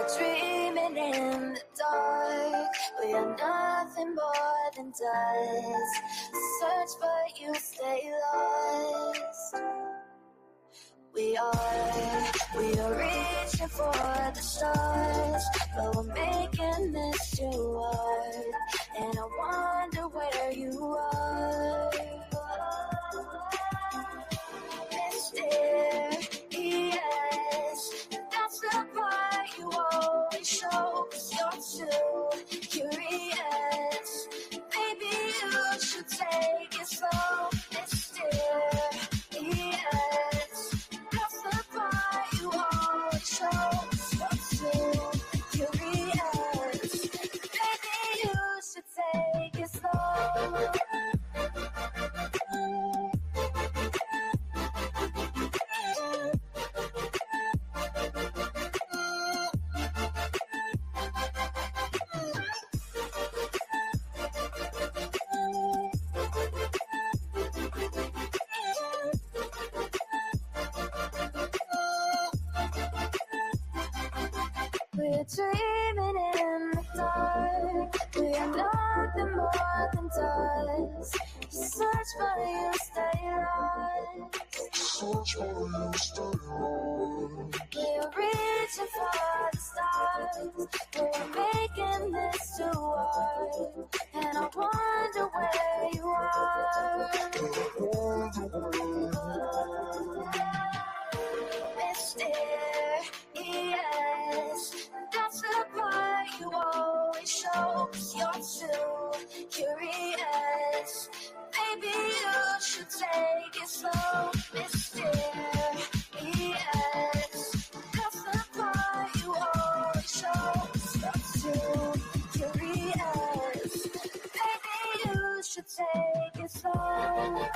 We're dreaming in the dark. We are nothing more than dust. Search but you stay lost. We are reaching for the stars, but we're making this too hard. And I wonder where you are. Mysterious, that's the part you always show. 'Cause you're too curious. Maybe you should take it slow. Mysterious, that's the part you always show. 'Cause you're too curious. Maybe you should take it slow. We're dreaming in the dark. We are nothing more than dust. You search but you stay lost. We're reaching for the stars. We're making this too hard. And I wonder where you are. Mysterious, that's the part you always show. 'Cause you're too curious. Maybe you should take it slow. Mysterious, that's the part you always show. 'Cause you're too curious. Maybe you should take it slow.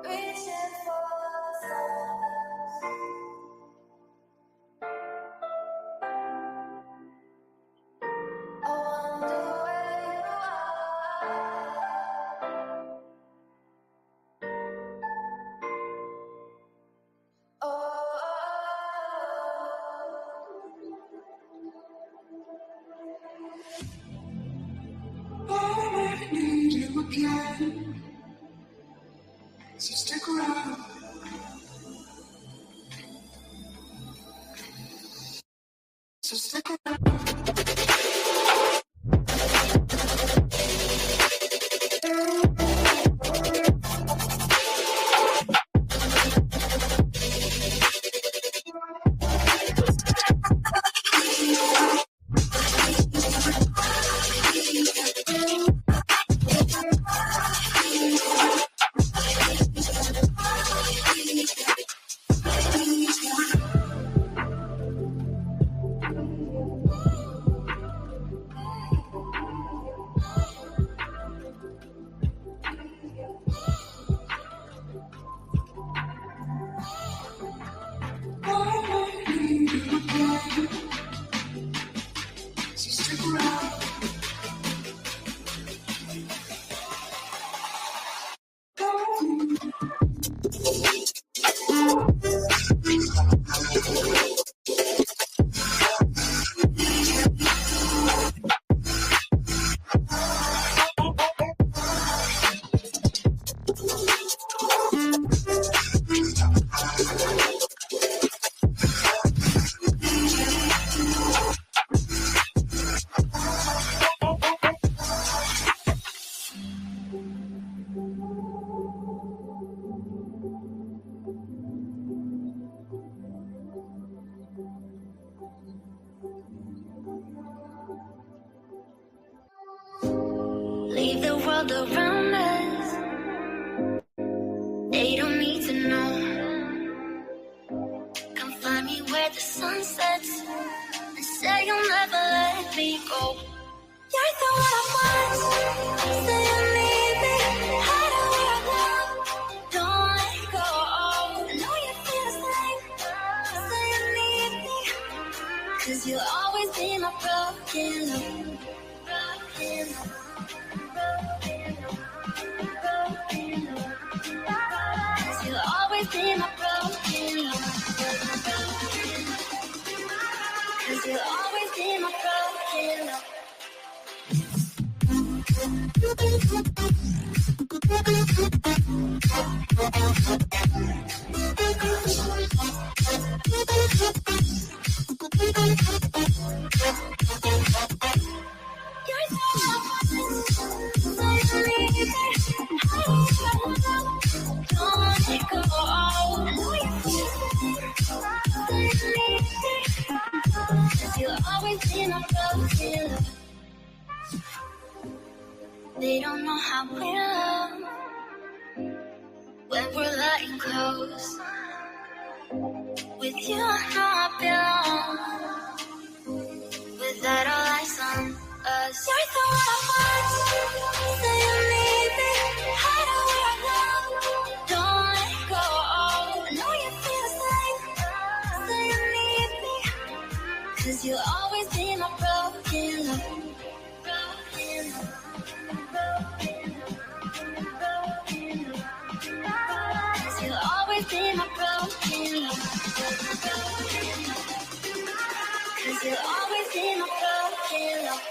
Reaching for the stars. I wonder where you are. Oh. I need you again, so stick around. So stick around. world around us. They don't need to know. Come find me where the sun sets and say you'll never let me go. You're the one I want. Say you need me. Hide where I love. Don't let go. Know you feel the same. Say you need me. 'Cause you'll always be my broken love. Broken love. Broken love. Broken love. 'Cause you'll always be my broken love. Broken love. 'Cause you'll always be my broken love. They don't know how we love when we're letting close. With you, I know I belong. Without all eyes on us, you're the one I want. Say you need me. Hide where I love. Don't let go. Know you feel the same. Say you need me. 'Cause you'll always be my broken love. Broken love. Broken love. Broken love. 'Cause you'll always be my broken love. Broken love. 'Cause you'll always be my broken love.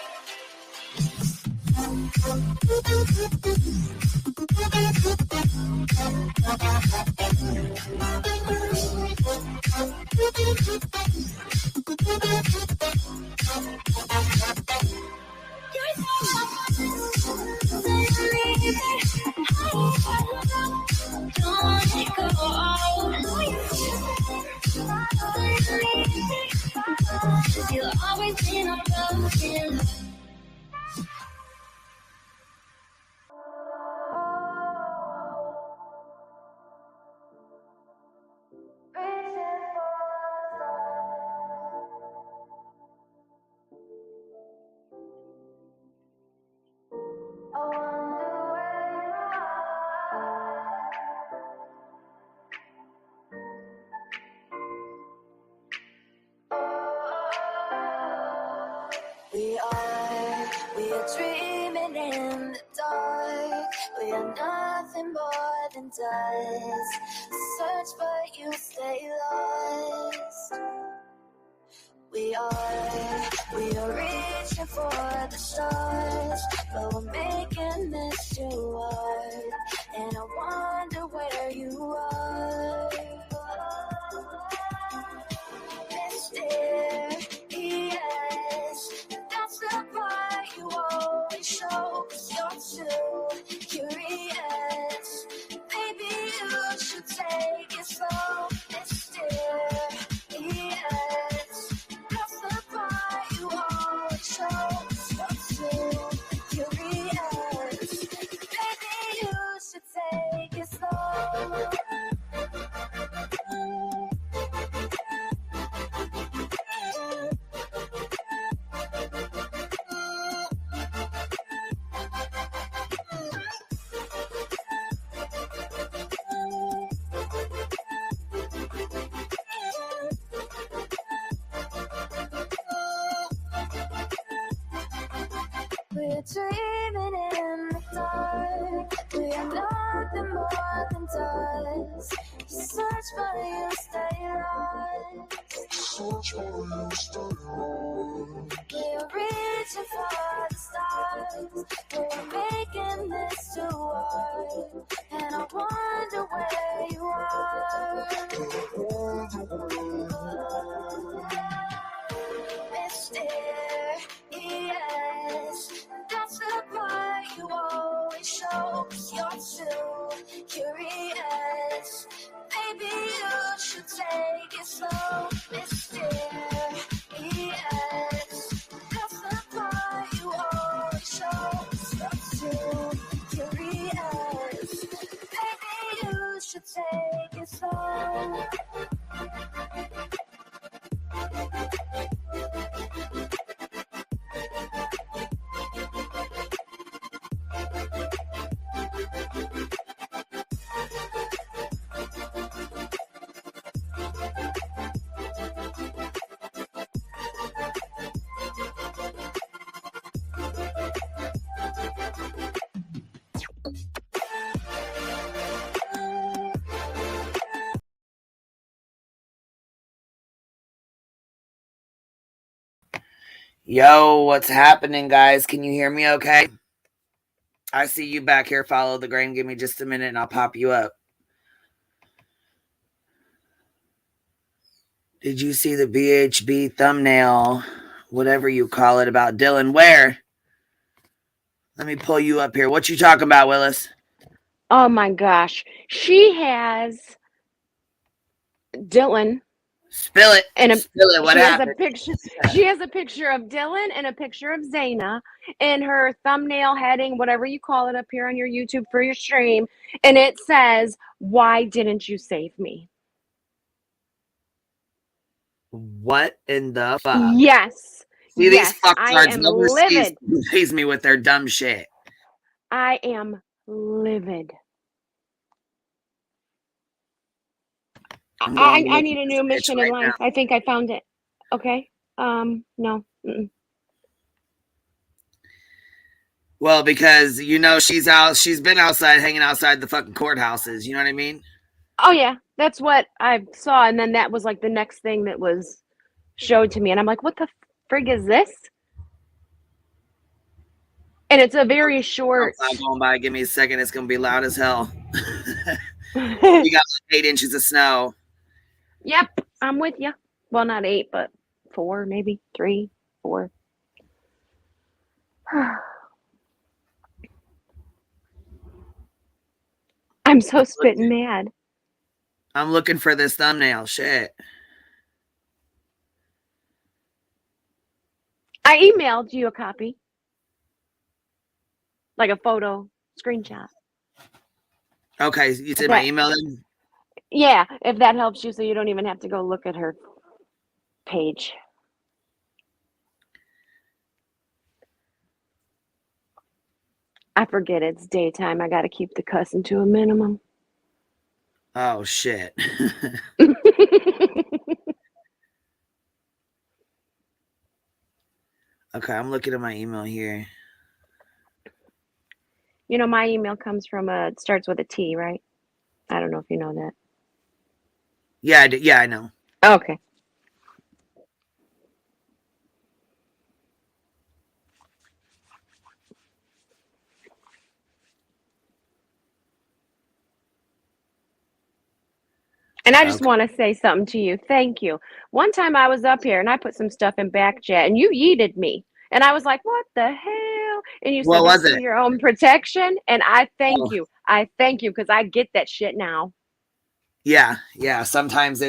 You'll always be my broken love. We are dreaming in the dark. We are nothing more than dust. Search but you stay lost. We are reaching for the stars, but we're making this too hard. And I wonder where you are. Mysterious, that's the part you always show. 'Cause you're too curious. Maybe you should take it slow. Mysterious, that's the part you always show. 'Cause you're too curious. Maybe you should take it slow. We're dreaming in the dark. We are nothing more than dust. You search but you stay lost. Search for you, stay lost. We're reaching for the stars. We're making this too hard. And I wonder where you are. Mysterious, that's the part you always show. 'Cause you're too curious. Maybe you should take it slow. Mysterious, that's the part you always show. 'Cause you're too Yo, what's happening, guys? Can you hear me okay? I see you back here. Follow the grain. Give me just a minute and I'll pop you up. Did you see the BHB thumbnail, whatever you call it, about Dylan Ware? Let me pull you up here. What you talking about, Willis? Oh my gosh. She has Dylan. Spill it. And Spill it. What she happened? She has a picture of Dylan and a picture of Zaina in her thumbnail heading, whatever you call it up here on your YouTube for your stream. And it says, "Why didn't you save me?" What in the fuck? Yes. See, yes, these I fucktards am never livid. please me with their dumb shit. I am livid. I need a new mission in life. I think I found it. Okay. No. Mm-mm. Well, because you know she's been outside hanging outside the fucking courthouses, you know what I mean? Oh yeah, that's what I saw, and then that was like the next thing that was showed to me, and I'm like, what the frig is this? And it's a very short. I'm going by. Give me a second. It's gonna be loud as hell. You got like 8 inches of snow. Yep, I'm with you. Well, not 8, but 4, maybe 3, 4. I'm so spitting mad. I'm looking for this thumbnail. Shit. I emailed you a copy, like a photo screenshot. Okay, you said my email then? Yeah, if that helps you, so you don't even have to go look at her page. I forget it's daytime. I got to keep the cussing to a minimum. Oh, shit. Okay, I'm looking at my email here. You know, my email comes from it starts with a T, right? I don't know if you know that. Yeah, I do. Yeah, I know. Okay. And I just want to say something to you. Thank you. One time I was up here and I put some stuff in back chat and you yeeted me. And I was like, what the hell? And you said that's for your own protection. And I thank you. I thank you because I get that shit now. Yeah. Sometimes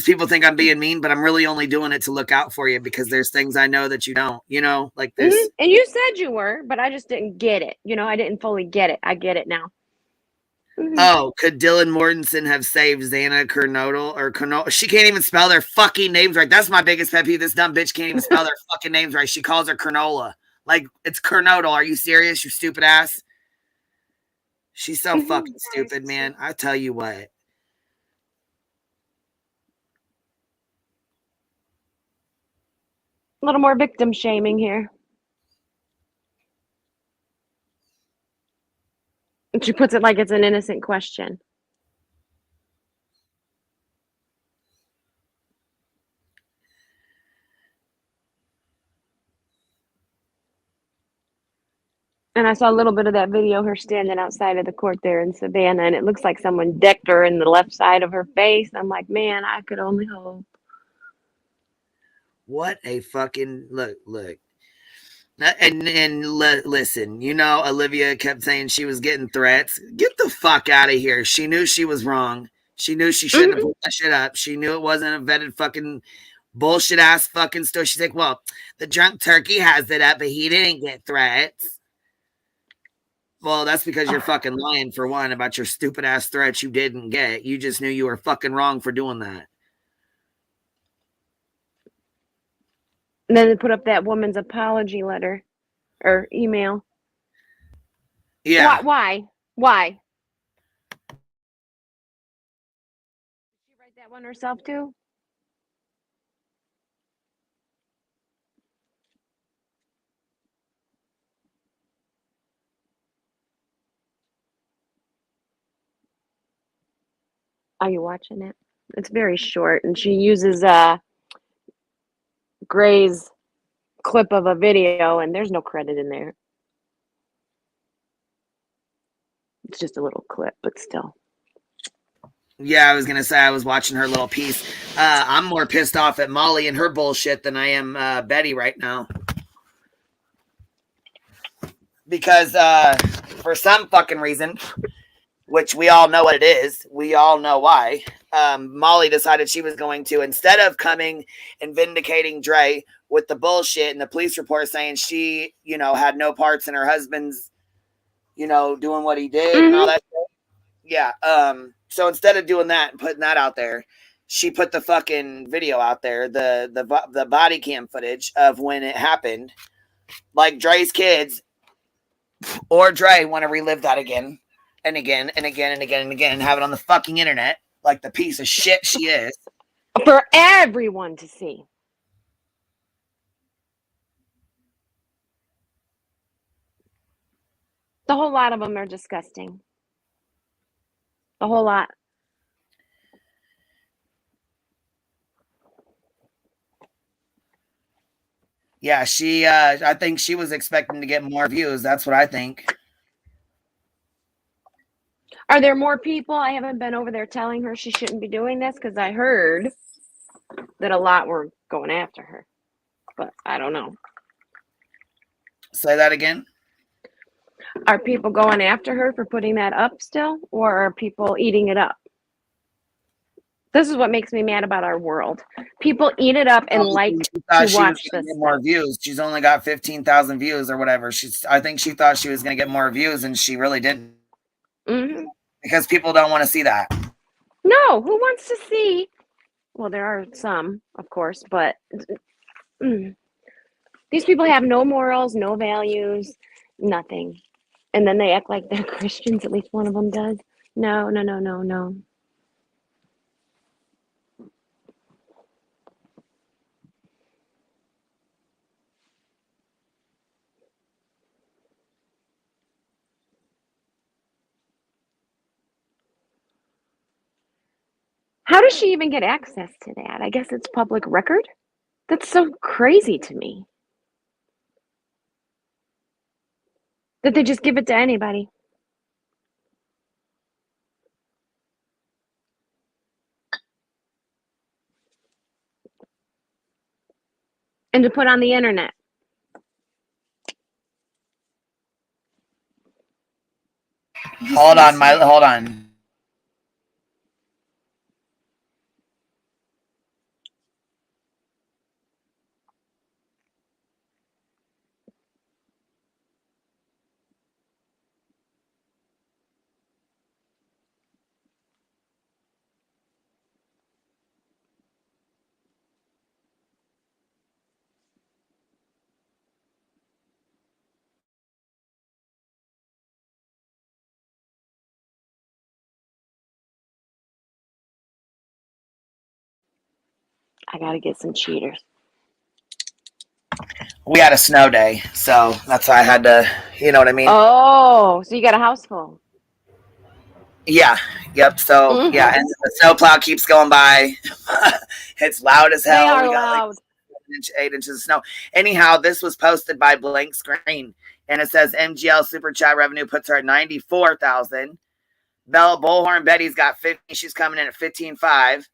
people think I'm being mean, but I'm really only doing it to look out for you because there's things I know that you don't, you know, like this. Mm-hmm. And you said you were, but I just didn't get it. You know, I didn't fully get it. I get it now. Mm-hmm. Oh, could Dylan Mortensen have saved Xana Kernodal or Kernodal? She can't even spell their fucking names right. That's my biggest pet peeve. This dumb bitch can't even spell their fucking names right. She calls her Kernola. Like, it's Kernodal. Are you serious, you stupid ass? She's so fucking stupid, man. I tell you what. A little more victim shaming here. She puts it like it's an innocent question. And I saw a little bit of that video, her standing outside of the court there in Savannah, and it looks like someone decked her in the left side of her face. I'm like, man, I could only hope. What a fucking look. And listen, you know, Olivia kept saying she was getting threats. Get the fuck out of here. She knew she was wrong. She knew she shouldn't have put that shit up. She knew it wasn't a vetted fucking bullshit ass fucking story. She's like, well, the drunk turkey has it up, but he didn't get threats. Well, that's because you're fucking lying, for one, about your stupid ass threats you didn't get. You just knew you were fucking wrong for doing that. And then they put up that woman's apology letter or email. Yeah. Why? Did she write that one herself too? Are you watching it? It's very short, and she uses Gray's clip of a video, and there's no credit in there. It's just a little clip, but still. Yeah, I was going to say I was watching her little piece. I'm more pissed off at Molly and her bullshit than I am Betty right now. Because for some fucking reason, which we all know what it is, we all know why, Molly decided she was going to, instead of coming and vindicating Dre with the bullshit and the police report saying she, had no parts in her husband's, doing what he did and all that stuff. Yeah. So instead of doing that and putting that out there, she put the fucking video out there, the body cam footage of when it happened. Like Dre's kids or Dre want to relive that again and again and again and again and again and have it on the fucking internet like the piece of shit she is. For everyone to see. The whole lot of them are disgusting. The whole lot. Yeah, I think she was expecting to get more views. That's what I think. Are there more people? I haven't been over there telling her she shouldn't be doing this because I heard that a lot were going after her. But I don't know. Say that again. Are people going after her for putting that up still, or are people eating it up? This is what makes me mad about our world. People eat it up and like to watch this. More views. She's only got 15,000 views or whatever. I think she thought she was going to get more views, and she really didn't. Mm-hmm. Because people don't want to see that. No, who wants to see? Well, there are some, of course, but these people have no morals, no values, nothing. And then they act like they're Christians. At least one of them does. No. How does she even get access to that? I guess it's public record? That's so crazy to me. That they just give it to anybody. And to put on the internet. Hold on. I gotta get some cheaters. We had a snow day, so that's why I had to, you know what I mean? Oh, so you got a house full. Yeah. Yep. So, yeah, and the snowplow keeps going by. It's loud as hell. They are loud. 8 inches of snow. Anyhow, this was posted by Blank Screen, and it says MGL super chat revenue puts her at 94,000. Bullhorn Betty's got 50. She's coming in at 15.5.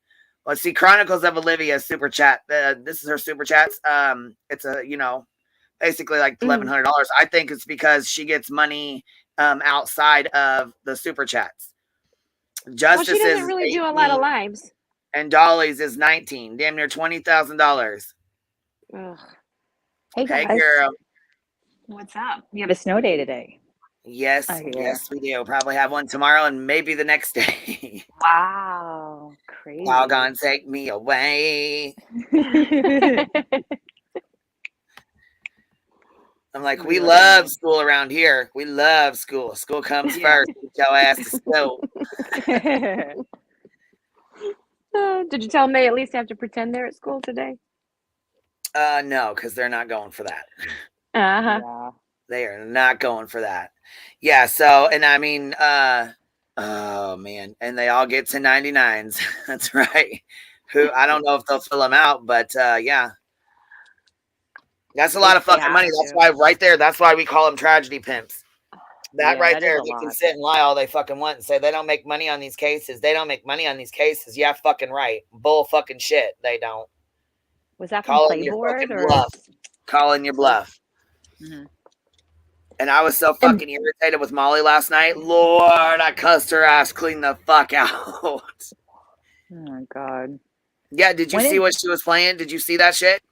Let's see. Chronicles of Olivia super chat. This is her super chats. It's basically like $1,100. I think it's because she gets money outside of the super chats. Justice she doesn't really do a lot of lives. And Dolly's is 19. Damn near $20,000. Hey guys. Hey girl. What's up? We have a snow day today. Yes, yes, we do. Probably have one tomorrow and maybe the next day. Wow, crazy. Y'all gonna take me away. I'm like, we love school around here. We love school. School comes first. Get your ass to school. Did you tell them they at least have to pretend they're at school today? No, because they're not going for that. Yeah. They are not going for that. Yeah, so, and I mean, oh man, and they all get 1099s. That's right. I don't know if they'll fill them out, but yeah. That's a lot of fucking money. That's why right there, that's why we call them tragedy pimps. That right there, they can sit and lie all they fucking want and say they don't make money on these cases. They don't make money on these cases. Yeah, fucking right. Bull fucking shit. They don't. Was that from Playboard or bluff. Calling your bluff. Mm-hmm. And I was so fucking irritated with Molly last night. Lord, I cussed her ass clean the fuck out. Oh my God. Yeah, did you see what she was playing? Did you see that shit?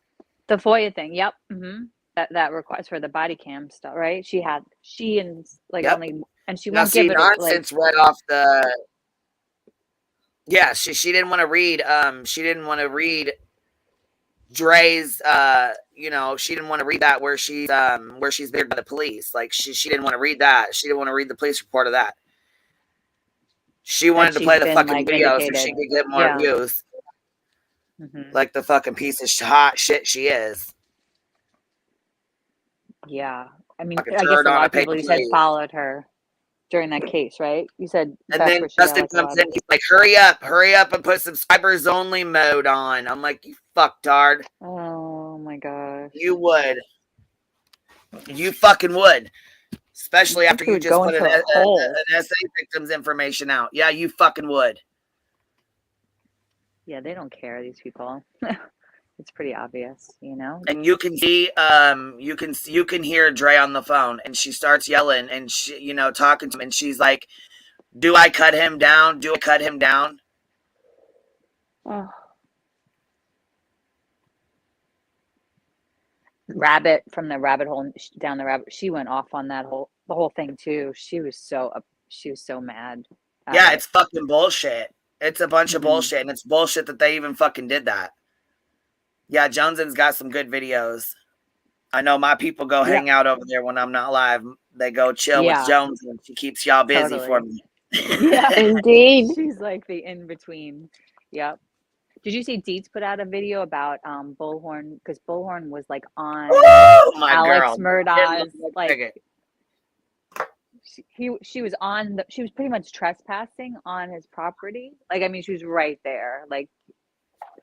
The FOIA thing. Yep. Mm-hmm. That request for the body cam stuff, right? She and like only, and she won't give it nonsense right off the. Yeah, she didn't want to read. She didn't want to read Dre's. You know, she didn't want to read that where she's been by the police. Like she didn't want to read that. She didn't want to read the police report of that. She wanted to play the fucking video so she could get more views. Mm-hmm. Like the fucking piece of hot shit she is. Yeah. I mean, I guess a lot of people you said followed her during that case, right? You said. And then Justin comes in, he's like, hurry up and put subscribers only mode on. I'm like, you fucktard. Oh my gosh. You would. You fucking would. Especially after you just put an SA victim's information out. Yeah, you fucking would. Yeah, they don't care, these people. It's pretty obvious, you know. And you can see, you can hear Dre on the phone, and she starts yelling, and she, you know, talking to him, and she's like, "Do I cut him down? Do I cut him down?" Oh. Rabbit from the rabbit hole down the rabbit. She went off on the whole thing too. She was so mad. Yeah, it's fucking bullshit. It's a bunch of bullshit, and it's bullshit that they even fucking did that. Yeah, Joneson's got some good videos. I know my people go hang out over there when I'm not live. They go chill with Jones, and she keeps y'all busy for me. Yeah, indeed. She's like the in-between. Yep. Did you see Dietz put out a video about Bullhorn? Because Bullhorn was like on Alex Murdaugh's like she was on she was pretty much trespassing on his property. Like, I mean, she was right there, like,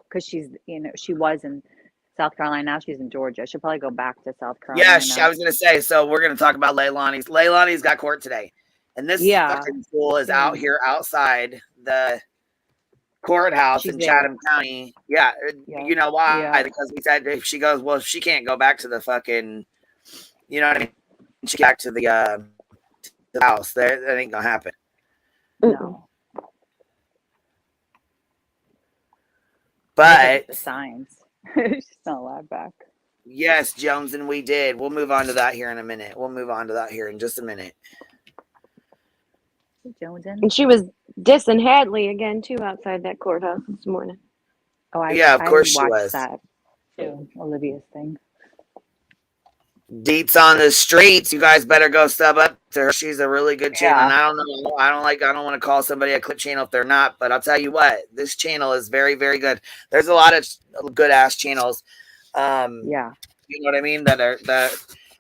because she's, you know, she was in South Carolina. Now she's in Georgia. She'll probably go back to South Carolina. Yeah, I was gonna say. So we're gonna talk about Leilani's. Leilani's got court today, and this fucking fool is out here outside the courthouse in Chatham County. Yeah, you know why? Yeah. Because we said if she goes, well, she can't go back to the fucking, you know what I mean? She back to the house. That ain't gonna happen. No. But the signs. She's not allowed back. Yes, Jones, and we did. We'll move on to that here in a minute. We'll move on to that here in just a minute. And she was dissing Hadley again too outside that courthouse this morning. Oh, of course she was. That too, Olivia's thing. Deets on the streets. You guys better go sub up to her. She's a really good channel. And I don't know. I don't want to call somebody a clip channel if they're not. But I'll tell you what, this channel is very, very good. There's a lot of good ass channels. You know what I mean? If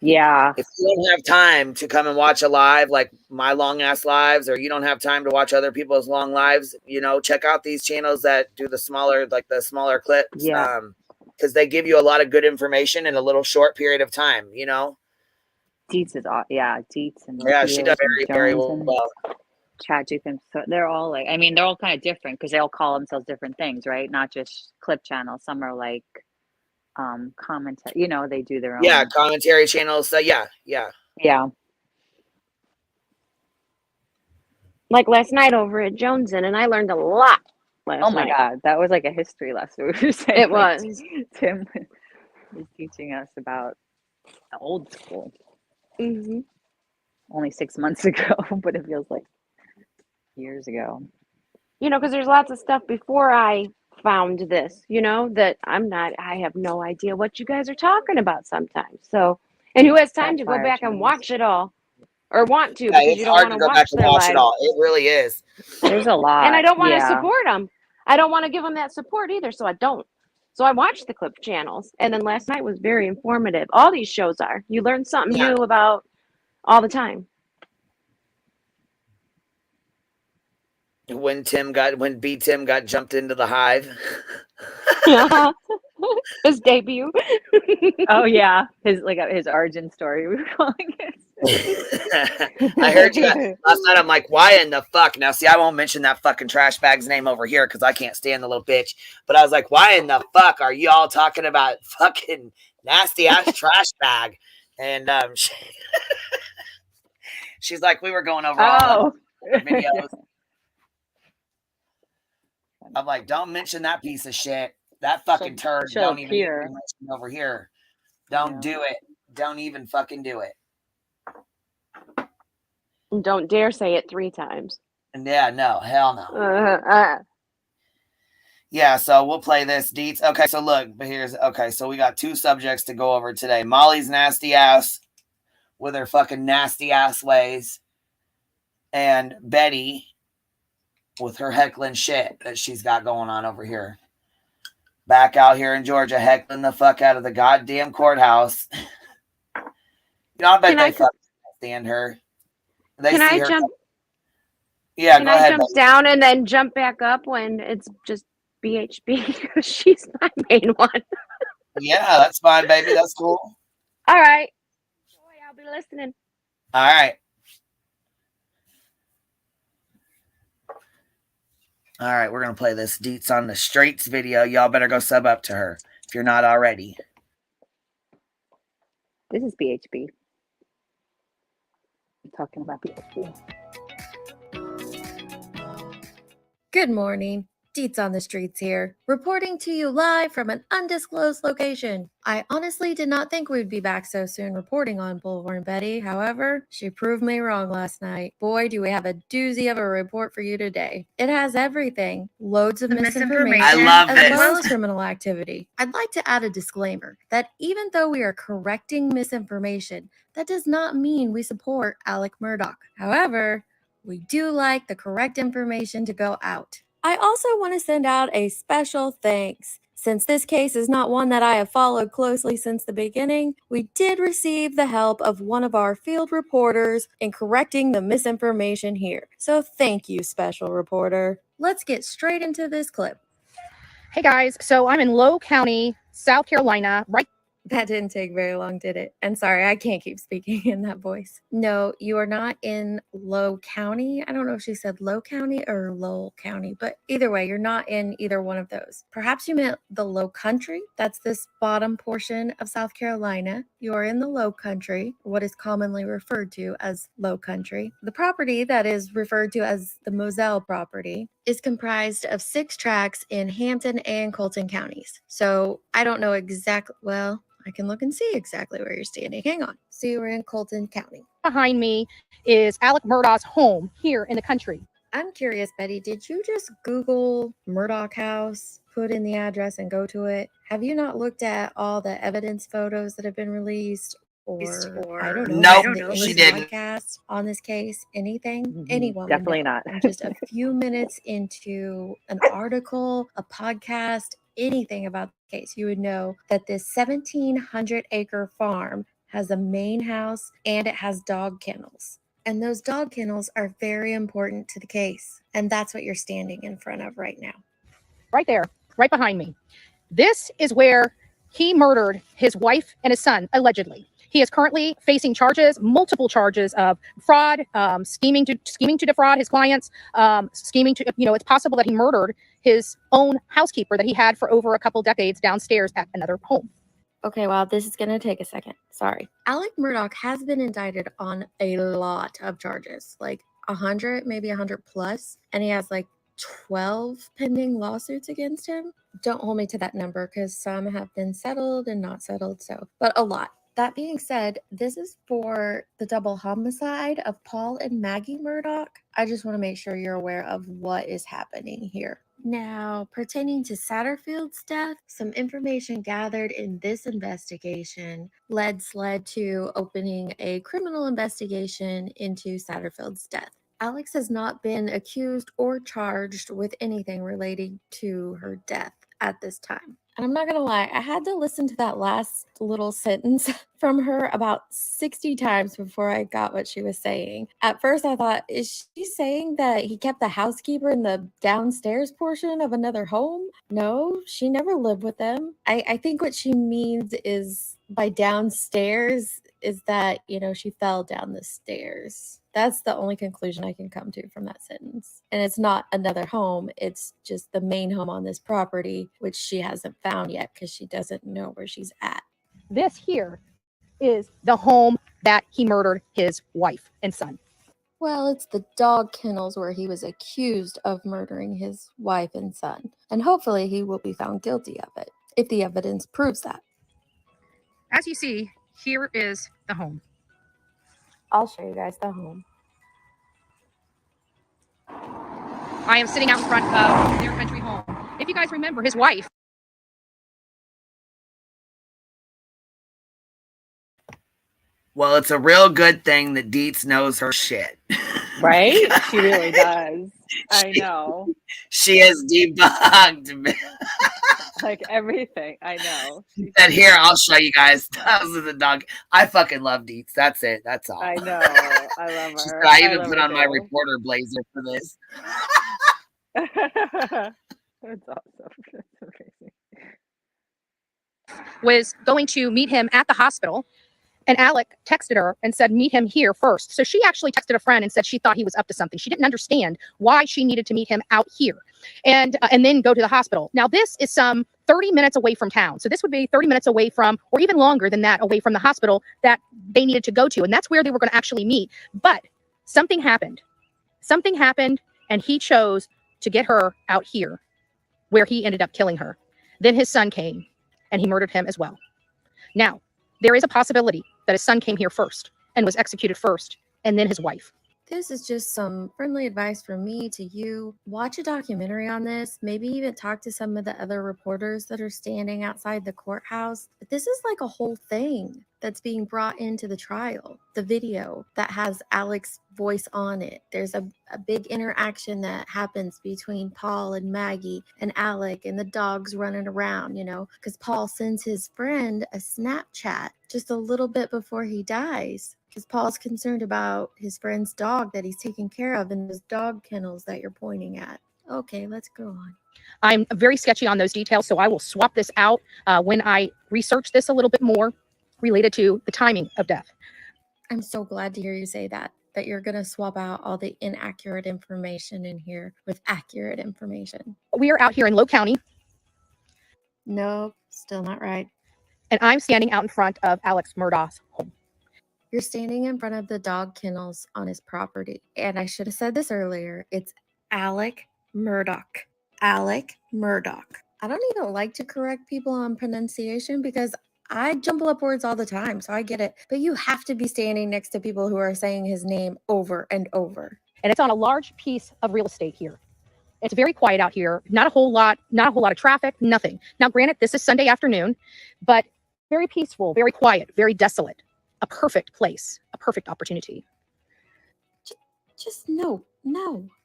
you don't have time to come and watch a live like my long ass lives, or you don't have time to watch other people's long lives, you know, check out these channels that do the smaller clips. Because they give you a lot of good information in a little short period of time, you know. Dietz is Dietz and she does very, very well. Chad Jukins, so they're all like, I mean, they're all kind of different because they all call themselves different things, right? Not just clip channels. Some are like commentary, you know, they do their own commentary channels. So yeah. Like last night over at Joneson, and I learned a lot. Oh my God, that was like a history lesson. It was. Tim was teaching us about the old school. Mm-hmm. Only 6 months ago, but it feels like years ago. You know, because there's lots of stuff before I found this, you know, that I have no idea what you guys are talking about sometimes. So, and who has time to go back and watch it all? Or want to, because you don't want to go back and watch it all. It really is. There's a lot. And I don't want to support them. I don't want to give them that support either, so I don't. So I watch the clip channels. And then last night was very informative. All these shows are. You learn something new about all the time. When B Tim got jumped into the hive. His debut. Oh yeah, his origin story. We were calling it. I heard you last night. I'm like, why in the fuck? Now, see, I won't mention that fucking trash bag's name over here because I can't stand the little bitch. But I was like, why in the fuck are you all talking about fucking nasty ass trash bag? And she's like, we were going over all the videos. I'm like, don't mention that piece of shit. That fucking turd. Don't even mention over here. Don't do it. Don't even fucking do it. Don't dare say it 3 times. Yeah, no, hell no. Yeah, so we'll play this, Deets. Okay, so look, so we got 2 subjects to go over today. Molly's nasty ass with her fucking nasty ass ways, and Betty with her heckling shit that she's got going on over here. Back out here in Georgia, heckling the fuck out of the goddamn courthouse. I bet they fucking stand her. Can I jump? Yeah, go ahead. Can I jump down and then jump back up when it's just BHB? Because she's my main one. Yeah, that's fine, baby. That's cool. All right. Boy, I'll be listening. All right. All right, we're going to play this Deets on the Streets video. Y'all better go sub up to her if you're not already. This is BHB. I'm talking about BHB. Good morning. Deets on the Streets here, reporting to you live from an undisclosed location. I honestly did not think we'd be back so soon reporting on Bullhorn Betty. However, she proved me wrong last night. Boy, do we have a doozy of a report for you today. It has everything. Loads of misinformation. I love as this. well as criminal activity. I'd like to add a disclaimer that even though we are correcting misinformation, that does not mean we support Alec Murdaugh. However, we do like the correct information to go out. I also want to send out a special thanks. Since this case is not one that I have followed closely since the beginning, we did receive the help of one of our field reporters in correcting the misinformation here. So thank you, special reporter. Let's get straight into this clip. Hey guys, so I'm in Low County, South Carolina, right? That didn't take very long, did it? And sorry, I can't keep speaking in that voice. No, you are not in Low County. I don't know if she said Low County or Lowell County, but either way, you're not in either one of those. Perhaps you meant the Low Country. That's this bottom portion of South Carolina. You are in the Low Country, what is commonly referred to as Low Country. The property that is referred to as the Moselle property is comprised of 6 tracts in Hampton and Colton counties. So I don't know exactly, well, I can look and see exactly where you're standing. Hang on. So you were in Colton County. Behind me is Alec Murdaugh's home here in the country. I'm curious, Betty, did you just Google Murdaugh House, put in the address and go to it? Have you not looked at all the evidence photos that have been released? Or I don't know. No, she didn't. Podcast on this case, anything, anyone? Definitely not. I'm just a few minutes into an article, a podcast, anything about the case, you would know that this 1,700-acre farm has a main house and it has dog kennels. And those dog kennels are very important to the case. And that's what you're standing in front of right now. Right there, right behind me. This is where he murdered his wife and his son, allegedly. He is currently facing charges, multiple charges of fraud, scheming to defraud his clients, scheming to, it's possible that he murdered his own housekeeper that he had for over a couple decades downstairs at another home. Okay, wow, this is going to take a second. Sorry. Alec Murdaugh has been indicted on a lot of charges, like 100, maybe 100 plus, and he has like 12 pending lawsuits against him. Don't hold me to that number because some have been settled and not settled, but a lot. That being said, this is for the double homicide of Paul and Maggie Murdaugh. I just want to make sure you're aware of what is happening here. Now, pertaining to Satterfield's death, some information gathered in this investigation led to opening a criminal investigation into Satterfield's death. Alex has not been accused or charged with anything relating to her death at this time. And I'm not going to lie, I had to listen to that last little sentence from her about 60 times before I got what she was saying. At first, I thought, is she saying that he kept the housekeeper in the downstairs portion of another home? No, she never lived with them. I think what she means is by downstairs is that, you know, she fell down the stairs. That's the only conclusion I can come to from that sentence. And it's not another home. It's just the main home on this property, which she hasn't found yet because she doesn't know where she's at. This here is the home that he murdered his wife and son. Well, it's the dog kennels where he was accused of murdering his wife and son. And hopefully he will be found guilty of it, if the evidence proves that. As you see, here is the home. I'll show you guys the home. I am sitting out in front of their country home. If you guys remember, his wife. Well, it's a real good thing that Dietz knows her shit. Right? She really does. I know. She has debunked like everything. I know. And here, I'll show you guys. Those are the dog. I fucking love Dietz. That's it. That's all. I know. I love her. I even put on my reporter blazer for this. That's awesome. That's amazing. Was going to meet him at the hospital. And Alec texted her and said, meet him here first. So she actually texted a friend and said she thought he was up to something. She didn't understand why she needed to meet him out here and then go to the hospital. Now, this is some 30 minutes away from town. So this would be 30 minutes away from, or even longer than that, away from the hospital that they needed to go to. And that's where they were going to actually meet. But something happened. Something happened, and he chose to get her out here where he ended up killing her. Then his son came, and he murdered him as well. Now, there is a possibility that his son came here first and was executed first, and then his wife. This is just some friendly advice from me to you. Watch a documentary on this. Maybe even talk to some of the other reporters that are standing outside the courthouse. But this is like a whole thing that's being brought into the trial. The video that has Alec's voice on it. There's a big interaction that happens between Paul and Maggie and Alec and the dogs running around, you know, because Paul sends his friend a Snapchat just a little bit before he dies. Because Paul's concerned about his friend's dog that he's taking care of in those dog kennels that you're pointing at. Okay, let's go on. I'm very sketchy on those details, so I will swap this out when I research this a little bit more related to the timing of death. I'm so glad to hear you say that you're going to swap out all the inaccurate information in here with accurate information. We are out here in Low County. Nope, still not right. And I'm standing out in front of Alex Murdaugh's home. You're standing in front of the dog kennels on his property. And I should have said this earlier. It's Alec Murdaugh. Alec Murdaugh. I don't even like to correct people on pronunciation because I jumble up words all the time, so I get it. But you have to be standing next to people who are saying his name over and over. And it's on a large piece of real estate here. It's very quiet out here. Not a whole lot of traffic, nothing. Now, granted, this is Sunday afternoon, but very peaceful, very quiet, very desolate. A perfect place, a perfect opportunity. Just no,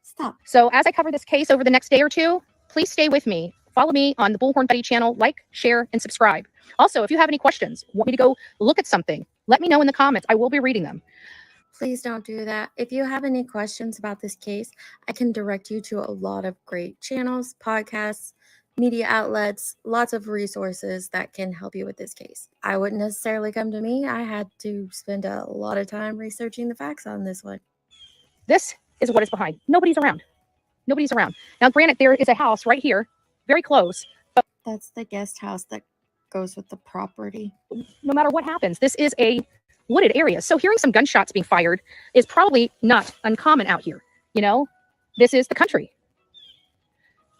stop. So as I cover this case over the next day or two, please stay with me. Follow me on the Bullhorn Betty channel, like, share, and subscribe. Also, if you have any questions, want me to go look at something, let me know in the comments. I will be reading them. Please don't do that. If you have any questions about this case, I can direct you to a lot of great channels, podcasts, media outlets, lots of resources that can help you with this case. I wouldn't necessarily come to me. I had to spend a lot of time researching the facts on this one. This is what is behind. Nobody's around. Nobody's around. Now, granted, there is a house right here, very close. But that's the guest house that goes with the property. No matter what happens, this is a wooded area. So hearing some gunshots being fired is probably not uncommon out here. You know, this is the country.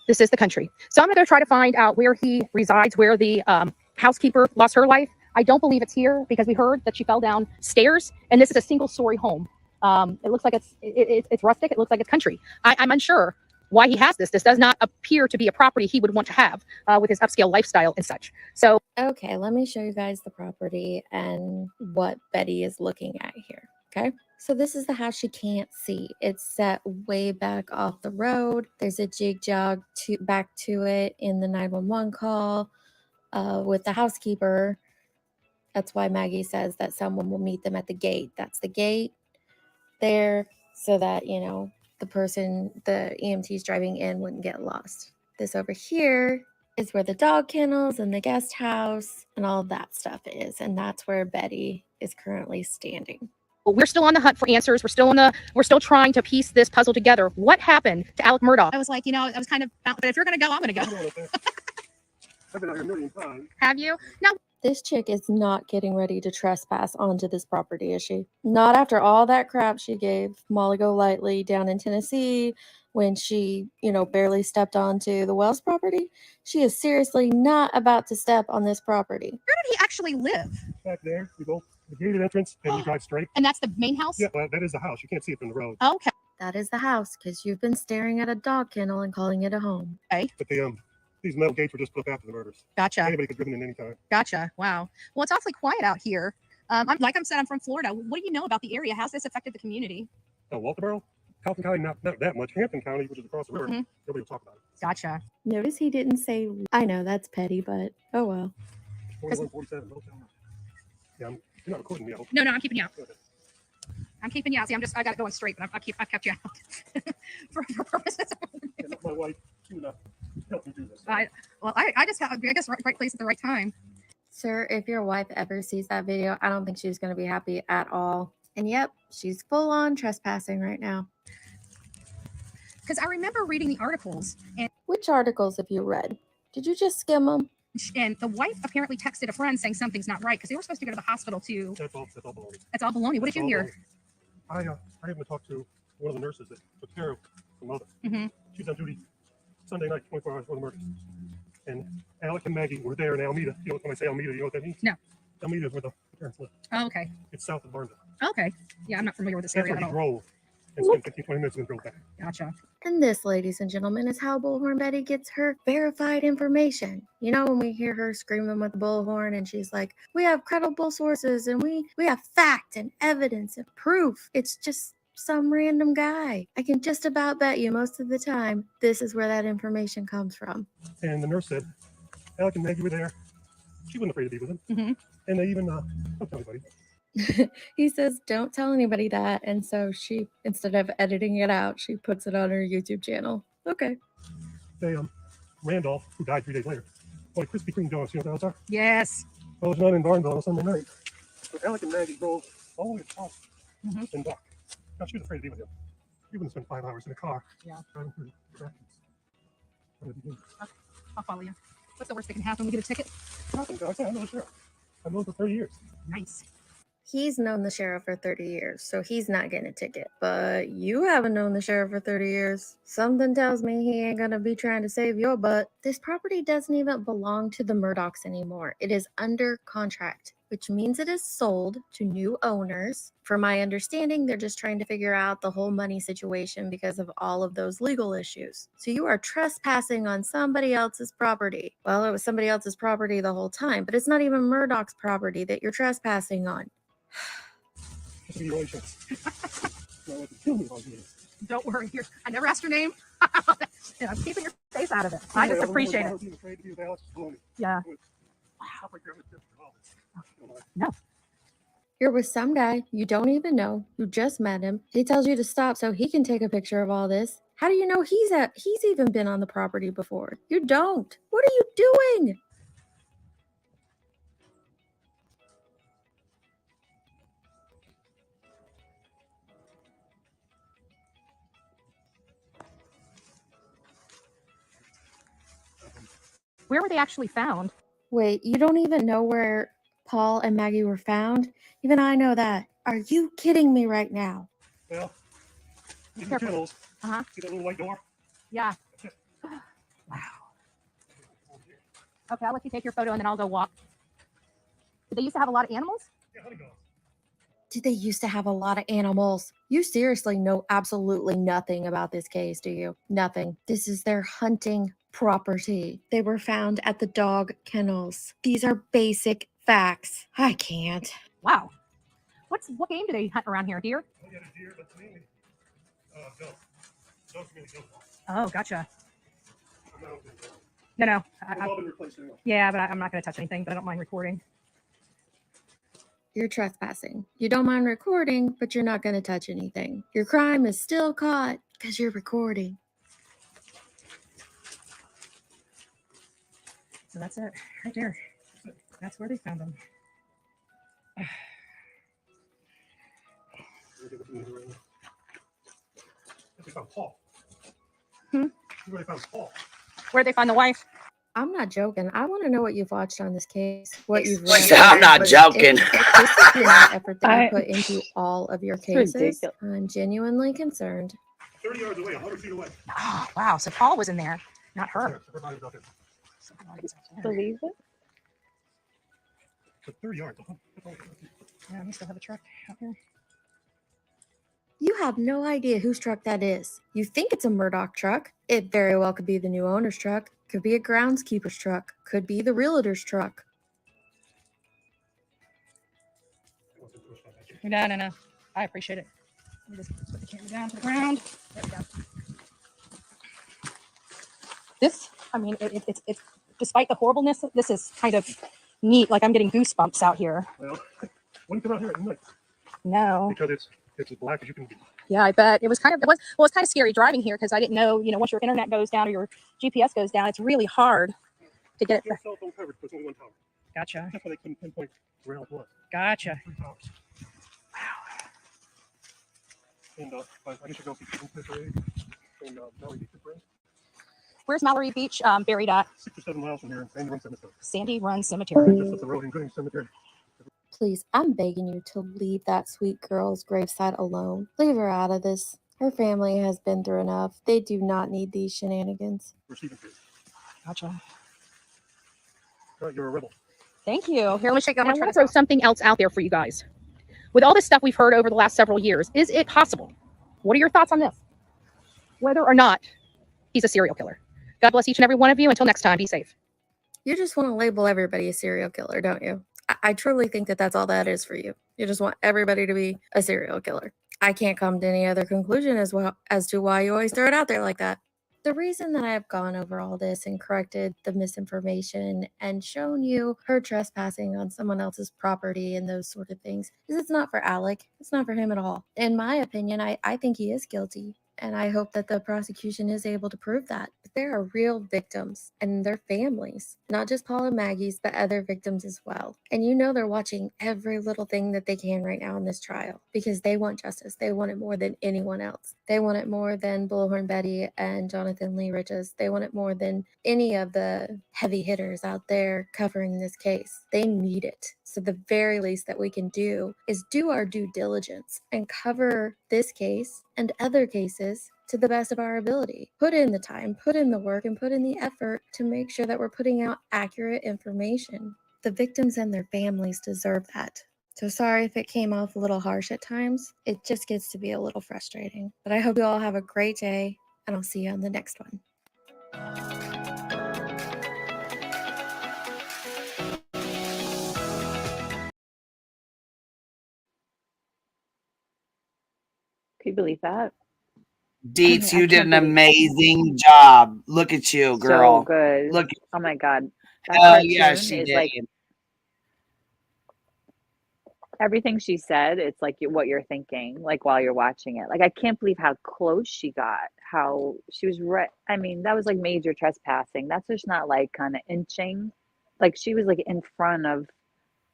This is the country. So I'm going to try to find out where he resides, where the housekeeper lost her life. I don't believe it's here because we heard that she fell down stairs, and this is a single-story home. It looks like it's rustic. It looks like it's country. I'm unsure why he has this. This does not appear to be a property he would want to have with his upscale lifestyle and such. So okay, let me show you guys the property and what Betty is looking at here. Okay. So this is the house she can't see. It's set way back off the road. There's a jig jog back to it in the 911 call. with the housekeeper. That's why Maggie says that someone will meet them at the gate. That's the gate there so that, you know, the EMTs driving in wouldn't get lost. This over here is where the dog kennels and the guest house and all of that stuff is. And that's where Betty is currently standing. We're still on the hunt for answers. We're still trying to piece this puzzle together. What happened to Alec Murdaugh? I was like, you know, I was kind of, but if you're going to go, I'm going to go. I've been out here a million times. Have you? No. This chick is not getting ready to trespass onto this property, is she? Not after all that crap she gave Molly Golightly down in Tennessee when she, you know, barely stepped onto the Wells property. She is seriously not about to step on this property. Where did he actually live? Back there, you go the gated entrance and you drive straight. And that's the main house? Yeah, well, that is the house. You can't see it from the road. Okay. That is the house, because you've been staring at a dog kennel and calling it a home. Okay. But these metal gates were just put up after the murders. Gotcha. Anybody could driven in any time. Gotcha. Wow. Well, it's awfully quiet out here. I'm from Florida. What do you know about the area? How's this affected the community? Oh, Walterboro? Kaufman County, not that much. Hampton County, which is across the river, nobody will talk about it. Gotcha. Notice he didn't say, I know, that's petty, but oh well. 4147, yeah, you're not recording me, I hope. No, I'm keeping you out. Okay. I'm keeping you out. See, I got it going straight, but I've kept you out for purposes. Yeah, my wife, she would help me do this. I just got, I guess, right place at the right time. Sir, if your wife ever sees that video, I don't think she's going to be happy at all. And yep, she's full on trespassing right now. Because I remember reading the articles. And which articles have you read? Did you just skim them? And the wife apparently texted a friend saying something's not right because they were supposed to go to the hospital too. That's all baloney. That's all baloney. What did you hear? I happened to talk to one of the nurses that took care of the mother. She was on duty Sunday night, 24 hours before the murder. And Alec and Maggie were there in Alameda. You know, when I say Alameda, you know what that means? No. Alameda is where the parents live. Oh, okay. It's south of Barnesville. Okay. Yeah, I'm not familiar with this area That's at where all. he drove and spent 15, 20 minutes and drove back. Gotcha. And this, ladies and gentlemen, is how Bullhorn Betty gets her verified information. You know, when we hear her screaming with the bullhorn and she's like, we have credible sources and we have fact and evidence and proof. It's just some random guy. I can just about bet you most of the time this is where that information comes from. And the nurse said, Alec and Maggie were there. She wasn't afraid to be with him. And they even, don't tell anybody. He says, don't tell anybody that. And so she, instead of editing it out, she puts it on her YouTube channel. Okay. They, Randolph, who died 3 days later, wanted Krispy Kreme donuts. You know what those are? Yes. Well, there's none in Barnesville on a Sunday night. So Alec and Maggie drove all the way to the house and back. Now, she was afraid to be with him. You wouldn't spend 5 hours in a car. Yeah. Driving through traffic. I'll follow you. What's the worst that can happen? We get a ticket? Nothing. I know the sheriff. I've known for 30 years. Nice. He's known the sheriff for 30 years, so he's not getting a ticket. But you haven't known the sheriff for 30 years. Something tells me he ain't gonna be trying to save your butt. This property doesn't even belong to the Murdaughs anymore. It is under contract, which means it is sold to new owners. From my understanding, they're just trying to figure out the whole money situation because of all of those legal issues. So you are trespassing on somebody else's property. Well, it was somebody else's property the whole time, but it's not even Murdaugh's property that you're trespassing on. Don't worry. I never asked your name. And I'm keeping your face out of it. I just appreciate it. Yeah. No. You're with some guy you don't even know. You just met him. He tells you to stop so he can take a picture of all this. How do you know he's even been on the property before? You don't. What are you doing? Where were they actually found? Wait, you don't even know where Paul and Maggie were found? Even I know that. Are you kidding me right now? Well, these are kennels. See that little white door? Yeah. Wow. Okay, I'll let you take your photo and then I'll go walk. Did they used to have a lot of animals? Yeah, honey goats. Did they used to have a lot of animals? You seriously know absolutely nothing about this case, do you? Nothing. This is their hunting property. They were found at the dog kennels. These are basic facts. I can't. Wow. What game do they hunt around here? Deer? Oh, yeah, deer, but mainly goats. Goats really goat. Oh, gotcha. No. It's all been replaced anyway. Yeah, but I'm not going to touch anything, but I don't mind recording. You're trespassing. You don't mind recording, but you're not going to touch anything. Your crime is still caught because you're recording. So that's it, right there. That's where they found them. They found Paul. Where they found Paul? Where'd they find the wife? I'm not joking. I want to know what you've watched on this case, what you've read. I'm not joking. This is the amount of effort that you put into all of your cases. Ridiculous. I'm genuinely concerned. 30 yards away, 100 feet away. Oh, wow. So Paul was in there, not her. Believe it? But 30 yards. Yeah, we still have a truck out here. You have no idea whose truck that is. You think it's a Murdoch truck. It very well could be the new owner's truck. Could be a groundskeeper's truck. Could be the realtor's truck. No. I appreciate it. Let me just put the camera down to the ground. There we go. This, I mean, it's despite the horribleness, this is kind of neat. Like I'm getting goosebumps out here. Well, when you come out here at night. No. Because it's as black as you can be. Yeah, I bet it was kind of scary driving here because I didn't know, once your internet goes down or your GPS goes down, it's really hard to get it. Cell phone coverage, but it's only one tower. Gotcha. That's why they couldn't pinpoint where it was. Gotcha. 3 towers. And I guess you go see and Mallory Beach. Where's Mallory Beach buried at? 6 or 7 miles from here in Sandy Run Cemetery. Sandy Run Cemetery. Just up the road in Gooding Cemetery. Please, I'm begging you to leave that sweet girl's gravesite alone. Leave her out of this. Her family has been through enough. They do not need these shenanigans. Gotcha. You're a rebel. Thank you. Here, let me shake. I'm going to throw something else out there for you guys. With all this stuff we've heard over the last several years, is it possible? What are your thoughts on this? Whether or not he's a serial killer. God bless each and every one of you. Until next time, be safe. You just want to label everybody a serial killer, don't you? I truly think that that's all that is for you. You just want everybody to be a serial killer. I can't come to any other conclusion as to why you always throw it out there like that. The reason that I have gone over all this and corrected the misinformation and shown you her trespassing on someone else's property and those sort of things is it's not for Alec. It's not for him at all. In my opinion, I think he is guilty. And I hope that the prosecution is able to prove that. But there are real victims and their families, not just Paul and Maggie's, but other victims as well. And they're watching every little thing that they can right now in this trial because they want justice. They want it more than anyone else. They want it more than Bullhorn Betty and Jonathan Lee Riches. They want it more than any of the heavy hitters out there covering this case. They need it. So the very least that we can do is do our due diligence and cover this case and other cases to the best of our ability. Put in the time, put in the work, and put in the effort to make sure that we're putting out accurate information. The victims and their families deserve that. So sorry if it came off a little harsh at times. It just gets to be a little frustrating. But I hope you all have a great day, and I'll see you on the next one. Can you believe that? Deets, you did an amazing job. Look at you, girl. So good. Look. Oh my God. Hell yeah, she did. Like, everything she said, it's like what you're thinking, like while you're watching it. Like, I can't believe how close she got, how she was right. I mean, that was like major trespassing. That's just not like kind of inching. Like, she was like in front of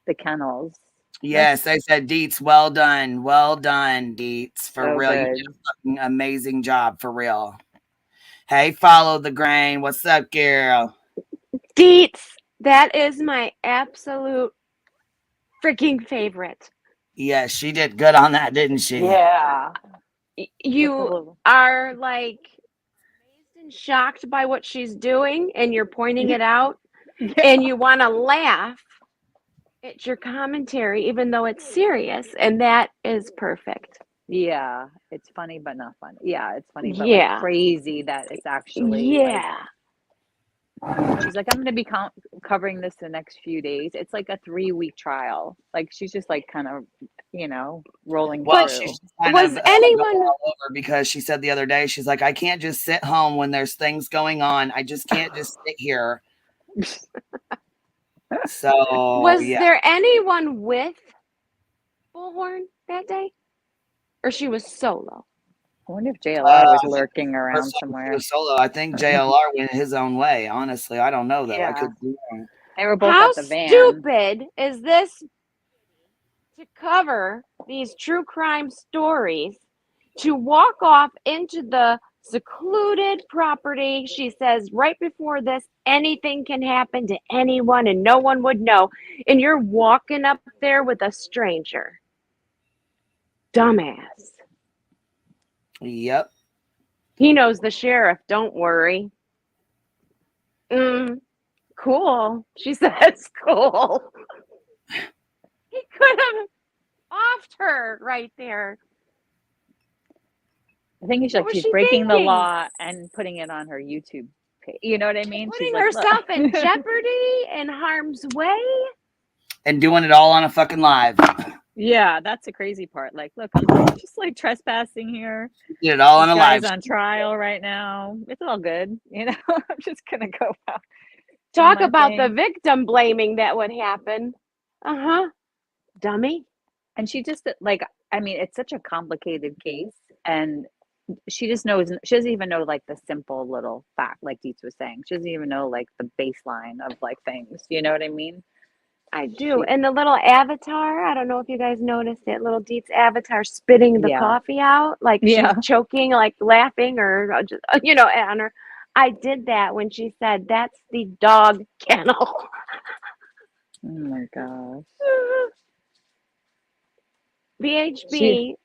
the kennels. Yes, I said, Deets, well done. Well done, Deets. For So real. good. You did a fucking amazing job, for real. Hey, follow the grain. What's up, girl? Deets, that is my absolute freaking favorite. Yeah, she did good on that, didn't she? Yeah. You are like amazed and shocked by what she's doing, and you're pointing it out, and you want to laugh at your commentary, even though it's serious, and that is perfect. Yeah, it's funny, but not funny. Yeah, it's funny, but Yeah. like crazy that it's actually Yeah. She's like, I'm going to be covering this the next few days. It's like a 3-week trial. Like she's just like kind of, rolling through. She's kind of anyone all over because she said the other day, she's like, I can't just sit home when there's things going on. I just can't just sit here. So was there anyone with Bullhorn that day, or she was solo? I wonder if JLR was lurking around somewhere. Solo. I think JLR went his own way. Honestly, I don't know though. I could be wrong. They were both How at the van. stupid is this to cover these true crime stories, to walk off into the secluded property? She says right before this, anything can happen to anyone and no one would know. And you're walking up there with a stranger. Dumbass. Yep. He knows the sheriff. Don't worry. Cool. She says cool. He could have offed her right there. I think she's breaking the law and putting it on her YouTube page. You know what I mean? Putting herself in jeopardy and harm's way. And doing it all on a fucking live. Yeah, that's the crazy part. Like, look, I'm just like trespassing here. Did it all on a live. On trial right now. It's all good. I'm just gonna go out. Talk about the victim blaming that would happen. Dummy. And she just it's such a complicated case, and she just knows. She doesn't even know like the simple little fact, like Dietz was saying. She doesn't even know like the baseline of like things. You know what I mean? I do. And the little avatar, I don't know if you guys noticed it, little Dietz avatar spitting the coffee out, like she's choking, like laughing or just, on her. I did that when she said, that's the dog kennel. Oh my gosh. BHB.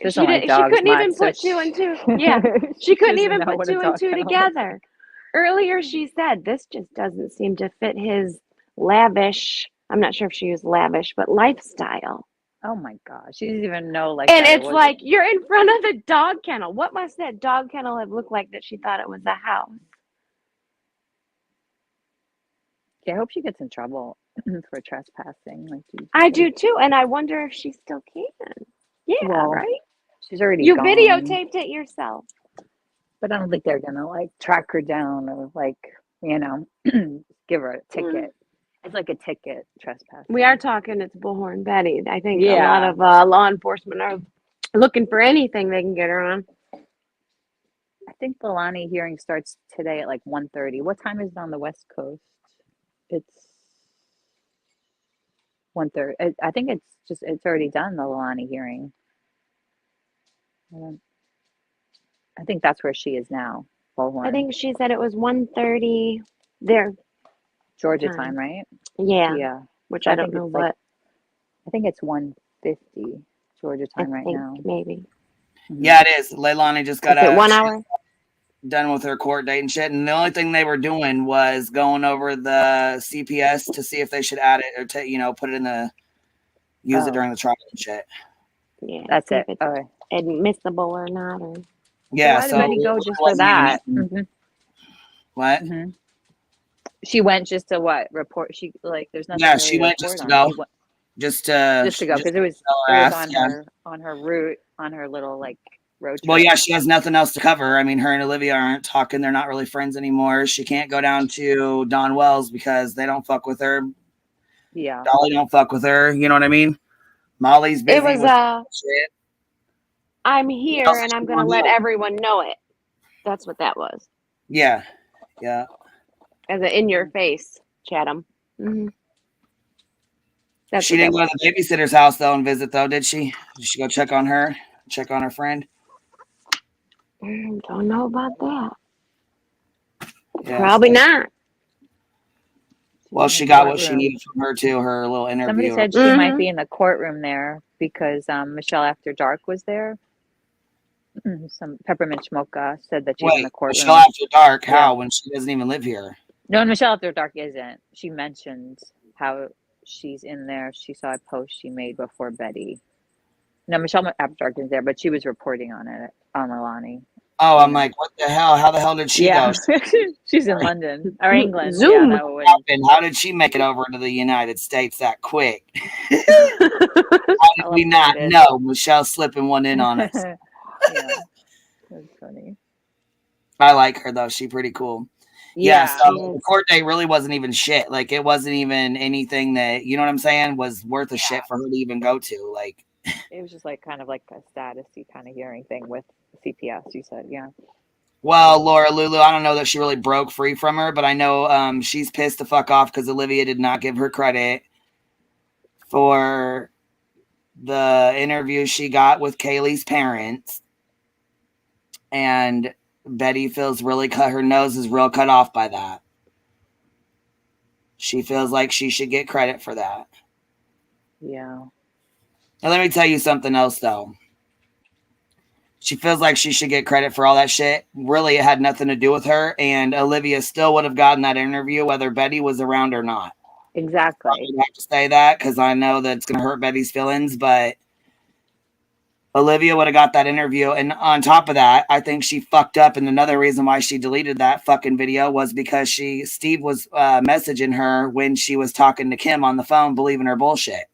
She couldn't even put two and two. Yeah. She couldn't even put two and two together. Earlier she said, this just doesn't seem to fit his lavish, I'm not sure if she used lavish, but lifestyle. Oh my gosh. She didn't even know like and it's like you're in front of the dog kennel. What must that dog kennel have looked like that she thought it was a house? Yeah, I hope she gets in trouble for trespassing. I do too, and I wonder if she still can. Yeah, right? She's already You gone. Videotaped it yourself. But I don't think they're gonna like track her down or like, give her a ticket. It's like a ticket trespass. We are talking, it's Bullhorn Betty. I think a lot of law enforcement are looking for anything they can get her on. I think the Lonnie hearing starts today at like 1:30. What time is it on the West Coast? It's 1:30. I think it's already done, the Lonnie hearing. I think that's where she is now. Bullhorn. I think she said it was 1:30 there. Georgia time, right? Yeah. Yeah. Which I don't know what. I think it's 1:50 Georgia time right now. Maybe. Yeah, it is. Leilani just got out. 1 hour. Done with her court date and shit. And the only thing they were doing was going over the CPS to see if they should add it or put it in use it during the trial and shit. Yeah. That's it. Okay. Admissible or not. Or... Yeah. So why did Betty go just for that? What? Mm-hmm. She went just to what? Report? She there's nothing. Yeah, she went just to go. Just to go because it was on her route on her little road trip. Well, yeah, she has nothing else to cover. I mean, her and Olivia aren't talking. They're not really friends anymore. She can't go down to Don Wells because they don't fuck with her. Yeah. Dolly don't fuck with her. You know what I mean? Molly's busy with shit. I'm here and I'm going to let everyone know it. That's what that was. Yeah. Yeah. As an in your face, Chatham. Mm-hmm. She didn't go to the babysitter's house though and visit though, did she? Did she go check on her friend? Don't know about that. Yeah, probably not. Well, she got what she needed from her too. Her little interview. Somebody said she might be in the courtroom there because Michelle After Dark was there. Some Peppermint Schmoka said that she's in the courtroom. Michelle After Dark? How? When she doesn't even live here? No, Michelle After Dark isn't. She mentioned how she's in there. She saw a post she made before Betty. No, Michelle After Dark is there, but she was reporting on it on Milani. Oh, I'm like, what the hell? How the hell did she go? She's in London or England. Zoom. Yeah, that would. And how did she make it over to the United States that quick? How did we not know? Michelle slipping one in on us. Yeah, that's funny. I like her though. She's pretty cool. Yeah, so the court date really wasn't even shit. Like, it wasn't even anything that, you know what I'm saying, was worth a shit for her to even go to. Like, it was just like kind of like a status-y kind of hearing thing with CPS, you said, yeah. Well, Laura Lulu, I don't know that she really broke free from her, but I know she's pissed the fuck off because Olivia did not give her credit for the interview she got with Kaylee's parents. And Betty feels really her nose is real cut off by that. She feels like she should get credit for that. Yeah. Now, let me tell you something else, though. She feels like she should get credit for all that shit. Really, it had nothing to do with her, and Olivia still would have gotten that interview whether Betty was around or not. Exactly. I have to say that because I know that it's going to hurt Betty's feelings, but Olivia would have got that interview. And on top of that, I think she fucked up. And another reason why she deleted that fucking video was because Steve was messaging her when she was talking to Kim on the phone, believing her bullshit.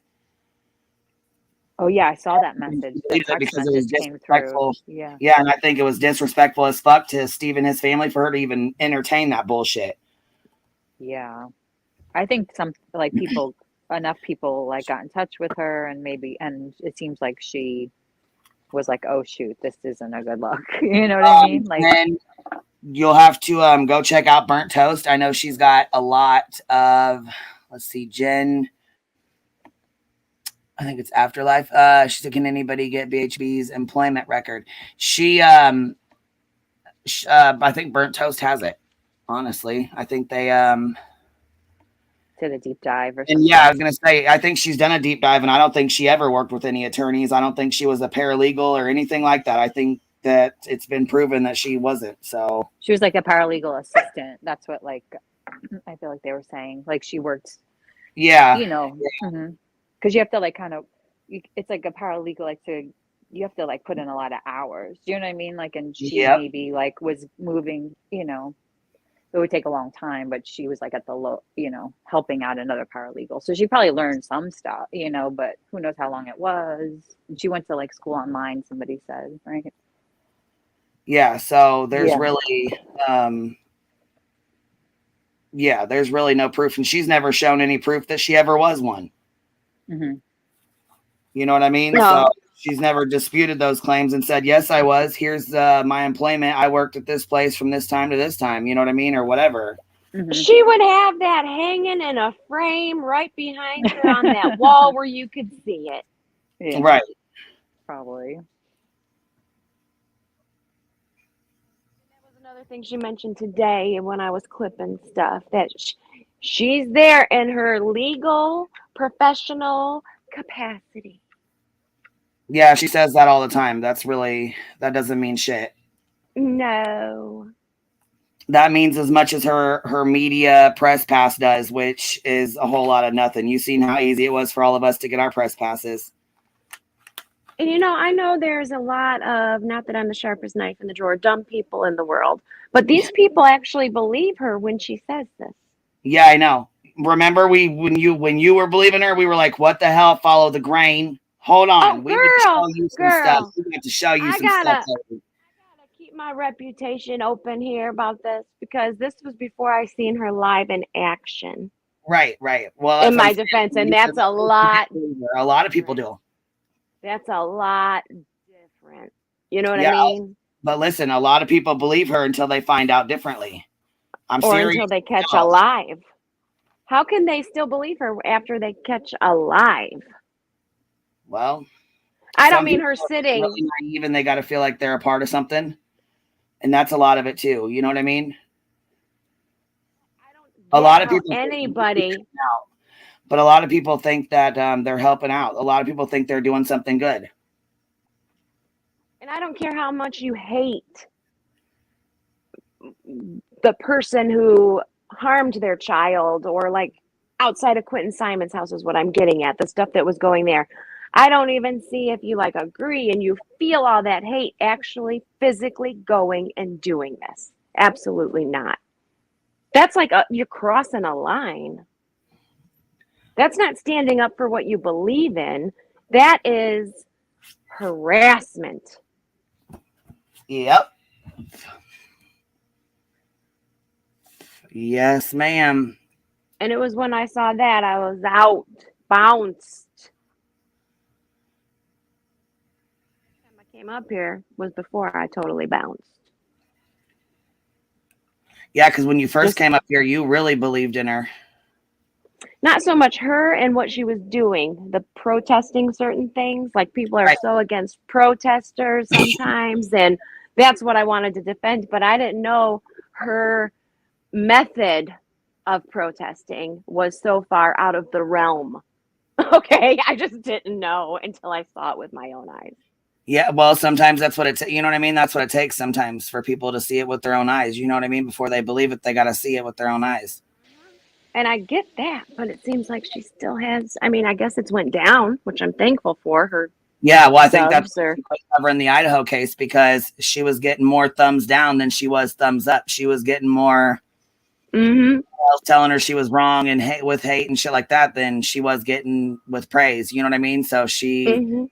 Oh yeah, I saw that message. The text because it was disrespectful. Yeah, and I think it was disrespectful as fuck to Steve and his family for her to even entertain that bullshit. Yeah, I think enough people like got in touch with her, and it seems like she was like, "Oh shoot, this isn't a good look." You know what I mean? Like, then you'll have to go check out Burnt Toast. I know she's got a lot of. Let's see, Jen. I think it's Afterlife. She said, "Can anybody get BHB's employment record?" I think Burnt Toast has it. Honestly, I think they did a deep dive or something. And yeah, I was gonna say, I think she's done a deep dive, and I don't think she ever worked with any attorneys. I don't think she was a paralegal or anything like that. I think that it's been proven that she wasn't. So she was like a paralegal assistant. That's what I feel like they were saying. Like she worked. Yeah. You know. Yeah. Mm-hmm. Because you have to it's like a paralegal, you have to put in a lot of hours. Do you know what I mean? And she maybe was moving, it would take a long time, but she was at the low, helping out another paralegal. So she probably learned some stuff, but who knows how long it was. And she went to school online, somebody said, right? Yeah. So there's really, there's really no proof. And she's never shown any proof that she ever was one. Mm-hmm. You know what I mean? No. So she's never disputed those claims and said, yes, I was. Here's my employment. I worked at this place from this time to this time. You know what I mean? Or whatever. Mm-hmm. She would have that hanging in a frame right behind her on that wall where you could see it. Yeah. Right. Probably. That was another thing she mentioned today when I was clipping stuff, that she's there in her legal, professional capacity. Yeah, she says that all the time. That doesn't mean shit. No. That means as much as her media press pass does, which is a whole lot of nothing. You've seen how easy it was for all of us to get our press passes. And I know there's a lot of, not that I'm the sharpest knife in the drawer, dumb people in the world, but these people actually believe her when she says this. Yeah, I know. Remember when you were believing her, we were like, what the hell? Follow the grain. Hold on. We need to show you some stuff. We need to show you some stuff. I gotta keep my reputation open here about this, because this was before I seen her live in action. Right. Well, in my defense, and that's a lot. A lot of people do. That's a lot different. You know what I mean? But listen, a lot of people believe her until they find out differently. I'm serious. Until they catch a live. How can they still believe her after they catch a live? Well, I don't mean her sitting. Really naive, and they got to feel like they're a part of something, and that's a lot of it too. You know what I mean? A lot of people. Anybody. But a lot of people think that they're helping out. A lot of people think they're doing something good. And I don't care how much you hate the person who harmed their child, or outside of Quentin Simon's house is what I'm getting at, the stuff that was going there. I don't even see if you agree and you feel all that hate actually physically going and doing this. Absolutely not. That's like you're crossing a line. That's not standing up for what you believe in. That is harassment. Yep. Yes, ma'am. And it was when I saw that I was out, bounced. The time I came up here was before I totally bounced. Yeah, because when you first came up here, you really believed in her. Not so much her and what she was doing, the protesting certain things. Like people are so against protesters sometimes, and that's what I wanted to defend. But I didn't know her method of protesting was so far out of the realm. Okay, I just didn't know until I saw it with my own eyes. Yeah, well, sometimes that's what you know what I mean? That's what it takes sometimes for people to see it with their own eyes. You know what I mean? Before they believe it, they got to see it with their own eyes. And I get that, but it seems like she still has, I mean, I guess it's went down, which I'm thankful for her. Yeah, well, I think that's cover in the Idaho case because she was getting more thumbs down than she was thumbs up. She was getting more telling her she was wrong and with hate and shit like that than she was getting with praise. You know what I mean? So she...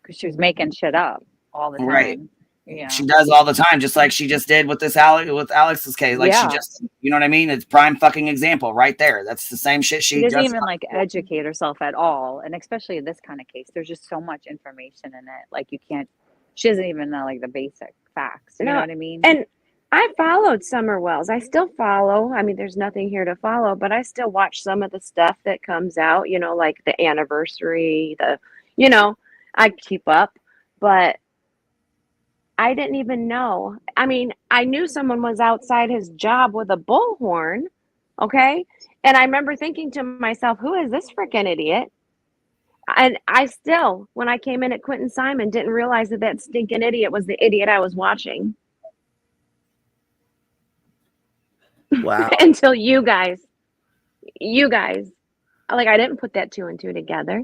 Because she was making shit up all the time. Right. Yeah. She does all the time, just like she just did with this Alex's case. Like she just, you know what I mean? It's prime fucking example right there. That's the same shit she doesn't just even like educate herself at all. And especially in this kind of case, there's just so much information in it. Like you can't, she doesn't even know like the basic facts. You know what I mean? And I followed Summer Wells. I still follow. I mean, there's nothing here to follow, but I still watch some of the stuff that comes out, you know, like the anniversary, you know, I keep up, but I didn't even know. I mean, I knew someone was outside his job with a bullhorn, okay? And I remember thinking to myself, who is this freaking idiot? And I still, when I came in at Quentin Simon, didn't realize that stinking idiot was the idiot I was watching. Wow. Until you guys, like I didn't put that 2 and 2 together.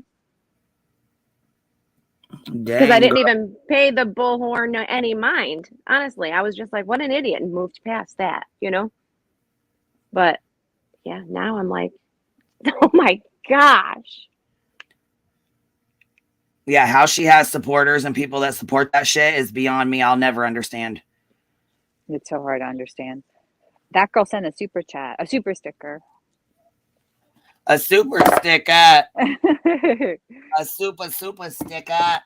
Because I didn't even pay the bullhorn any mind. Honestly, I was just like, what an idiot, and moved past that, you know? But yeah, now I'm like, oh my gosh. Yeah, how she has supporters and people that support that shit is beyond me. I'll never understand. It's so hard to understand. That girl sent a super sticker. A super sticker. A super sticker.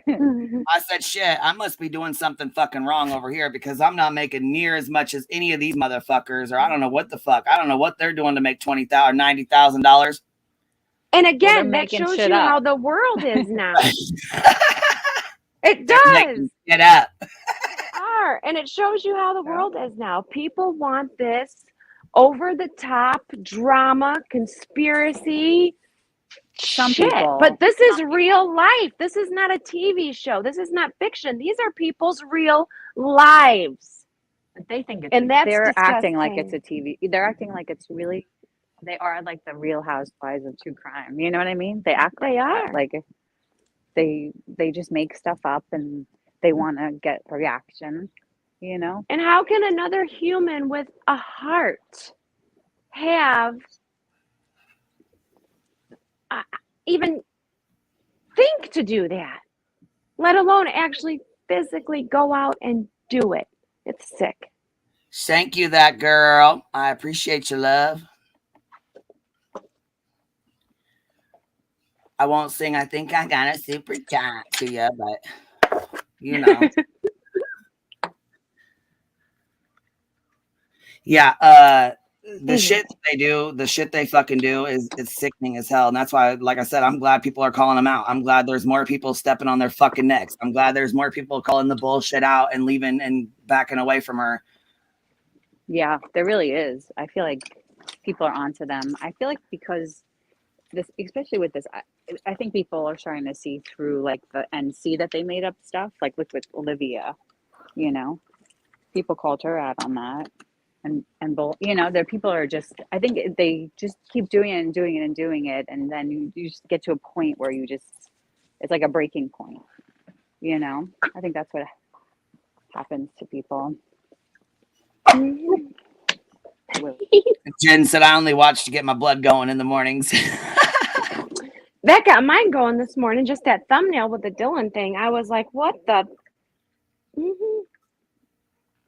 I said, shit, I must be doing something fucking wrong over here because I'm not making near as much as any of these motherfuckers, or I don't know what the fuck. I don't know what they're doing to make $20,000 or $90,000. And again, that shows you how the world is now. It does. Get up. And it shows you how the world is now. People want this over the top drama, conspiracy shit. But this is real life. This is not a TV show. This is not fiction. These are people's real lives. They think it's, and that's they're disgusting. acting like it's a TV. They're acting like it's really, they are like the Real Housewives of true crime. You know what I mean? They act like that. Like they just make stuff up and they want to get a reaction, you know? And how can another human with a heart have even think to do that, let alone actually physically go out and do it? It's sick. Thank you, that girl. I appreciate your love. I won't sing I Think I Got a Super Chat to you, but you know. Yeah, the shit they do, the shit they fucking do it's sickening as hell. And that's why, like I said, I'm glad people are calling them out. I'm glad there's more people stepping on their fucking necks. I'm glad there's more people calling the bullshit out and leaving and backing away from her. Yeah, there really is. I feel like people are onto them. I feel like because this, especially with this, I think people are starting to see through like and see that they made up stuff. Like look with Olivia, you know, people called her out on that. And you know, there people are just, I think they just keep doing it and doing it and doing it. And then you just get to a point where you just, it's like a breaking point, you know? I think that's what happens to people. Jen said, I only watch to get my blood going in the mornings. That got mine going this morning. Just that thumbnail with the Dylan thing. I was like, what the? Mm-hmm.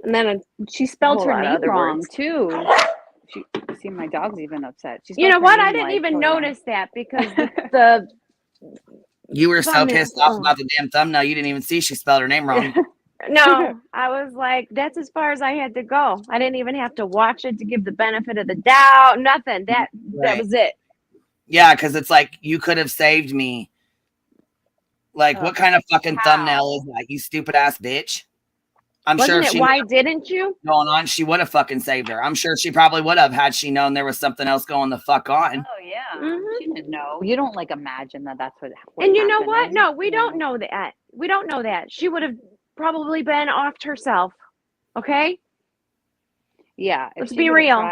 And then she spelled her name wrong too. See, my dog's even upset. You know what? I didn't even notice that because the you were so pissed off about the damn thumbnail. You didn't even see she spelled her name wrong. No, I was like, that's as far as I had to go. I didn't even have to watch it to give the benefit of the doubt. Nothing. That was it. Yeah, because it's like you could have saved me. Like, what kind of fucking thumbnail is that? You stupid ass bitch. I'm Wasn't sure it why didn't you? Going on, she would have fucking saved her. I'm sure she probably would have had she known there was something else going the fuck on. Oh yeah, she didn't know. You don't like imagine that's what. And you know what? No, we don't know that. We don't know that. She would have probably been offed herself. Okay. Yeah, let's be real.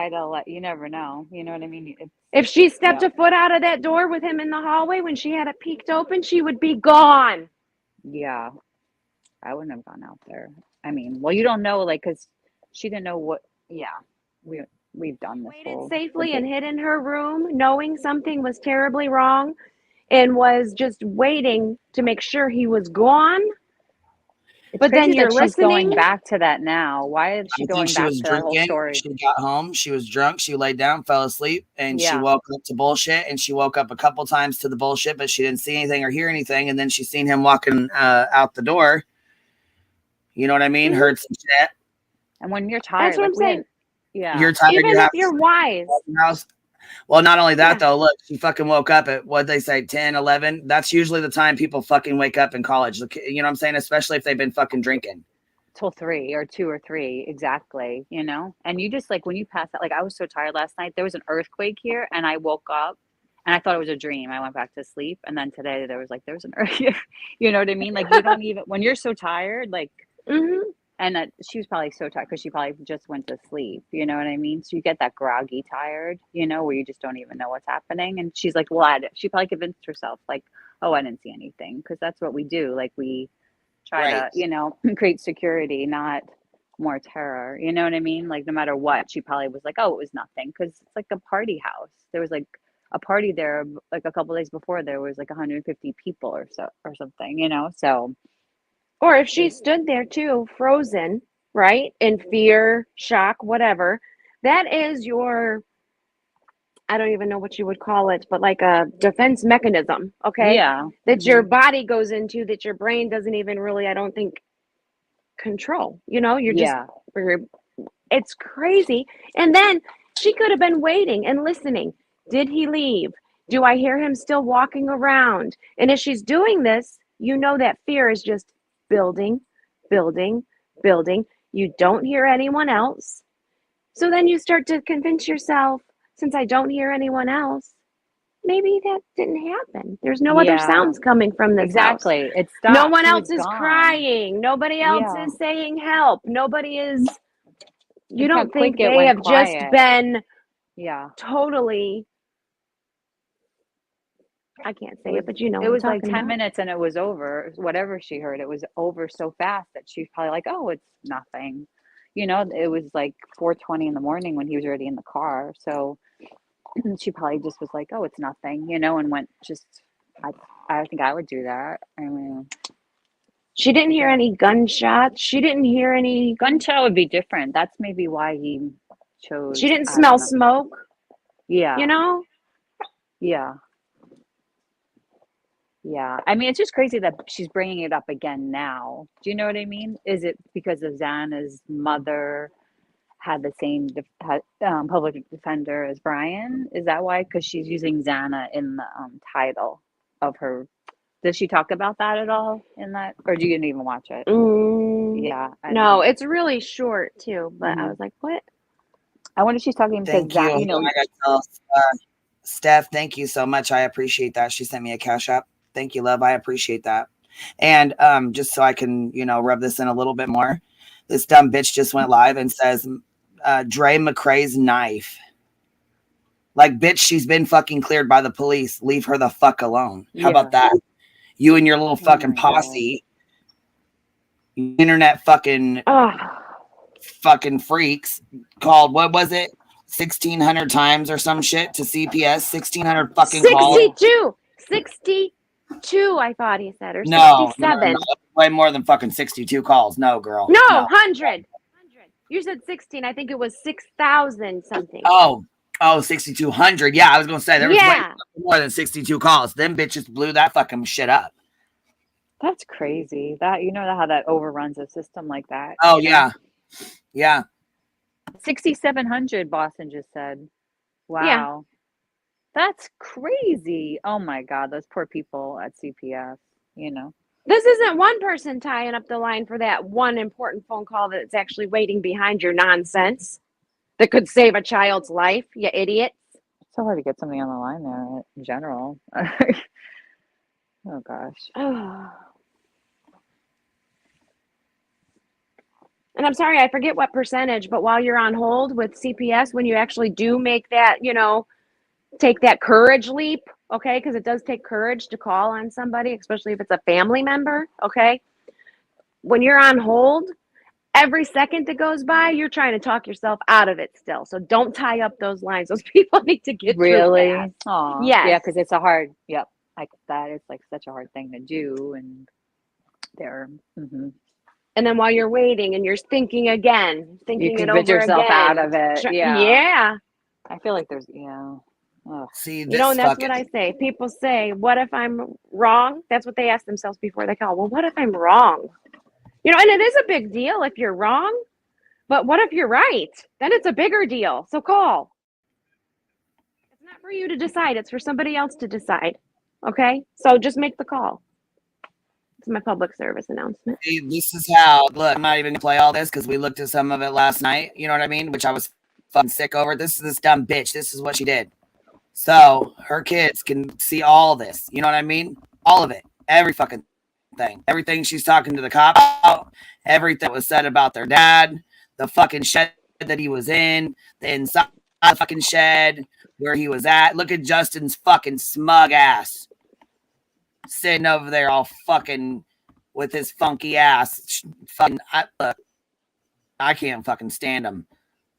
You never know. You know what I mean? If she stepped a foot out of that door with him in the hallway when she had it peeked open, she would be gone. Yeah, I wouldn't have gone out there. I mean, well, you don't know, like, because she didn't know what. Yeah, we've done this. Waited safely and hid in her room, knowing something was terribly wrong, and was just waiting to make sure he was gone. But then you're listening. Going back to that now. Why is she going back to that whole story? She got home. She was drunk. She laid down, fell asleep, and she woke up to bullshit. And she woke up a couple times to the bullshit, but she didn't see anything or hear anything. And then she seen him walking out the door. You know what I mean? Heard some shit. And when you're tired, that's what I'm saying. You're tired. Even if you're wise. Well, not only that, though. Look, she fucking woke up at, what'd they say, 10, 11? That's usually the time people fucking wake up in college. You know what I'm saying? Especially if they've been fucking drinking. Till 3 or 2 or 3, exactly, you know? And you just, like, when you pass out, like, I was so tired last night. There was an earthquake here, and I woke up, and I thought it was a dream. I went back to sleep, and then today there was an earthquake. You know what I mean? Like, you don't even, when you're so tired, like, and she was probably so tired because she probably just went to sleep. You know what I mean? So you get that groggy tired, you know, where you just don't even know what's happening. And she's like, well, she probably convinced herself, like, oh, I didn't see anything. Because that's what we do. Like, we try to, you know, create security, not more terror. You know what I mean? Like, no matter what, she probably was like, oh, it was nothing. Because it's like a party house. There was like a party there, like a couple days before, there was like 150 people or something, you know? So. Or if she stood there too, frozen, right? In fear, shock, whatever. That is your, I don't even know what you would call it, but like a defense mechanism, okay? Yeah. That your body goes into, that your brain doesn't even really, I don't think, control. You know, you're just, it's crazy. And then she could have been waiting and listening. Did he leave? Do I hear him still walking around? And if she's doing this, you know that fear is just building. You don't hear anyone else. So then you start to convince yourself, since I don't hear anyone else, maybe that didn't happen. There's no other sounds coming from this house. It's no one else is crying. Nobody else is saying help. Nobody is. You don't think they have just been totally. I can't say it, but you know, it was like 10 minutes and it was over. Whatever she heard, it was over so fast that she's probably like, oh, it's nothing. You know, it was like 4:20 in the morning when he was already in the car. So she probably just was like, oh, it's nothing, you know, and went just, I think I would do that. I mean, she didn't hear any gunshots. She didn't hear any. Gunshot would be different. That's maybe why he chose. She didn't smell smoke. Yeah. You know? Yeah. Yeah, I mean, it's just crazy that she's bringing it up again now. Do you know what I mean? Is it because of Xana's mother had the same public defender as Brian? Is that why? Because she's using Xana in the title of her. Does she talk about that at all in that? Or do you didn't even watch it? Yeah. No, it's really short too. But I was like, what? I wonder if she's talking because you know. Steph, thank you so much. I appreciate that. She sent me a Cash App. Thank you, love. I appreciate that. And just so I can, you know, rub this in a little bit more, this dumb bitch just went live and says, Dre McCrae's knife. Like, bitch, she's been fucking cleared by the police. Leave her the fuck alone. How about that? You and your little fucking posse, internet fucking freaks called, what was it? 1,600 times or some shit to CPS. 1,600 fucking calls. 62, I thought he said, or No, 67. way more than fucking 62 calls. No, girl. No, 100. You said 16. I think it was 6,000 something. Oh, 6,200. Yeah, I was gonna say there was way more than 62 calls. Them bitches blew that fucking shit up. That's crazy. That how that overruns a system like that. Oh yeah, yeah. 6,700. Boston just said. Wow. Yeah. That's crazy. Oh my God, those poor people at CPS. This isn't one person tying up the line for that one important phone call that's actually waiting behind your nonsense that could save a child's life, you idiots. It's so hard to get somebody on the line there in general. Oh gosh. And I'm sorry, I forget what percentage, but while you're on hold with CPS, when you actually do make that, take that courage leap, okay? Because it does take courage to call on somebody, especially if it's a family member, okay? When you're on hold, every second that goes by, you're trying to talk yourself out of it still. So don't tie up those lines. Those people need to get really. Oh, yes. Yeah, because it's a hard. Yep, like that is like such a hard thing to do, and they're. Mm-hmm. And then while you're waiting and you're thinking again, thinking you it over yourself again. out of it. Yeah. I feel like there's See, and that's what I say. People say, "What if I'm wrong?" That's what they ask themselves before they call. Well, what if I'm wrong? And it is a big deal if you're wrong. But what if you're right? Then it's a bigger deal. So call. It's not for you to decide. It's for somebody else to decide. Okay? So just make the call. It's my public service announcement. See, this is how, look, I'm not even going to play all this because we looked at some of it last night. You know what I mean? Which I was fucking sick over. This is this dumb bitch. This is what she did. So her kids can see all this. You know what I mean? All of it. Every fucking thing. Everything she's talking to the cop about. Everything that was said about their dad. The fucking shed that he was in. The inside the fucking shed. Where he was at. Look at Justin's fucking smug ass. Sitting over there all fucking with his funky ass. Fucking, I can't fucking stand him.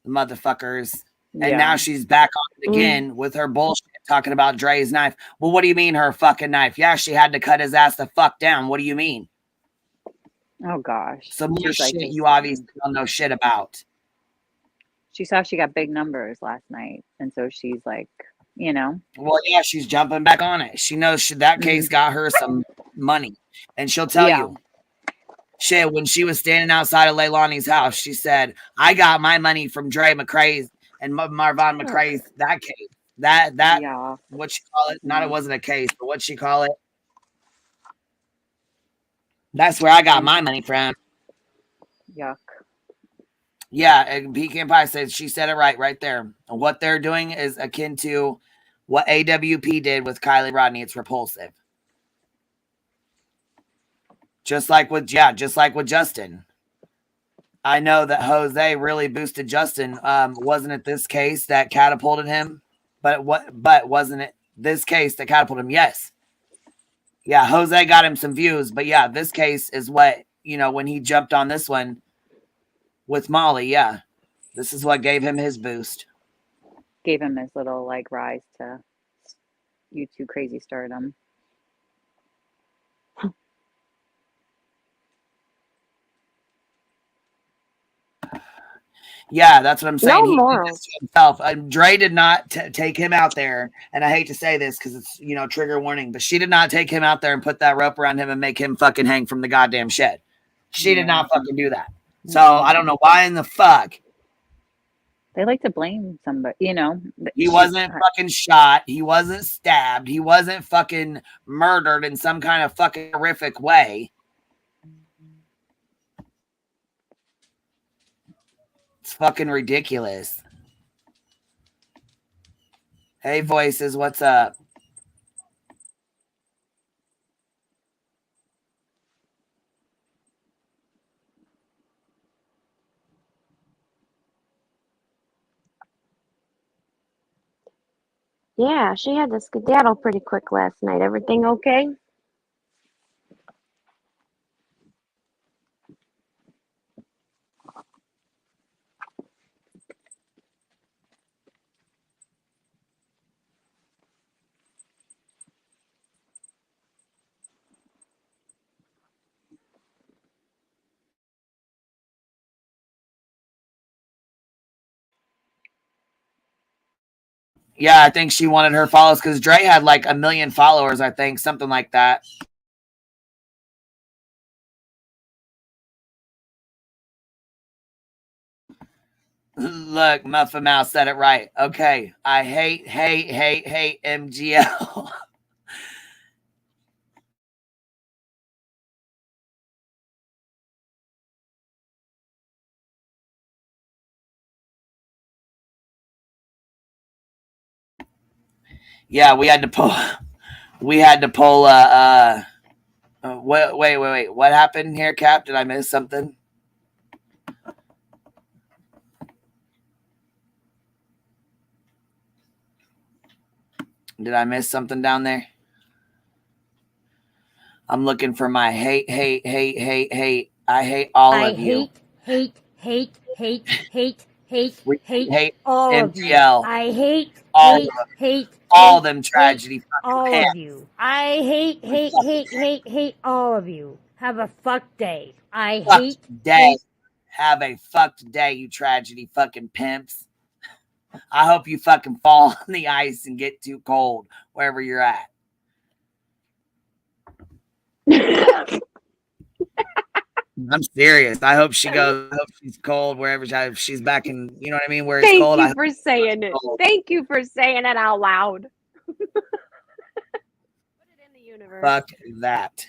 The motherfuckers. And now she's back on it again with her bullshit talking about Dre's knife. Well, what do you mean her fucking knife? Yeah, she had to cut his ass the fuck down. What do you mean? Oh gosh. Some more shit you obviously don't know shit about. She saw she got big numbers last night. And so she's like, Well, yeah, she's jumping back on it. She knows that case got her some money. And she'll tell you. Shit, when she was standing outside of Leilani's house, she said, I got my money from Dre McCrae's and Marvon McCrae's, that case. That what you call it? Not it wasn't a case, but what she call it? That's where I got my money from. Yuck. Yeah, and Pecan Pie says she said it right there. What they're doing is akin to what AWP did with Kylie Rodney. It's repulsive. Just like with Justin. I know that Jose really boosted Justin. Wasn't it this case that catapulted him? But wasn't it this case that catapulted him? Yes. Yeah, Jose got him some views, but yeah, this case is what, when he jumped on this one with Molly, yeah. This is what gave him his boost. Gave him his little rise to YouTube crazy stardom. Yeah, that's what I'm saying. No more. Himself. Dre did not take him out there, and I hate to say this because it's trigger warning, but she did not take him out there and put that rope around him and make him fucking hang from the goddamn shed. She did not fucking do that. So I don't know why in the fuck. They like to blame somebody, He wasn't fucking shot. He wasn't stabbed. He wasn't fucking murdered in some kind of fucking horrific way. It's fucking ridiculous. Hey, Voices, what's up? Yeah, she had to skedaddle pretty quick last night. Everything okay? Yeah, I think she wanted her followers because Dre had like 1 million followers, I think, something like that. Look, Muffin Mouse said it right. Okay. I hate MGL. Yeah, we had to pull wait. What happened here, Cap? Did I miss something? Did I miss something down there? I'm looking for my hate. I hate all of you. Hate all of MGL. you. I hate all them tragedy all pants. of you. I hate all of you. Have a fuck day. I hate day. Have a fucked day, you tragedy fucking pimps. I hope you fucking fall on the ice and get too cold wherever you're at. I'm serious. I hope she goes. I hope she's cold wherever she's back in. You know what I mean? Where it's cold. Thank you for saying it. Thank you for saying it out loud. Put it in the universe. Fuck that.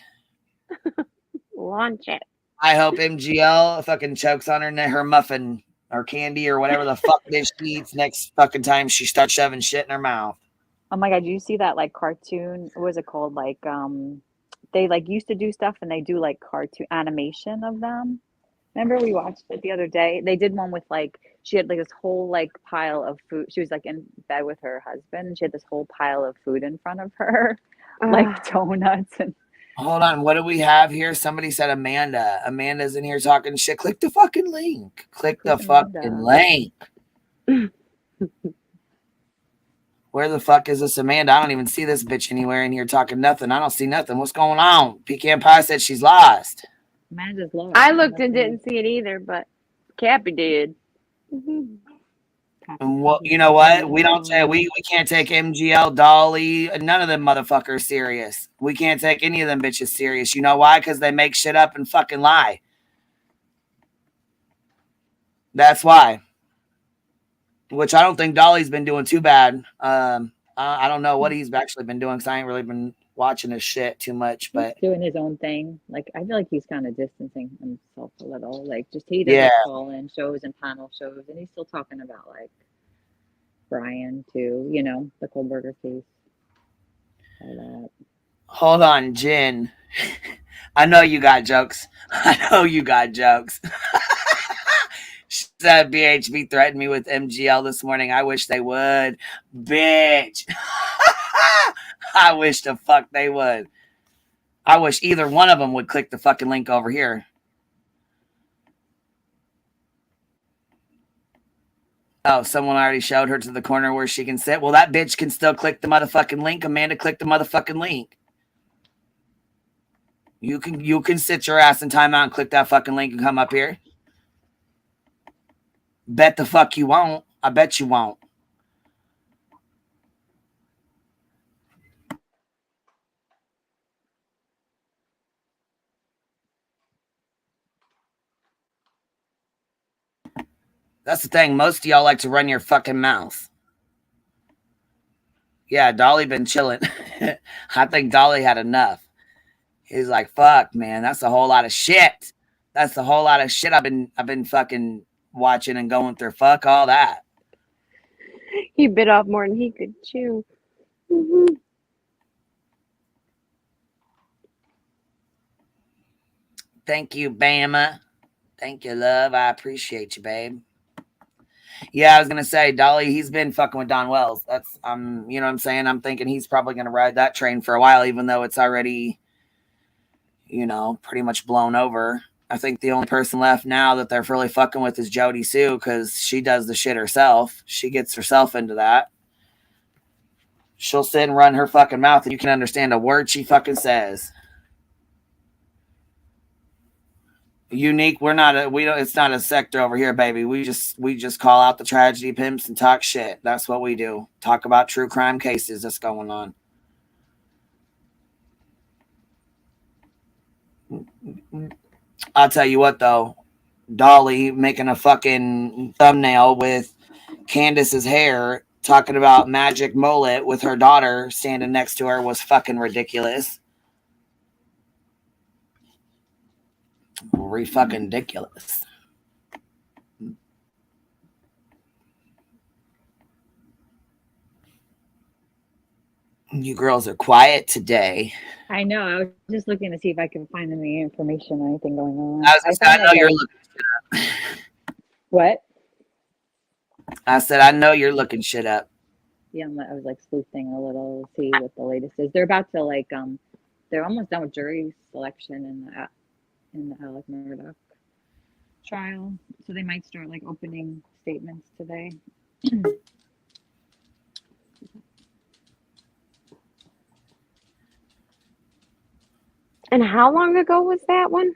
Launch it. I hope MGL fucking chokes on her muffin or candy or whatever the fuck it is she eats next fucking time she starts shoving shit in her mouth. Oh my god, you see that like cartoon? What was it called? Like they like used to do stuff and they do like cartoon animation of them. Remember we watched it the other day? They did one with like she had like this whole like pile of food. She was like in bed with her husband and she had this whole pile of food in front of her, like donuts and hold on, what do we have here? Somebody said Amanda. Amanda's in here talking shit. Click the fucking link. Click the fucking link. Where the fuck is this Amanda? I don't even see this bitch anywhere in here talking nothing. I don't see nothing. What's going on? Pecan Pie said she's lost. Amanda's lost. I looked and didn't see it either, but Cappy did. And what you know what? We don't say we can't take MGL, Dolly, none of them motherfuckers serious. We can't take any of them bitches serious. You know why? Because they make shit up and fucking lie. That's why. Which I don't think Dolly's been doing too bad. I don't know what he's actually been doing because I ain't really been watching his shit too much. But he's doing his own thing. Like I feel like he's kind of distancing himself a little. Like just he doesn't call in shows and panel shows, and he's still talking about like Brian too. You know, the Kohlberger case. All that. Hold on, Jen. I know you got jokes. She said BHB threatened me with MGL this morning. I wish they would. Bitch. I wish the fuck they would. I wish either one of them would click the fucking link over here. Oh, someone already showed her to the corner where she can sit. Well, that bitch can still click the motherfucking link. Amanda, click the motherfucking link. You can sit your ass in timeout and click that fucking link and come up here. Bet the fuck you won't. I bet you won't. That's the thing. Most of y'all like to run your fucking mouth. Yeah, Dolly been chilling. I think Dolly had enough. He's like, fuck, man, that's a whole lot of shit. That's a whole lot of shit I've been fucking watching and going through. Fuck all that. He bit off more than he could chew. Thank you, Bama. Thank you, love. I appreciate you, babe. Yeah, I was gonna say, Dolly, he's been fucking with Don Wells. That's you know what I'm saying? I'm thinking he's probably gonna ride that train for a while, even though it's already, you know, pretty much blown over. I think the only person left now that they're really fucking with is Jody Sue, because she does the shit herself. She gets herself into that. She'll sit and run her fucking mouth and you can understand a word she fucking says. Unique. We're not we don't. It's not a sector over here, baby. We just call out the tragedy pimps and talk shit. That's what we do. Talk about true crime cases that's going on. I'll tell you what though, Dolly making a fucking thumbnail with Candace's hair, talking about magic mullet with her daughter standing next to her was fucking ridiculous. Fucking ridiculous. You girls are quiet today. I know. I was just looking to see if I can find any information or anything going on. I know you're looking shit up. What? I said, I know you're looking shit up. Yeah, I was like sleuthing a little, see what the latest is. They're about to like, they're almost done with jury selection in the Alec Murdoch trial, so they might start like opening statements today. And how long ago was that one?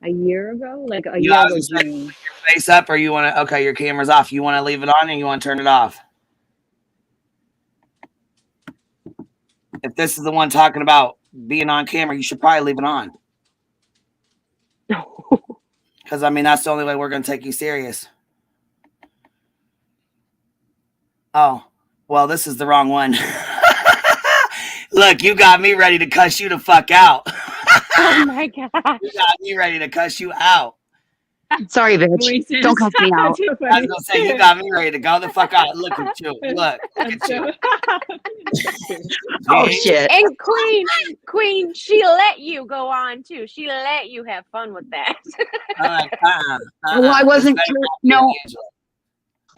A year ago, like a year ago. June. Your face up, or you want to? Okay, your camera's off. You want to leave it on, and you want to turn it off. If this is the one talking about being on camera, you should probably leave it on. Because I mean, that's the only way we're going to take you serious. Oh, well, this is the wrong one. Look, you got me ready to cuss you the fuck out. Oh my god! You got me ready to cuss you out. Sorry, bitch. Don't cuss me out. I was gonna say you got me ready to go the fuck out. Look at you. Look at you. Oh shit. And Queen, she let you go on too. She let you have fun with that. Well, I wasn't sure. No,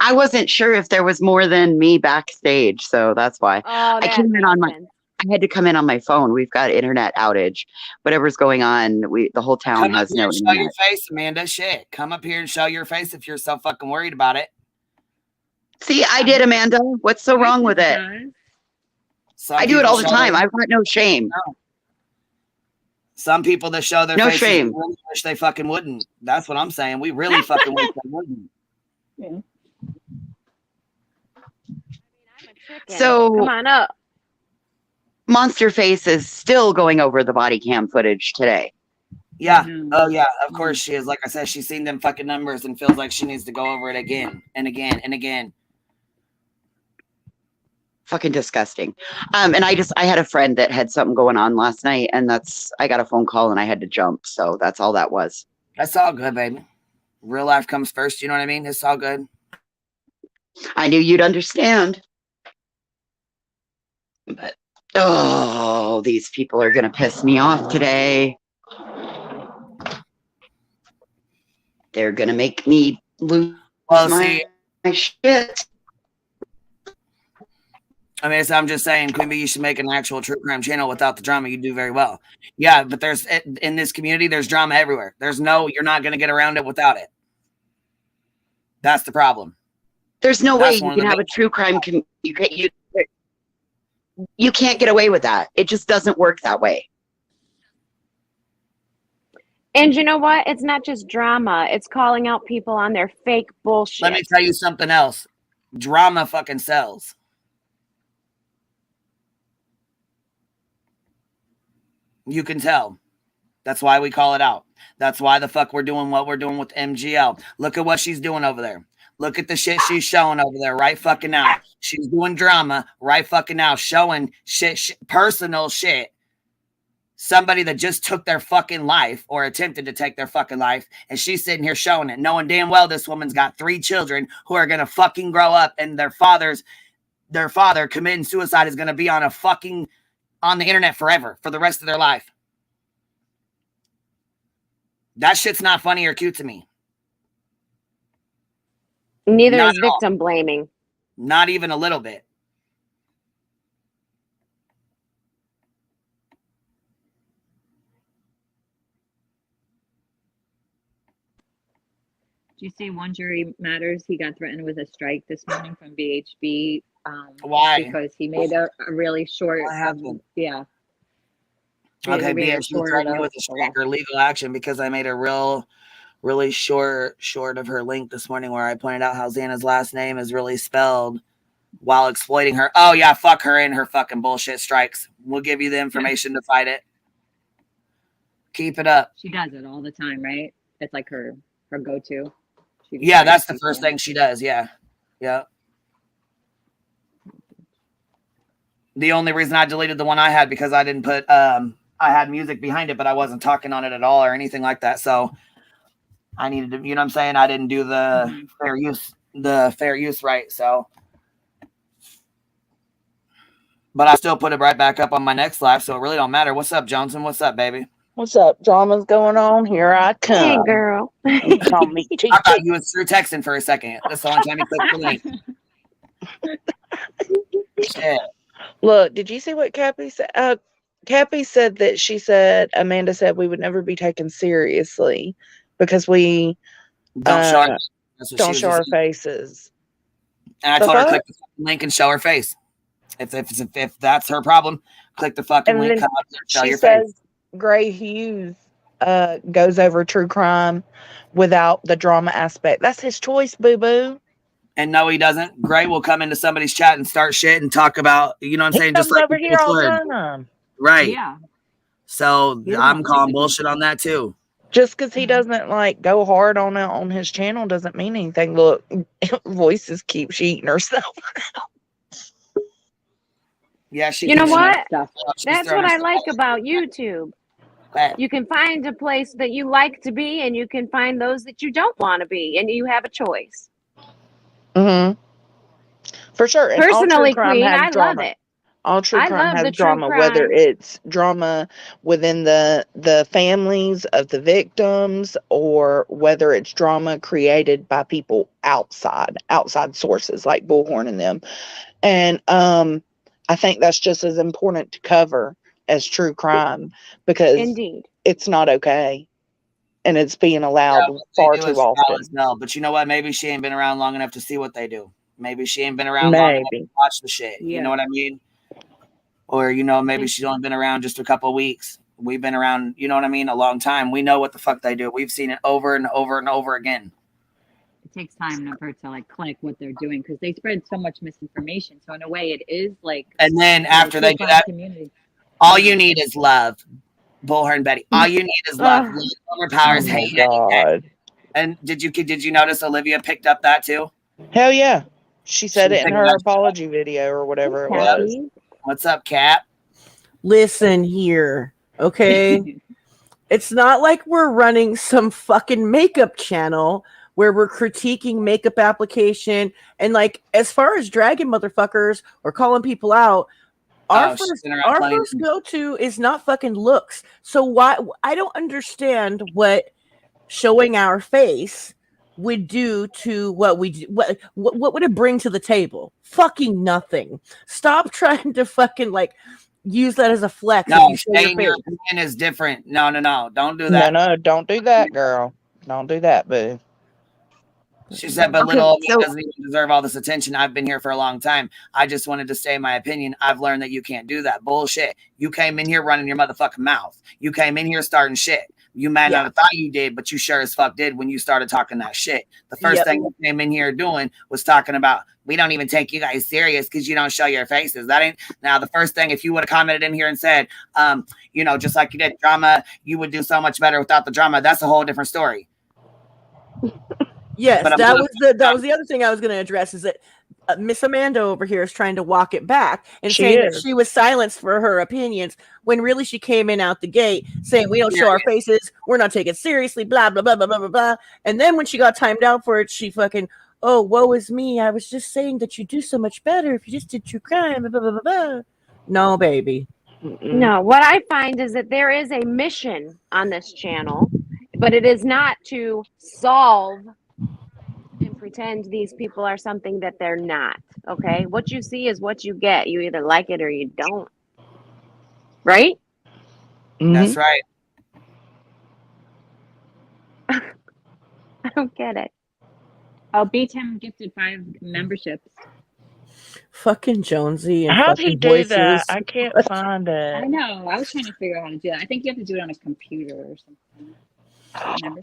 I wasn't sure if there was more than me backstage, so that's why I came in on I had to come in on my phone. We've got internet outage. Whatever's going on, the whole town has no internet. Show your face, Amanda. Shit. Come up here and show your face if you're so fucking worried about it. See, I did, Amanda. What's so wrong with it? I do it all the time. I've got no shame. No. Some people that show their no faces shame. Really wish they fucking wouldn't. That's what I'm saying. We really fucking wish they wouldn't. Yeah. So come on up. Monster Face is still going over the body cam footage today. Yeah. Oh yeah. Of course she is. Like I said, she's seen them fucking numbers and feels like she needs to go over it again and again and again. Fucking disgusting. And I had a friend that had something going on last night, and I got a phone call and I had to jump. So that's all that was. That's all good, baby. Real life comes first. You know what I mean? It's all good. I knew you'd understand. But oh, these people are gonna piss me off today. They're gonna make me lose my shit. I mean, I'm just saying, QueenBee, you should make an actual true crime channel without the drama. You do very well. Yeah, but there's in this community, there's drama everywhere. You're not going to get around it without it. That's the problem. There's no way you can have a true crime. You can't get away with that. It just doesn't work that way. And you know what? It's not just drama. It's calling out people on their fake bullshit. Let me tell you something else. Drama fucking sells. You can tell. That's why we call it out. That's why the fuck we're doing what we're doing with MGL. Look at what she's doing over there. Look at the shit she's showing over there right fucking now. She's doing drama right fucking now, showing shit, personal shit. Somebody that just took their fucking life or attempted to take their fucking life, and she's sitting here showing it, knowing damn well this woman's got 3 children who are going to fucking grow up, and their father committing suicide is going to be on the internet forever, for the rest of their life. That shit's not funny or cute to me. Neither is victim blaming. Not even a little bit. Do you see one jury matters? He got threatened with a strike this morning from BHB. Why? Because he made a really short. What happened? Yeah. Okay, Bia, she threatened me with a strike or legal action because I made a really short of her link this morning where I pointed out how Xana's last name is really spelled while exploiting her. Oh yeah, fuck her and her fucking bullshit strikes. We'll give you the information to fight it. Keep it up. She does it all the time, right? It's like her go-to. Yeah, that's the first thing she does. Yeah. The only reason I deleted the one I had because I didn't put I had music behind it, but I wasn't talking on it at all or anything like that. So I needed to, you know what I'm saying? I didn't do the fair use right. So, but I still put it right back up on my next live. So it really don't matter. What's up, Johnson? What's up, baby? What's up? Drama's going on. Here I come. Hey, girl. I thought you was through texting for a second. That's the only time you clicked the link. Shit. Look, did you see what Cappy said? Cappy said that Amanda said we would never be taken seriously because we don't show our faces. And I told her to click the link and show her face. If that's her problem, click the fucking link. Come up there, show your face. Gray Hughes goes over true crime without the drama aspect. That's his choice, boo-boo. And no, he doesn't. Gray will come into somebody's chat and start shit and talk about, you know what I'm saying? Just like over here all the time. Right. Yeah. So I'm calling bullshit on that too. Just because he doesn't like go hard on his channel doesn't mean anything. Look, Voices keeps eating herself. Yeah, she. You know what? She's That's what I like about YouTube. You can find a place that you like to be, and you can find those that you don't want to be, and you have a choice. Mm-hmm. For sure. And personally, Queen, I love it. All true crime has drama, whether it's drama within the families of the victims or whether it's drama created by people outside sources like Bullhorn and them. And I think that's just as important to cover as true crime because it's not okay. And it's being allowed far too often. No, but you know what? Maybe she ain't been around long enough to see what they do. Maybe she ain't been around long enough to watch the shit. Yeah. You know what I mean? Or, you know, maybe she's only been around just a couple of weeks. We've been around, you know what I mean, a long time. We know what the fuck they do. We've seen it over and over and over again. It takes time for it to like click what they're doing because they spread so much misinformation. So in a way, it is like. And then after they do that, all you need is love. Bullhorn Betty. All you need is love. Love overpowers hate. And did you notice Olivia picked up that too? Hell yeah. She said it in her apology video or whatever it was. What's up, Cap? Listen here, okay? It's not like we're running some fucking makeup channel where we're critiquing makeup application and like as far as dragging motherfuckers or calling people out, our first go-to is not fucking looks. So why I don't understand what showing our face would do to what we do. What would it bring to the table? Fucking nothing. Stop trying to fucking like use that as a flex. No, saying your opinion is different. No. Don't do that. No, don't do that, girl. Don't do that, boo. She said, but little me doesn't even deserve all this attention. I've been here for a long time. I just wanted to say my opinion. I've learned that you can't do that. Bullshit. You came in here running your motherfucking mouth. You came in here starting shit. You might not have thought you did, but you sure as fuck did when you started talking that shit. The first thing you came in here doing was talking about, we don't even take you guys serious because you don't show your faces. That ain't now the first thing. If you would have commented in here and said, you know, just like you did drama, you would do so much better without the drama. That's a whole different story. Yes, that was the other thing I was going to address is that Miss Amanda over here is trying to walk it back and saying that she was silenced for her opinions when really she came in out the gate saying we don't show our faces, we're not taken seriously, blah, blah, blah, blah, blah, blah, blah. And then when she got timed out for it, she fucking, oh, woe is me. I was just saying that you do so much better if you just did true crime, blah, blah, blah, blah. No, baby. No, what I find is that there is a mission on this channel, but it is not to solve and pretend these people are something that they're not. Okay, what you see is what you get. You either like it or you don't. Right? That's right. I don't get it. Oh, B-Tim gifted 5 memberships. Fucking Jonesy and How'd he fucking do that? voices. I can't find it. I know. I was trying to figure out how to do that. I think you have to do it on a computer or something.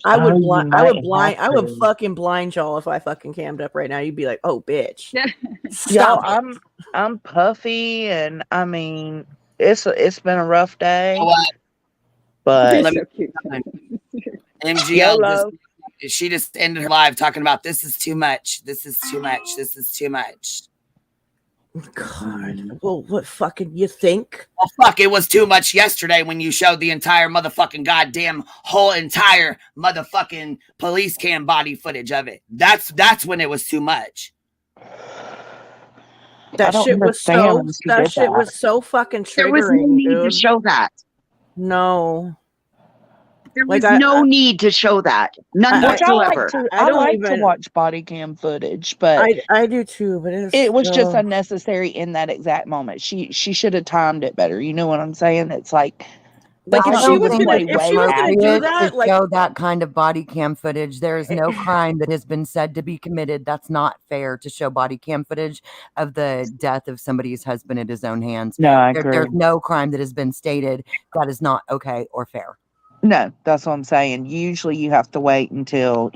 I would I would fucking blind y'all if I fucking cammed up right now. You'd be like, "Oh, bitch, y'all." stop it." I'm puffy, and I mean, it's been a rough day. But MGL she just ended her live talking about this is too much. This is too much. This is too much. God. Well, what fucking you think? Well, fuck, it was too much yesterday when you showed the entire motherfucking goddamn whole entire motherfucking police cam body footage of it. That's when it was too much. That shit was so fucking triggering. There was no need to show that. No. There was no need to show that. None whatsoever. I like to watch body cam footage, but I do too. But it was just unnecessary in that exact moment. She should have timed it better. You know what I'm saying? It's like if she was gonna do that, show that kind of body cam footage. There is no crime that has been said to be committed. That's not fair to show body cam footage of the death of somebody's husband at his own hands. No, I agree. There's no crime that has been stated that is not okay or fair. No, that's what I'm saying. Usually you have to wait until,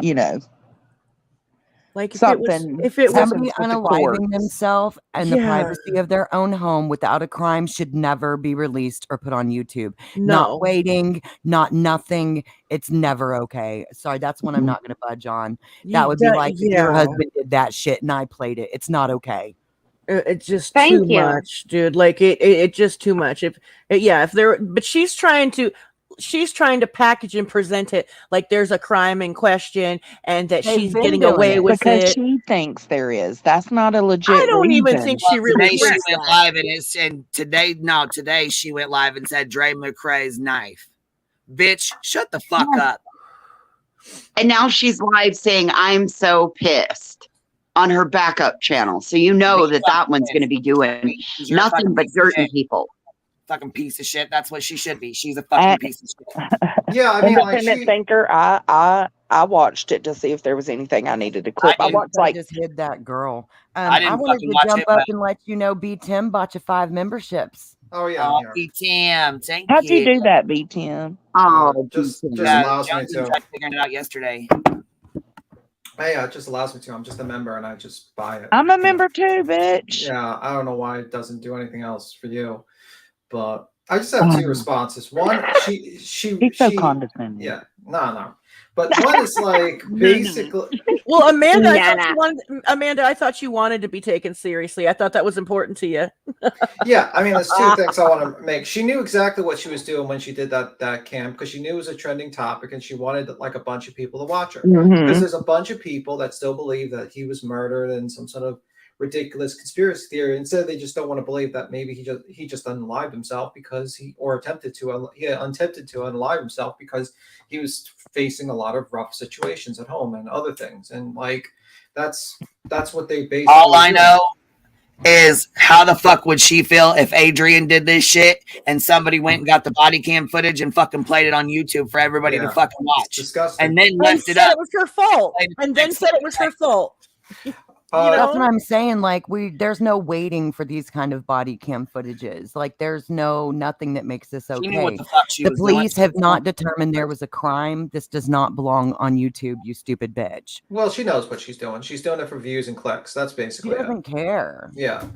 like something. If it was somebody unaliving themselves in the privacy of their own home without a crime should never be released or put on YouTube. No. Not waiting, not nothing. It's never okay. Sorry, that's one I'm not going to budge on. That would be like if your husband did that shit and I played it. It's not okay. It's just too much, dude. Like it just too much. But she's trying to package and present it like there's a crime in question and that she's getting away with because it. She thinks there is. That's not a legit I don't reason. even think she really Today she went live today she went live and said Dre McCrae's knife. Bitch, shut the fuck up. And now she's live saying, I'm so pissed on her backup channel. So you know that one's going to be doing nothing but dirt and people. Fucking piece of shit. That's what she should be. She's a fucking piece of shit. Yeah, I mean, independent thinker. I watched it to see if there was anything I needed to clip. I watched just hid that girl. I didn't wanted to jump up and let you know B Tim bought you 5 memberships. Oh yeah, B Tim. Thank How'd you. you do that, B Tim? Just allows me to. I figured it out yesterday. Hey, it just allows me to. I'm just a member and I just buy it. I'm a member too, bitch. Yeah, I don't know why it doesn't do anything else for you. But I just have 2 responses. One, she's so condescending. Yeah, no. But one is like basically. Well, Amanda, I thought you wanted to be taken seriously. I thought that was important to you. Yeah, I mean, there's 2 things I want to make. She knew exactly what she was doing when she did that camp because she knew it was a trending topic and she wanted like a bunch of people to watch her because there's a bunch of people that still believe that he was murdered in some sort of ridiculous conspiracy theory. Instead, they just don't want to believe that maybe he just unalived himself because attempted to unalive himself because he was facing a lot of rough situations at home and other things. And like that's what they basically. All I know is how the fuck would she feel if Adrian did this shit and somebody went and got the body cam footage and fucking played it on YouTube for everybody to fucking watch, disgusting, and then left it up. It was her fault, and then said it was her fault. That's what I'm saying. Like there's no waiting for these kind of body cam footages. Like there's nothing that makes this okay. The police have not determined there was a crime. This does not belong on YouTube, you stupid bitch. Well, she knows what she's doing. She's doing it for views and clicks. That's basically She doesn't care. Yeah.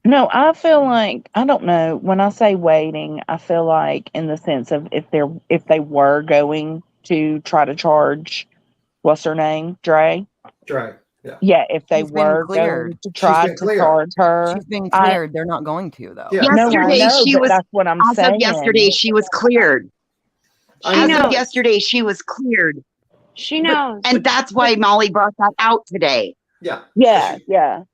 No, I feel like I don't know. When I say waiting, I feel like in the sense of if they were going to try to charge, what's her name, Dre. Yeah, if they were going to try to charge her. She's been cleared. They're not going to, though. Yeah. Yesterday, that's what I'm saying. Yesterday, she was cleared. Yesterday, she was cleared. She knows. And that's why Molly brought that out today. Yeah.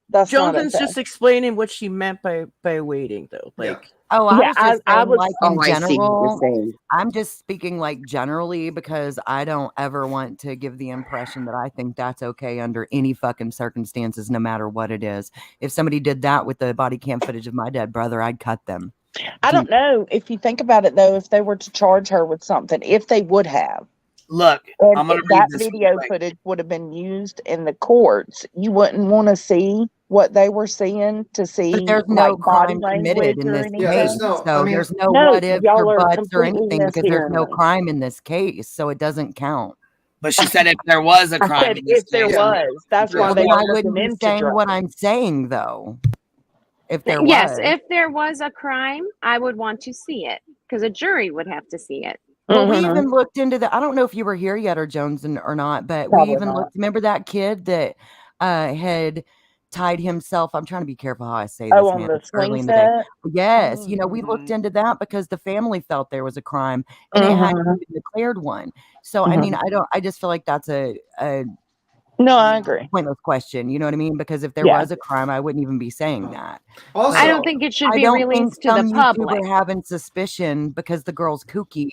That's Jonathan's just explaining what she meant by waiting, though. Like, I was just in I see what you're general. saying. I'm just speaking like generally because I don't ever want to give the impression that I think that's okay under any fucking circumstances, no matter what it is. If somebody did that with the body cam footage of my dead brother, I'd cut them. I don't know if you think about it, though, if they were to charge her with something, if they would have. Look, and if that video footage would have been used in the courts, you wouldn't want to see what they were seeing to see But there's like no body crime committed language in or this anything? case. So there's no No, what ifs y'all or are buts or completely anything because there's mishearing no me. crime in this case. So it doesn't count. But she said if there was a I crime said in this if there case, was, that's why Well, they then were I looking wouldn't be into saying what drugs. I'm saying, though. If there Yes, was. if there was a crime, I would want to see it because a jury would have to see it. Well, we even looked into the. I don't know if you were here yet or Jones or not, but Probably we even not. looked. Remember that kid that had tied himself? I'm trying to be careful how I say this, Oh, on man. the It's early swing in the day. set? Yes, you know, we looked into that because the family felt there was a crime and it hadn't even declared one. So, I mean, I just feel like that's a No, I agree. pointless question. You know what I mean? Because if there Yeah. was a crime, I wouldn't even be saying that. Also, I don't think it should I be don't think released to some the public. YouTuber having suspicion because the girl's kooky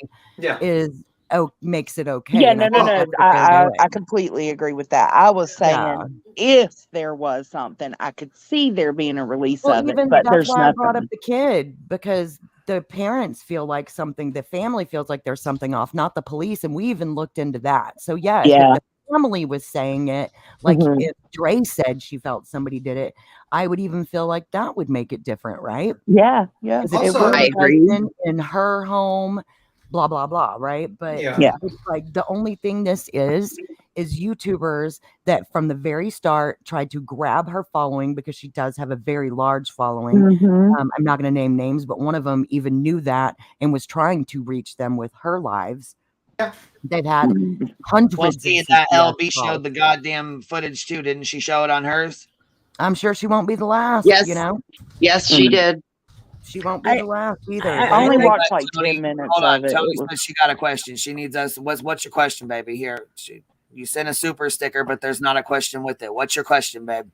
makes it okay. Yeah, And no. that's what they're I doing. completely agree with that. I was saying if there was something, I could see there being a release of it, but that's there's why I brought up nothing. the kid because the parents feel like something, the family feels like there's something off, not the police. And we even looked into that. So yes, if the family was saying it, like if Dre said she felt somebody did it, I would even feel like that would make it different, right? Yeah. Also, I agree. In her home, blah blah blah, right? But it's like the only thing this is YouTubers that from the very start tried to grab her following because she does have a very large following. I'm not going to name names, but one of them even knew that and was trying to reach them with her lives. They've had hundreds. Well, see, that LB showed the goddamn footage too, didn't she show it on hers? I'm sure she won't be the last. Yes. You know. Yes, she did. She won't be the last either. I only watched like Tony, 10 minutes hold on. of it. Tony says she got a question. She needs us. What's your question, baby? Here, you sent a super sticker, but there's not a question with it. What's your question, babe?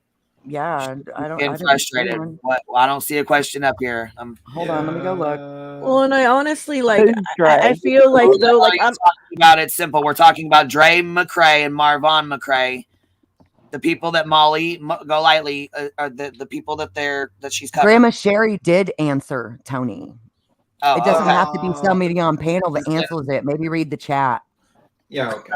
Yeah, I don't. Getting frustrated. What? I don't see a question up here. Hold on, let me go look. Well, and I honestly I feel like though, like I'm talking about it simple. We're talking about Dre McCrae and Marvon McCrae. The people that Molly Golightly are the people that she's covering. Grandma Sherry did answer Tony. It doesn't have to be somebody on panel that answers it. Maybe read the chat. Yeah, okay.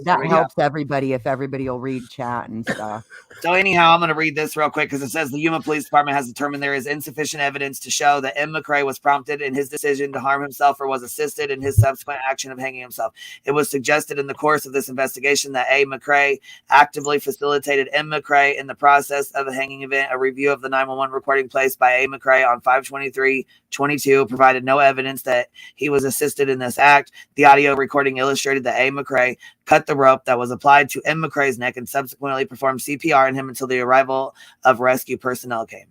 That helps everybody if everybody will read chat and stuff. So anyhow, I'm going to read this real quick because it says the Yuma Police Department has determined there is insufficient evidence to show that M. McCrae was prompted in his decision to harm himself or was assisted in his subsequent action of hanging himself. It was suggested in the course of this investigation that A. McCrae actively facilitated M. McCrae in the process of the hanging event. A review of the 911 recording placed by A. McCrae on 5/23/22 provided no evidence that he was assisted in this act. The audio recording illustrated that A. McCrae cut the rope that was applied to M. McCrae's neck and subsequently performed CPR on him until the arrival of rescue personnel came.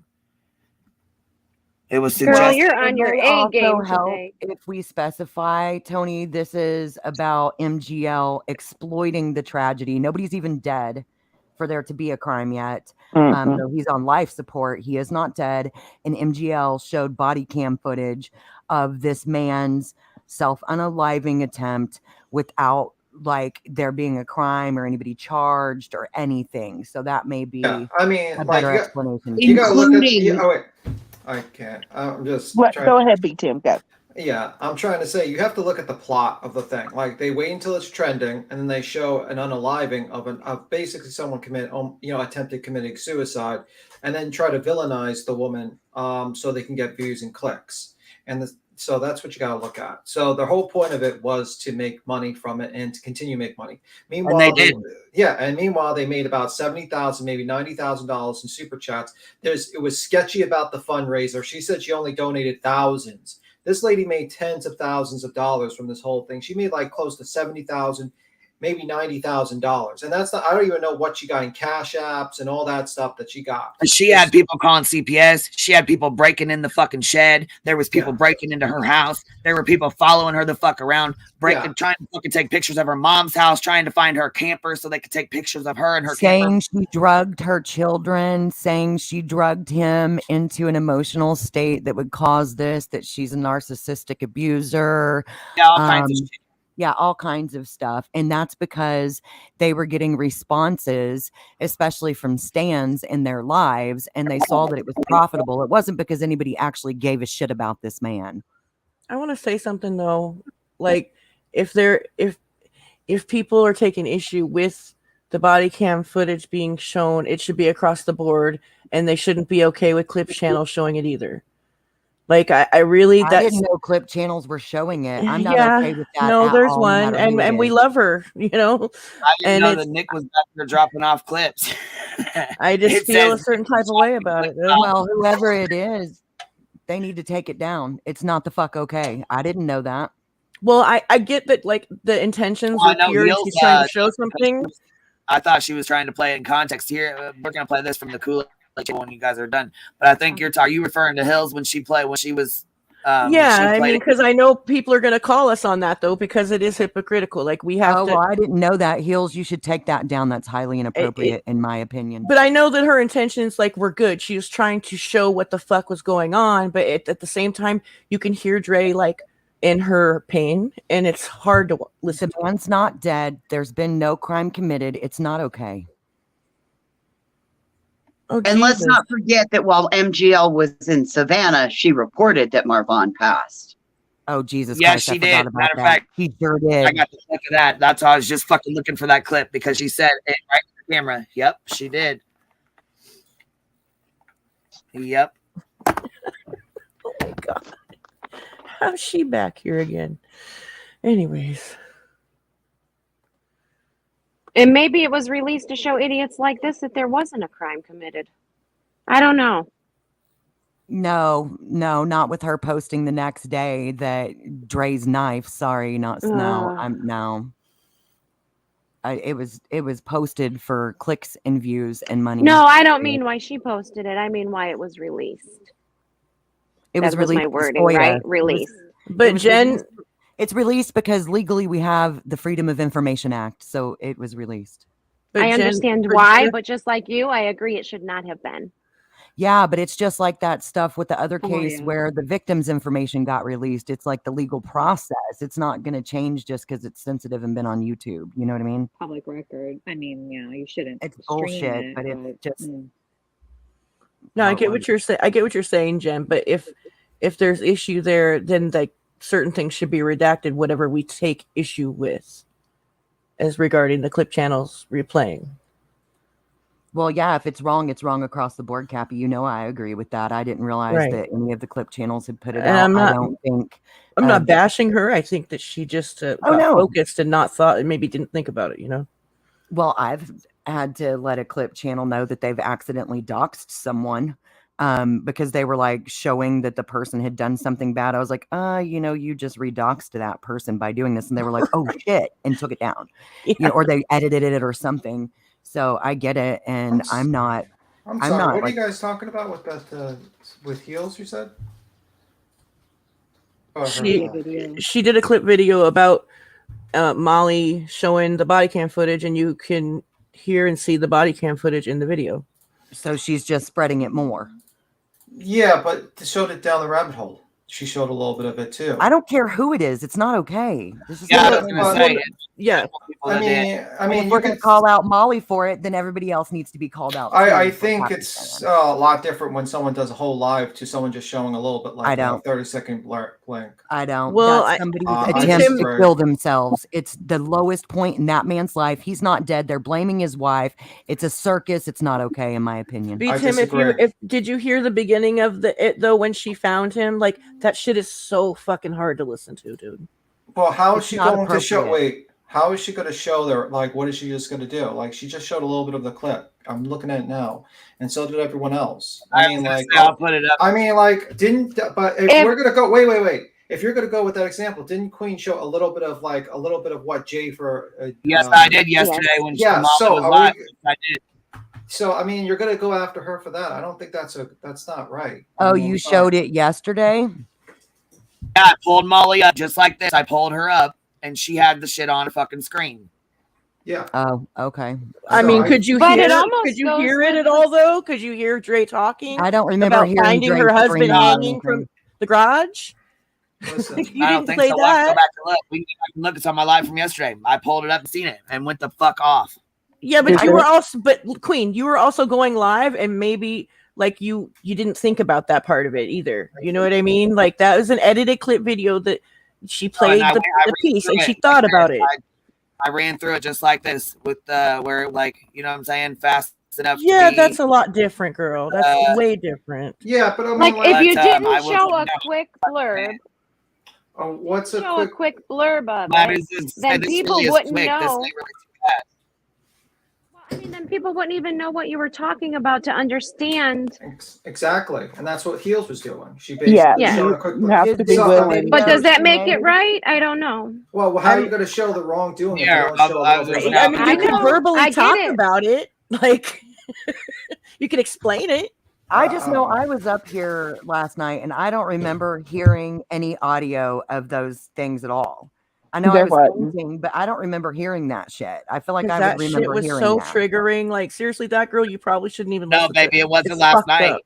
It was suggested. Girl, you're on your A game today. If we specify, Tony, this is about MGL exploiting the tragedy. Nobody's even dead for there to be a crime yet. So he's on life support. He is not dead. And MGL showed body cam footage of this man's self-unaliving attempt without like there being a crime or anybody charged or anything. So that may be a better explanation. You gotta look at oh wait. I can't. I'm just go ahead, B-Tim, go. Yeah, I'm trying to say you have to look at the plot of the thing. Like they wait until it's trending and then they show an unaliving of basically someone attempted committing suicide and then try to villainize the woman so they can get views and clicks. So that's what you got to look at. So the whole point of it was to make money from it and to continue to make money. Meanwhile, and they did. Meanwhile, they made about $70,000, maybe $90,000 in super chats. It was sketchy about the fundraiser. She said she only donated thousands. This lady made tens of thousands of dollars from this whole thing. She made like close to $70,000, maybe $90,000. And that's I don't even know what she got in cash apps and all that stuff that she got. She had people calling CPS. She had people breaking in the fucking shed. There was people breaking into her house. There were people following her the fuck around, trying to fucking take pictures of her mom's house, trying to find her camper so they could take pictures of her and her saying camper. She drugged her children, saying she drugged him into an emotional state that would cause this, that she's a narcissistic abuser. Yeah, all kinds of shit. Yeah, all kinds of stuff. And that's because they were getting responses, especially from stans in their lives, and they saw that it was profitable. It wasn't because anybody actually gave a shit about this man. I want to say something though. Like if people are taking issue with the body cam footage being shown, it should be across the board, and they shouldn't be okay with Clip Channel showing it either. Like I didn't know Clip Channels were showing it. I'm not okay with that. No, there's all, one, no and we love her, you know. I didn't know that Nick was back there dropping off clips. I just feel a certain type of way about it. Well, whoever it is, they need to take it down. It's not the fuck okay. I didn't know that. Well, I get that, like, the intentions were pure. She's trying to show something. I thought she was trying to play in context here. We're gonna play this from the Kool-Aid when you guys are done. But I think you referring to Hills when she was. I mean, because I know people are going to call us on that, though, because it is hypocritical. Like, we have to. Well, I didn't know that. Heels, you should take that down. That's highly inappropriate, in my opinion. But I know that her intentions, like, were good. She was trying to show what the fuck was going on, but at the same time, you can hear Dre, like, in her pain, and it's hard to listen. The man's not dead. There's been no crime committed. It's not okay. Oh, and let's not forget that while MGL was in Savannah, she reported that Marvon passed. Oh, Jesus Christ. Yes, she did. Matter of fact, he sure did. I got the clip of that. That's why I was just fucking looking for that clip, because she said it right to the camera. Yep, she did. Yep. Oh my God. How's she back here again? Anyways. And maybe it was released to show idiots like this that there wasn't a crime committed. I don't know. No, not with her posting the next day that Dre's knife. Sorry, not no. It was posted for clicks and views and money. No, I don't mean why she posted it. I mean why it was released. It was released. My wording, right? Released. But Jen. It's released because legally we have the Freedom of Information Act, so it was released. I understand why, but just like you, I agree it should not have been. Yeah, but it's just like that stuff with the other case where the victim's information got released. It's like the legal process. It's not going to change just because it's sensitive and been on YouTube. You know what I mean? Public record. I mean, yeah, you shouldn't. It's bullshit, but it's just. No, I get what you're saying. I get what you're saying, Jen. But if there's issue there, then like certain things should be redacted. Whatever we take issue with, as regarding the clip channels replaying. Well, yeah, if it's wrong across the board, Cappy. You know, I agree with that. I didn't realize that any of the clip channels had put it out. I'm not bashing her. I think that she just got focused and not thought, and maybe didn't think about it. You know. Well, I've had to let a clip channel know that they've accidentally doxed someone because they were like showing that the person had done something bad. I was like, you just redoxed that person by doing this. And they were like, oh shit, and took it down. Yeah. You know, or they edited it or something. So I get it. And I'm sorry, what are you guys talking about with that with heels, you said? Oh, she did a clip video about Molly showing the body cam footage, and you can hear and see the body cam footage in the video. So she's just spreading it more. Yeah, but showed it down the rabbit hole. She showed a little bit of it too. I don't care who it is. It's not okay. This is I mean, if we're going to call out Molly for it, then everybody else needs to be called out. I think it's a lot different when someone does a whole live to someone just showing a little bit, like a 30-second blink. I don't. Well, that's somebody's attempt to kill themselves. It's the lowest point in that man's life. He's not dead. They're blaming his wife. It's a circus. It's not okay, in my opinion. Tim, did you hear the beginning of it though when she found him? Like, that shit is so fucking hard to listen to, dude. Well, how is she going to show? Wait, how is she going to show there? Like, what is she just going to do? Like, she just showed a little bit of the clip. I'm looking at it now, and so did everyone else. I mean, like, I'll put it up. I mean, like, but if we're gonna go, wait. If you're gonna go with that example, didn't Queen show a little bit of what Jay for? Yes, I did yesterday when she was live. I did. So I mean, you're gonna go after her for that. I don't think that's not right. Oh, you showed it yesterday? Yeah, I pulled Molly up just like this. I pulled her up, and she had the shit on her fucking screen. Yeah. Oh, okay. I mean, could you hear it at all though? Could you hear Dre talking? I don't remember about hearing finding Dre her husband hanging anything from the garage. Listen, you I don't didn't think play so. that. Go back and look. We can look. It's on my live from yesterday. I pulled it up and seen it, and went the fuck off. Yeah, but you were also, Queen, you were also going live, and maybe like you didn't think about that part of it either. You know what I mean? Like, that was an edited clip video that she played the piece, and she thought about it. I ran through it just like this with where like, you know what I'm saying, fast enough. Yeah, to be, that's a lot different, girl. That's way different. Yeah, but I mean, like if you didn't I show a quick blurb. What's a quick blurb of it, then this people really wouldn't quick. know. This ain't really too bad. I mean, then people wouldn't even know what you were talking about to understand. Exactly, and that's what Heels was doing. She basically showed a quick. You have to be willing. But does that make it right? I don't know. Well, how are you going to show the wrongdoing if you don't show I mean, you can verbally talk about it. Like, you can explain it. I just know I was up here last night and I don't remember hearing any audio of those things at all. I know I was thinking, but I don't remember hearing that shit. I feel like I would remember hearing that. That shit was so triggering. Like, seriously, that girl, you probably shouldn't even No, listen baby, it wasn't last night.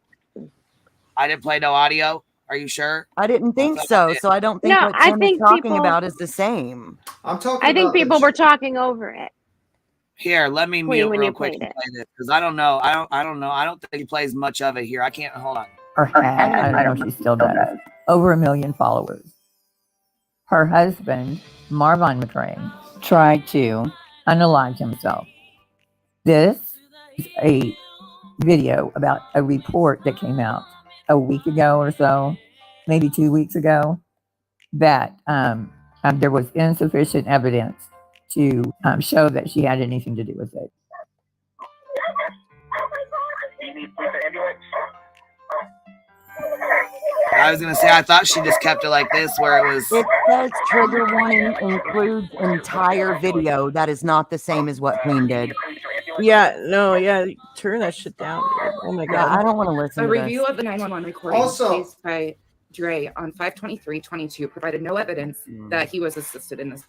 I didn't play no audio. Are you sure? I didn't think so. So I don't think what Tim is talking about is the same. I'm talking. I think people were talking over it. Here, let me mute real quick and play this because I don't know. I don't know. I don't think he plays much of it here. I can't. Hold on. Or had, I don't know if she still does. Over 1 million followers. Her husband, Marvin McRae, tried to unalive himself. This is a video about a report that came out a week ago or so, maybe 2 weeks ago, that there was insufficient evidence to show that she had anything to do with it. I was gonna say I thought she just kept it like this, where it was. It says trigger warning includes entire video. That is not the same as what Queen did. Yeah, no, yeah, turn that shit down. Dude. Oh my god, yeah, I don't want to listen. A to review this. of the 911 recording released by Dre on 5/23/22 provided no evidence that he was assisted in this.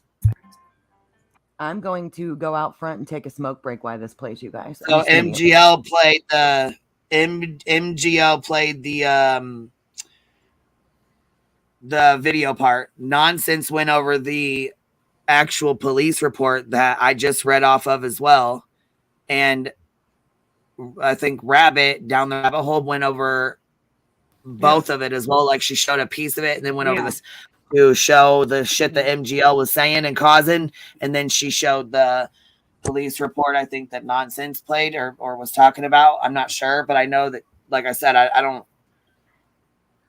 I'm going to go out front and take a smoke break while this plays, you guys. So MGL played the MGL played the video part. Nonsense went over the actual police report that I just read off of as well. And I think Rabbit down the rabbit hole went over both of it as well. Like she showed a piece of it and then went over this to show the shit that MGL was saying and causing. And then she showed the police report, I think, that Nonsense played or was talking about. I'm not sure, but I know that, like I said, I don't.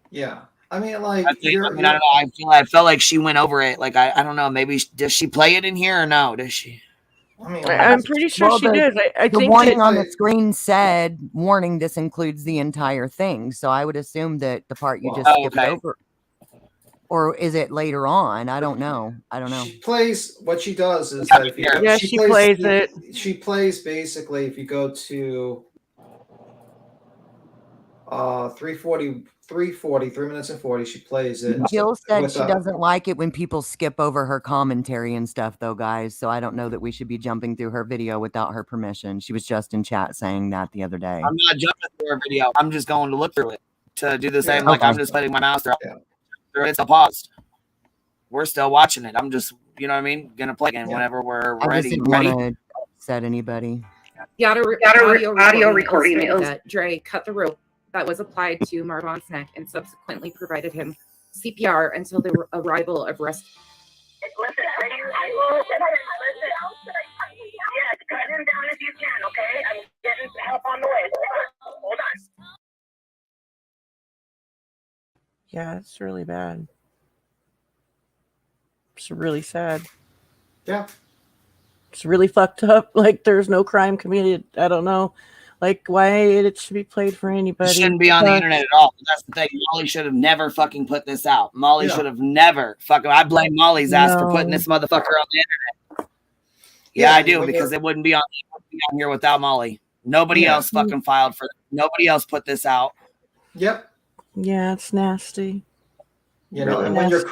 Yeah. I mean, like, I don't know. I felt like she went over it. Like, I don't know. Maybe does she play it in here or no? Does she? I mean, I'm pretty sure she did. I the think warning on the screen said, "Warning: this includes the entire thing." So I would assume that the part you just skipped over, or is it later on? I don't know. She plays. What she does is that if you she plays it. She plays basically if you go to 3 minutes and 40, she plays it. Jill said she doesn't like it when people skip over her commentary and stuff, though, guys. So I don't know that we should be jumping through her video without her permission. She was just in chat saying that the other day. I'm not jumping through her video. I'm just going to look through it to do the same. Like I'm just letting my mouse through. It's a paused. We're still watching it. I'm just, you know what I mean, gonna play again whenever we're ready. I just didn't want to upset anybody. The audio recording is that Dre cut the rope that was applied to Marvan's neck and subsequently provided him CPR until the arrival of rescue. Listen, yes, cut him down if you can, okay? I'm getting help on the way. Hold on. Yeah, it's really bad. It's really sad. Yeah. It's really fucked up. Like, there's no crime committed. I don't know. Like, why it should be played for anybody. It shouldn't be on the internet at all. That's the thing. Molly should have never fucking put this out. Molly should have never fucking. I blame Molly's ass for putting this motherfucker on the internet. Yeah, I do, because it wouldn't be on here without Molly. Nobody else fucking filed for it. Nobody else put this out. Yep. Yeah, it's nasty. You know, and when you're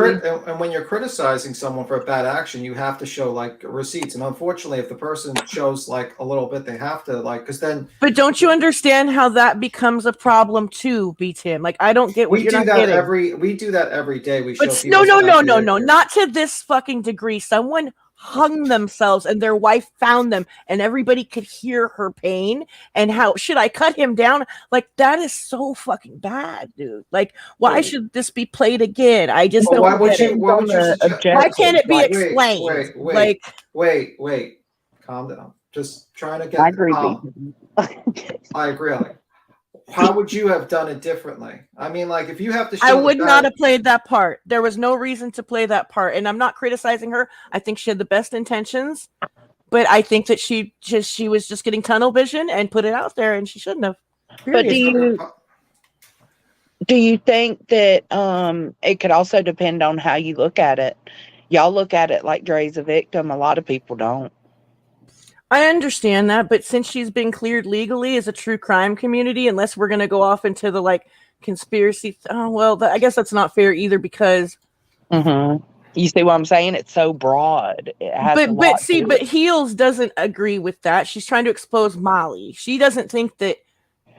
criticizing someone for a bad action, you have to show like receipts. And unfortunately, if the person shows like a little bit, they have to because then. But don't you understand how that becomes a problem too, B-Tim? Like, I don't get what you're not getting. We do that every day. We but show no, not to this fucking degree. Someone hung themselves and their wife found them and everybody could hear her pain, and how should I cut him down? Like, that is so fucking bad, dude. Like, why should this be played again? I just don't why would get it. Why can't it be explained? Wait. Calm down. Just trying to get. I agree. I agree. How would you have done it differently? I mean, like, if you have to show I would not have played that part. There was no reason to play that part. And I'm not criticizing her. I think she had the best intentions, but I think that she was just getting tunnel vision and put it out there, and she shouldn't have. Period. But do you think that it could also depend on how you look at it? Y'all look at it like Dre's a victim. A lot of people don't. I understand that, but since she's been cleared legally as a true crime community, unless we're going to go off into the like conspiracy, I guess that's not fair either, because you see what I'm saying? It's so broad. It has but Heels doesn't agree with that. She's trying to expose Molly. She doesn't think that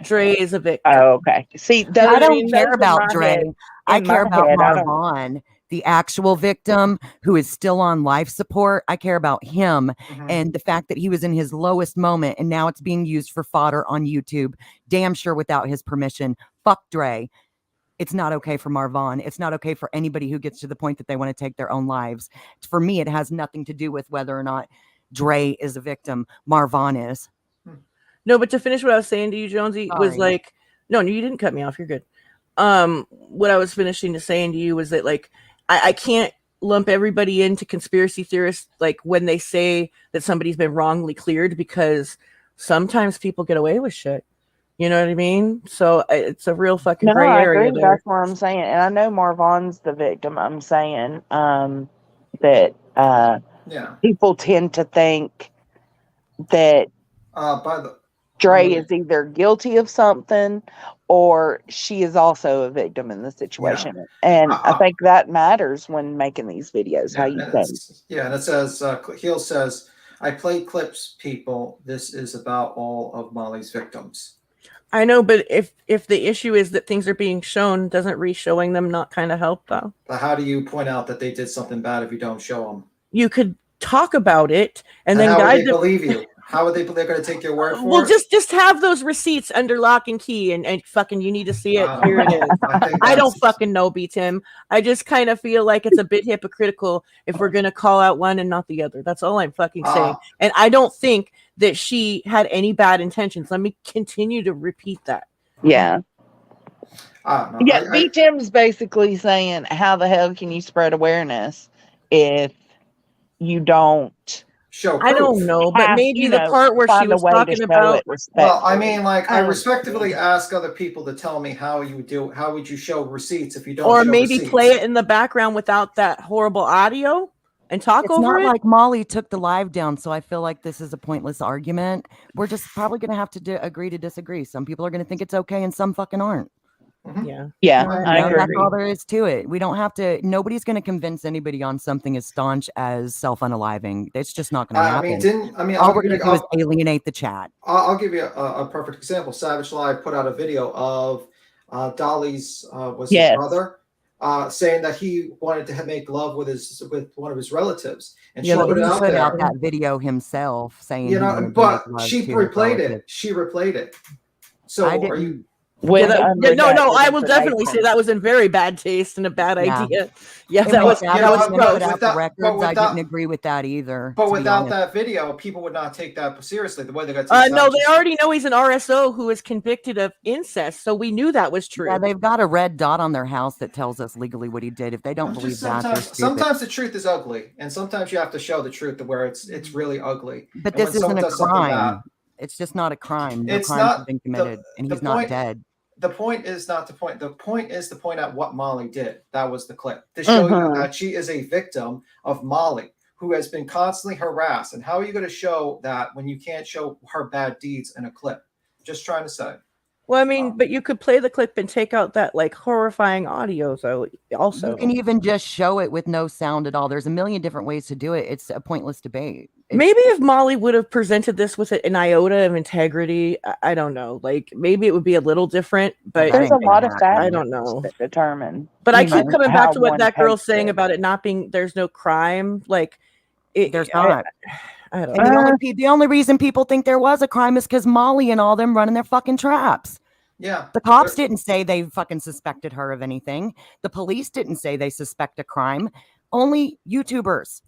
Dre is a victim. Oh, okay. See, I don't care about Dre. I care about Marvon, the actual victim who is still on life support. I care about him and the fact that he was in his lowest moment and now it's being used for fodder on YouTube, damn sure without his permission. Fuck Dre. It's not okay for Marvon. It's not okay for anybody who gets to the point that they want to take their own lives. For me, it has nothing to do with whether or not Dre is a victim. Marvon is. No, but to finish what I was saying to you, Jonesy, was like, no, you didn't cut me off. You're good. What I was finishing to saying to you was that, like, I can't lump everybody into conspiracy theorists, like, when they say that somebody's been wrongly cleared, because sometimes people get away with shit. You know what I mean? So it's a real fucking gray area there. That's what I'm saying. And I know Marvon's the victim. I'm saying that people tend to think that Dre is either guilty of something or she is also a victim in the situation. And I think that matters when making these videos, how you think. Yeah, and it says, Heel says, I played clips, people. This is about all of Molly's victims. I know, but if the issue is that things are being shown, doesn't re-showing them not kind of help, though? But how do you point out that they did something bad if you don't show them? You could talk about it and then how would they believe you? How are they're going to take your word for it? Well, just have those receipts under lock and key and fucking you need to see it. Here it is. I don't fucking know, B-Tim. I just kind of feel like it's a bit hypocritical if we're going to call out one and not the other. That's all I'm fucking saying. And I don't think that she had any bad intentions. Let me continue to repeat that. Yeah. B-Tim's basically saying, how the hell can you spread awareness if you don't show proof? I don't know, but maybe the part where she was talking about. Well, I mean, like, I respectively ask other people to tell me how would you show receipts if you don't. Or show maybe receipts? Play it in the background without that horrible audio and talk over it. It's not like Molly took the live down, so I feel like this is a pointless argument. We're just probably going to have to agree to disagree. Some people are going to think it's okay, and some fucking aren't. Yeah, I agree. That's all there is to it. We don't have to. Nobody's going to convince anybody on something as staunch as self-unaliving. It's just not going to happen. All we're going to do is alienate the chat. I'll give you a perfect example. Savage Live put out a video of Dolly's his brother saying that he wanted to make love with one of his relatives, and she put it out there. That video himself saying, but she replayed it. She replayed it. So are you? I will definitely say that was in very bad taste and a bad idea. Yeah, that was gross. I didn't agree with that either. But without that video, people would not take that seriously. The way they got no, they already know he's an RSO who is convicted of incest, so we knew that was true. Yeah, they've got a red dot on their house that tells us legally what he did. If they don't believe that, sometimes the truth is ugly, and sometimes you have to show the truth to where it's really ugly. But this isn't a crime. It's just not a crime. No crime has been committed, and he's not dead. The point is not to point. The point is to point out what Molly did. That was the clip to show you that she is a victim of Molly, who has been constantly harassed. And how are you going to show that when you can't show her bad deeds in a clip? Just trying to say. Well, I mean, but you could play the clip and take out that like horrifying audio. So also, you can even just show it with no sound at all. There's a million different ways to do it. It's a pointless debate. Maybe if Molly would have presented this with an iota of integrity, I don't know. Like maybe it would be a little different. But there's a lot of factors I don't know. that determine. But I keep coming back to what that girl's saying about it not being. There's no crime. Like There's not. I don't And know. the only reason people think there was a crime is because Molly and all them running their fucking traps. Yeah. The cops didn't say they fucking suspected her of anything. The police didn't say they suspect a crime. Only YouTubers.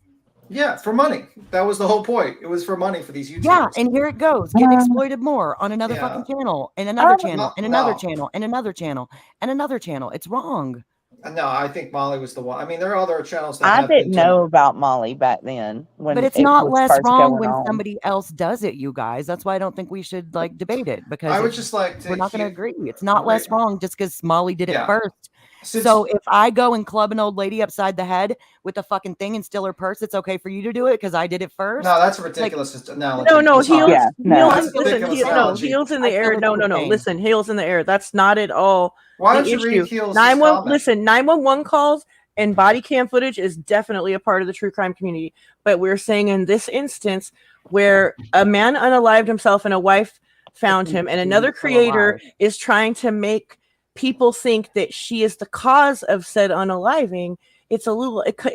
Yeah, for money. That was the whole point. It was for money for these YouTubers. Yeah, and here it goes. Getting exploited more on another fucking channel, and another channel, and another channel, and another channel, and another channel. It's wrong. No, I think Molly was the one. I mean, there are other channels that I didn't know about Molly back then. But it's not less wrong when somebody else does it, you guys. That's why I don't think we should like debate it, because I would just like to we're not going to agree. It's not less wrong just because Molly did it first. So if I go and club an old lady upside the head with a fucking thing and steal her purse, it's okay for you to do it because I did it first. No, that's a ridiculous analogy. No, heels. Listen, heels in the air. No. Listen, heels in the air. That's not at all. Why don't the you issue. read Heels' 911 calls and body cam footage is definitely a part of the true crime community. But we're saying in this instance where a man unalived himself and a wife found him, and another creator is trying to make people think that she is the cause of said unaliving, it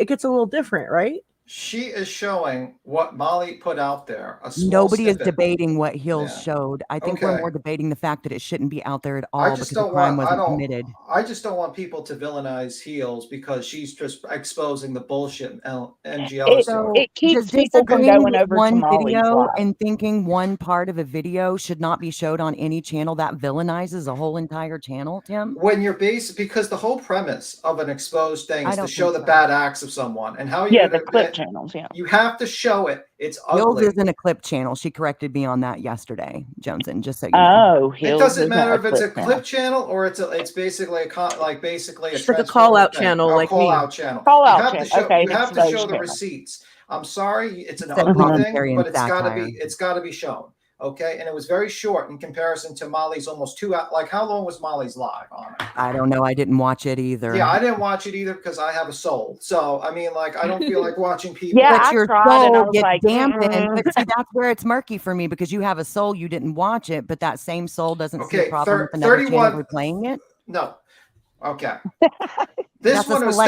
gets a little different, right? She is showing what Molly put out there. Nobody is debating what Heels showed. I think we're more debating the fact that it shouldn't be out there at all because the crime wasn't committed. I just don't want people to villainize Heels because she's just exposing the bullshit MGL. It keeps people from going over to one Molly's video live. and thinking one part of a video should not be showed on any channel. That villainizes a whole entire channel, Tim. When you're because the whole premise of an exposed thing is to show the bad acts of someone and how you the clip channels. Yeah, you have to show it. It's Heels ugly. isn't a clip channel. She corrected me on that yesterday, Joneson. Just so you know. It doesn't matter if it's a clip channel or it's basically a it's like a call out channel, like call out channel. Call you out have channel. To show, you have to show the receipts. I'm sorry, it's an ugly thing, but it's got to be shown. Okay, and it was very short in comparison to Molly's almost 2 hours. Like, how long was Molly's live on it? I don't know. I didn't watch it either. Yeah, I didn't watch it either because I have a soul. So, I mean, like, I don't feel like watching people. But your soul gets dampened. But see, that's where it's murky for me because you have a soul, you didn't watch it, but that same soul doesn't see a problem with another channel replaying it. No. Okay. This one was wait.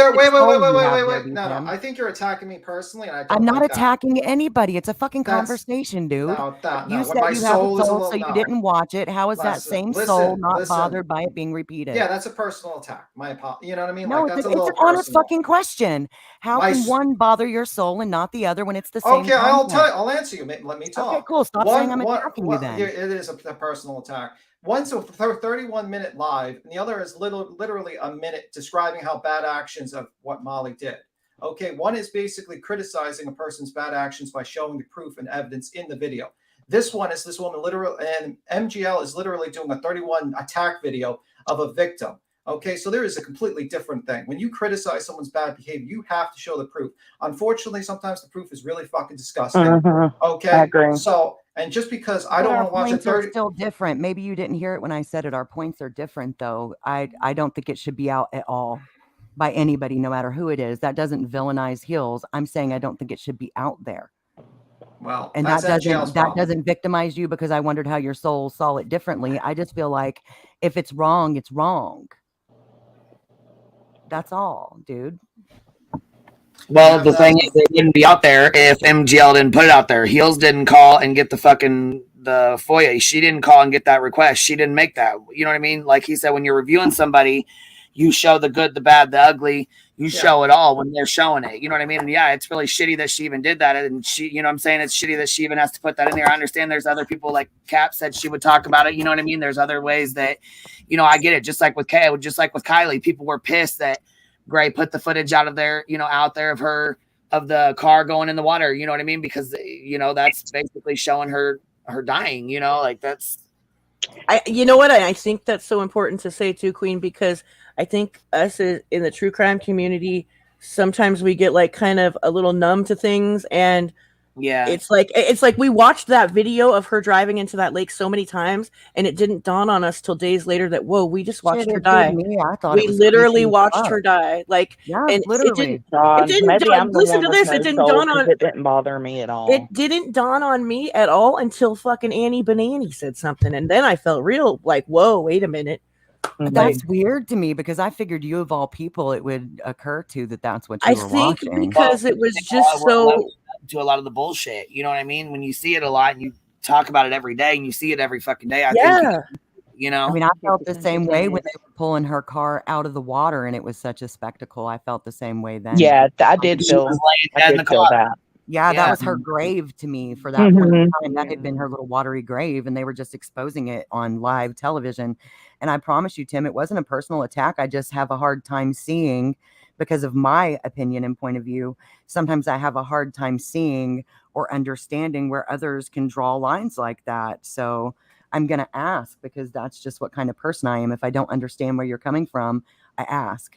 No, I think you're attacking me personally, and I'm not attacking anybody. It's a fucking conversation, dude. You said you have a soul, so you didn't watch it. How is that same soul not bothered by it being repeated? Yeah, that's a personal attack. My apology. You know what I mean? No, like, that's it's an honest fucking question. How can one bother your soul and not the other when it's the same? Okay, I'll answer you. Let me talk. Okay, cool. Stop saying I'm attacking you then. It is a personal attack. One's a 31-minute live, and the other is literally a minute describing how bad actions of what Molly did. Okay, one is basically criticizing a person's bad actions by showing the proof and evidence in the video. This one is this woman literally, and MGL is literally doing a 31 attack video of a victim. Okay, so there is a completely different thing. When you criticize someone's bad behavior, you have to show the proof. Unfortunately, sometimes the proof is really fucking disgusting. Okay, I agree. So, and just because I don't want to watch points are still different. Maybe you didn't hear it when I said it. Our points are different, though. I don't think it should be out at all by anybody, no matter who it is. That doesn't villainize Heels. I'm saying I don't think it should be out there. Well, and that doesn't victimize you because I wondered how your soul saw it differently. I just feel like if it's wrong, it's wrong. That's all, dude. Well, the thing is, it wouldn't be out there if MGL didn't put it out there. Heels didn't call and get the FOIA. She didn't call and get that request. She didn't make that. You know what I mean? Like he said, when you're reviewing somebody, you show the good, the bad, the ugly. You show it all when they're showing it. You know what I mean? And yeah, it's really shitty that she even did that. And she, you know what I'm saying? It's shitty that she even has to put that in there. I understand there's other people, like Cap said she would talk about it. You know what I mean? There's other ways that, you know, I get it. Just like with Kylie, people were pissed that Gray put the footage out there of the car going in the water. You know what I mean? Because, you know, that's basically showing her dying, you know, like that's. You know what? I think that's so important to say too, Queen, because I think us in the true crime community, sometimes we get like kind of a little numb to things. And yeah, it's like we watched that video of her driving into that lake so many times, and it didn't dawn on us till days later that, whoa, we just watched her die. We literally watched her die. Like, yeah, and literally. It didn't listen to this. It didn't dawn on. It didn't bother me at all. It didn't dawn on me at all until fucking Annie Banani said something, and then I felt real like, whoa, wait a minute. That's weird to me because I figured you of all people it would occur to that's what you were watching. Because it was just so. to a lot of the bullshit. You know what I mean? When you see it a lot and you talk about it every day and you see it every fucking day, I think, you know. I mean, I felt the same way when they were pulling her car out of the water and it was such a spectacle. I felt the same way then. Yeah, I did feel that. Yeah, that was her grave to me for that point in time. That had been her little watery grave, and they were just exposing it on live television. And I promise you, Tim, it wasn't a personal attack. I just have a hard time seeing, because of my opinion and point of view, sometimes I have a hard time seeing or understanding where others can draw lines like that. So I'm going to ask, because that's just what kind of person I am. If I don't understand where you're coming from, I ask.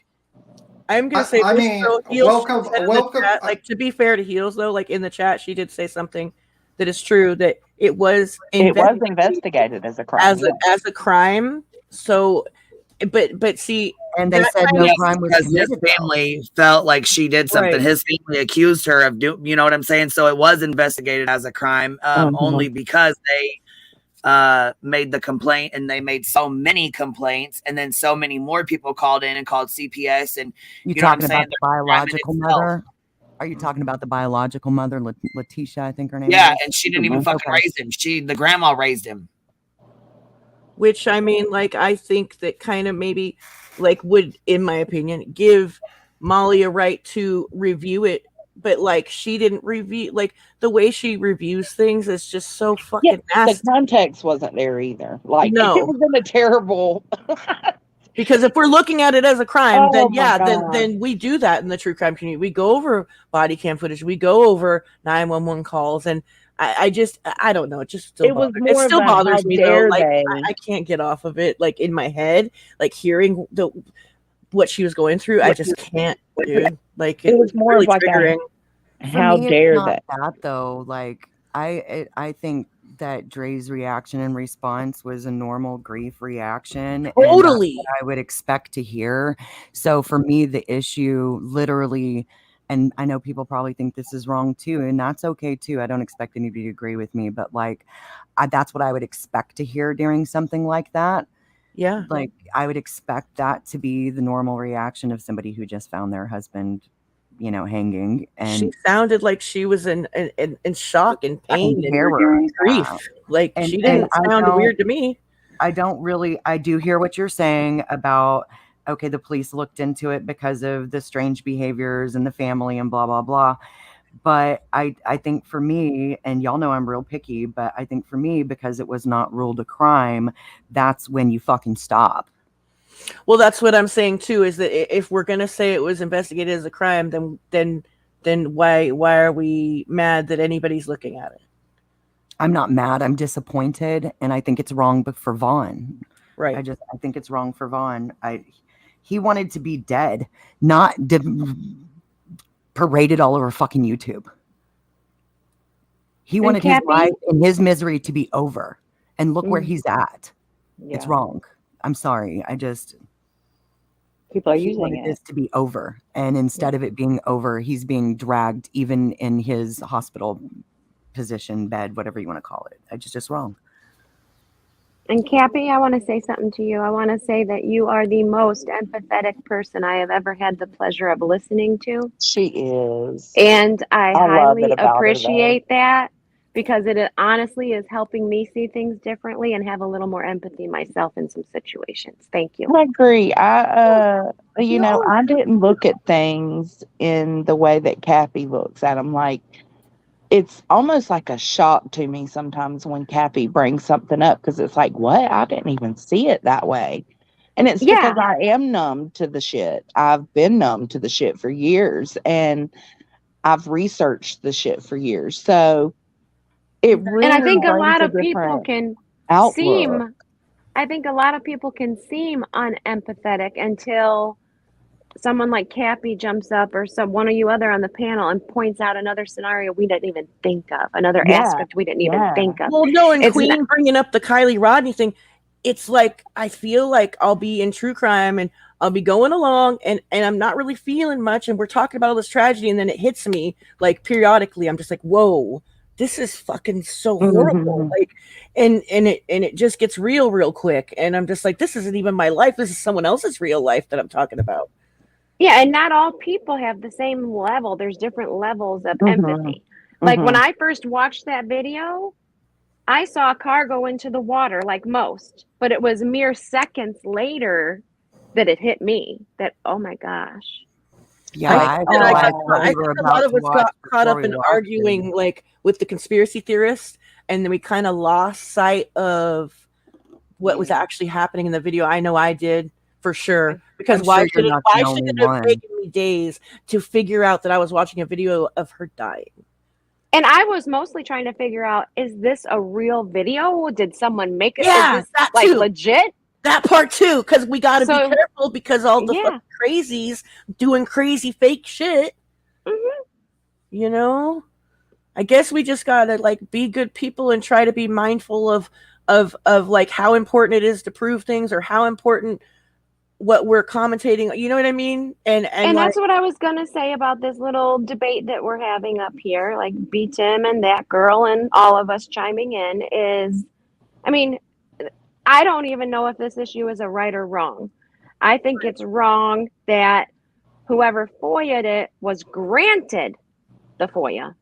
I'm gonna say, I mean, welcome. Chat, like, to be fair to Heels, though, like in the chat, she did say something that is true, that it was investigated as a crime, as a crime. So, but see, and they said no crime was because his family felt like she did something. Right. His family accused her of doing. You know what I'm saying? So it was investigated as a crime, only because they made the complaint, and they made so many complaints, and then so many more people called in and called CPS. And you talking about the biological mother? Are you talking about the biological mother, Letitia? I think her name. Yeah, and she didn't even fucking raise him. The grandma raised him. Which, I mean, like, I think that kind of maybe, like, would, in my opinion, give Molly a right to review it. But, like, she didn't review, like, the way she reviews things is just so fucking nasty. The context wasn't there either. Like, no. It was in a terrible. Because if we're looking at it as a crime, then we do that in the true crime community. We go over body cam footage. We go over 911 calls. And I don't know. It just still bothers me, though. Like, I can't get off of it, like, in my head, like, hearing what she was going through. I just can't, dude. Like, it was more really like triggering. How dare that? Though, like, I think that Dre's reaction and response was a normal grief reaction. Totally. And that's what I would expect to hear. So for me, the issue literally, and I know people probably think this is wrong too, and that's okay too. I don't expect anybody to agree with me, but like, that's what I would expect to hear during something like that. Yeah. Like, I would expect that to be the normal reaction of somebody who just found their husband, you know, hanging. And she sounded like she was in shock and pain and grief. Like, she didn't sound weird to me. I do hear what you're saying about, okay, the police looked into it because of the strange behaviors and the family and blah, blah, blah. But I think for me, and y'all know I'm real picky, but I think for me, because it was not ruled a crime, that's when you fucking stop. Well, that's what I'm saying too, is that if we're gonna say it was investigated as a crime, then why are we mad that anybody's looking at it? I'm not mad. I'm disappointed, and I think it's wrong for Vaughn. Right. I think it's wrong for Vaughn. He wanted to be dead, not paraded all over fucking YouTube. He wanted his life and his misery to be over, and look where he's at. Yeah. It's wrong. I'm sorry. People are using this to be over, and instead of it being over, he's being dragged even in his hospital position, bed, whatever you want to call it. It's just wrong. And Cappy, I want to say something to you. I want to say that you are the most empathetic person I have ever had the pleasure of listening to. She is. And I highly appreciate that, because it honestly is helping me see things differently and have a little more empathy myself in some situations. Thank you. I agree. I didn't look at things in the way that Cappy looks at them. Like, it's almost like a shock to me sometimes when Cappy brings something up, because it's like, what? I didn't even see it that way. And it's because I am numb to the shit. I've been numb to the shit for years, and I've researched the shit for years. So it really, and I think a lot of people can seem unempathetic until someone like Cappy jumps up, or one of you other on the panel, and points out another scenario we didn't even think of, another aspect we didn't even think of. Well, no, and Queen bringing up the Kylie Rodney thing, it's like, I feel like I'll be in true crime and I'll be going along and I'm not really feeling much, and we're talking about all this tragedy, and then it hits me like periodically. I'm just like, whoa, this is fucking so horrible. Like, and it just gets real quick, and I'm just like, this isn't even my life. This is someone else's real life that I'm talking about. Yeah, and not all people have the same level. There's different levels of empathy. Like when I first watched that video, I saw a car go into the water like most, but it was mere seconds later that it hit me. That, oh my gosh. Yeah, I think a lot of us got caught up in arguing like with the conspiracy theorists, and then we kind of lost sight of what was actually happening in the video. I know I did for sure, because why should it have taken me days to figure out that I was watching a video of her dying? And I was mostly trying to figure out, is this a real video? Did someone make it? Yeah, is this like legit? That part too, because we got to be careful, because all the fucking crazies doing crazy fake shit. You know, I guess we just gotta like be good people and try to be mindful of like how important it is to prove things, or how important what we're commentating, you know what I mean? And that's what I was gonna say about this little debate that we're having up here, like B Tim and that girl and all of us chiming in is, I mean, I don't even know if this issue is a right or wrong. I think it's wrong that whoever FOIA'd it was granted the FOIA.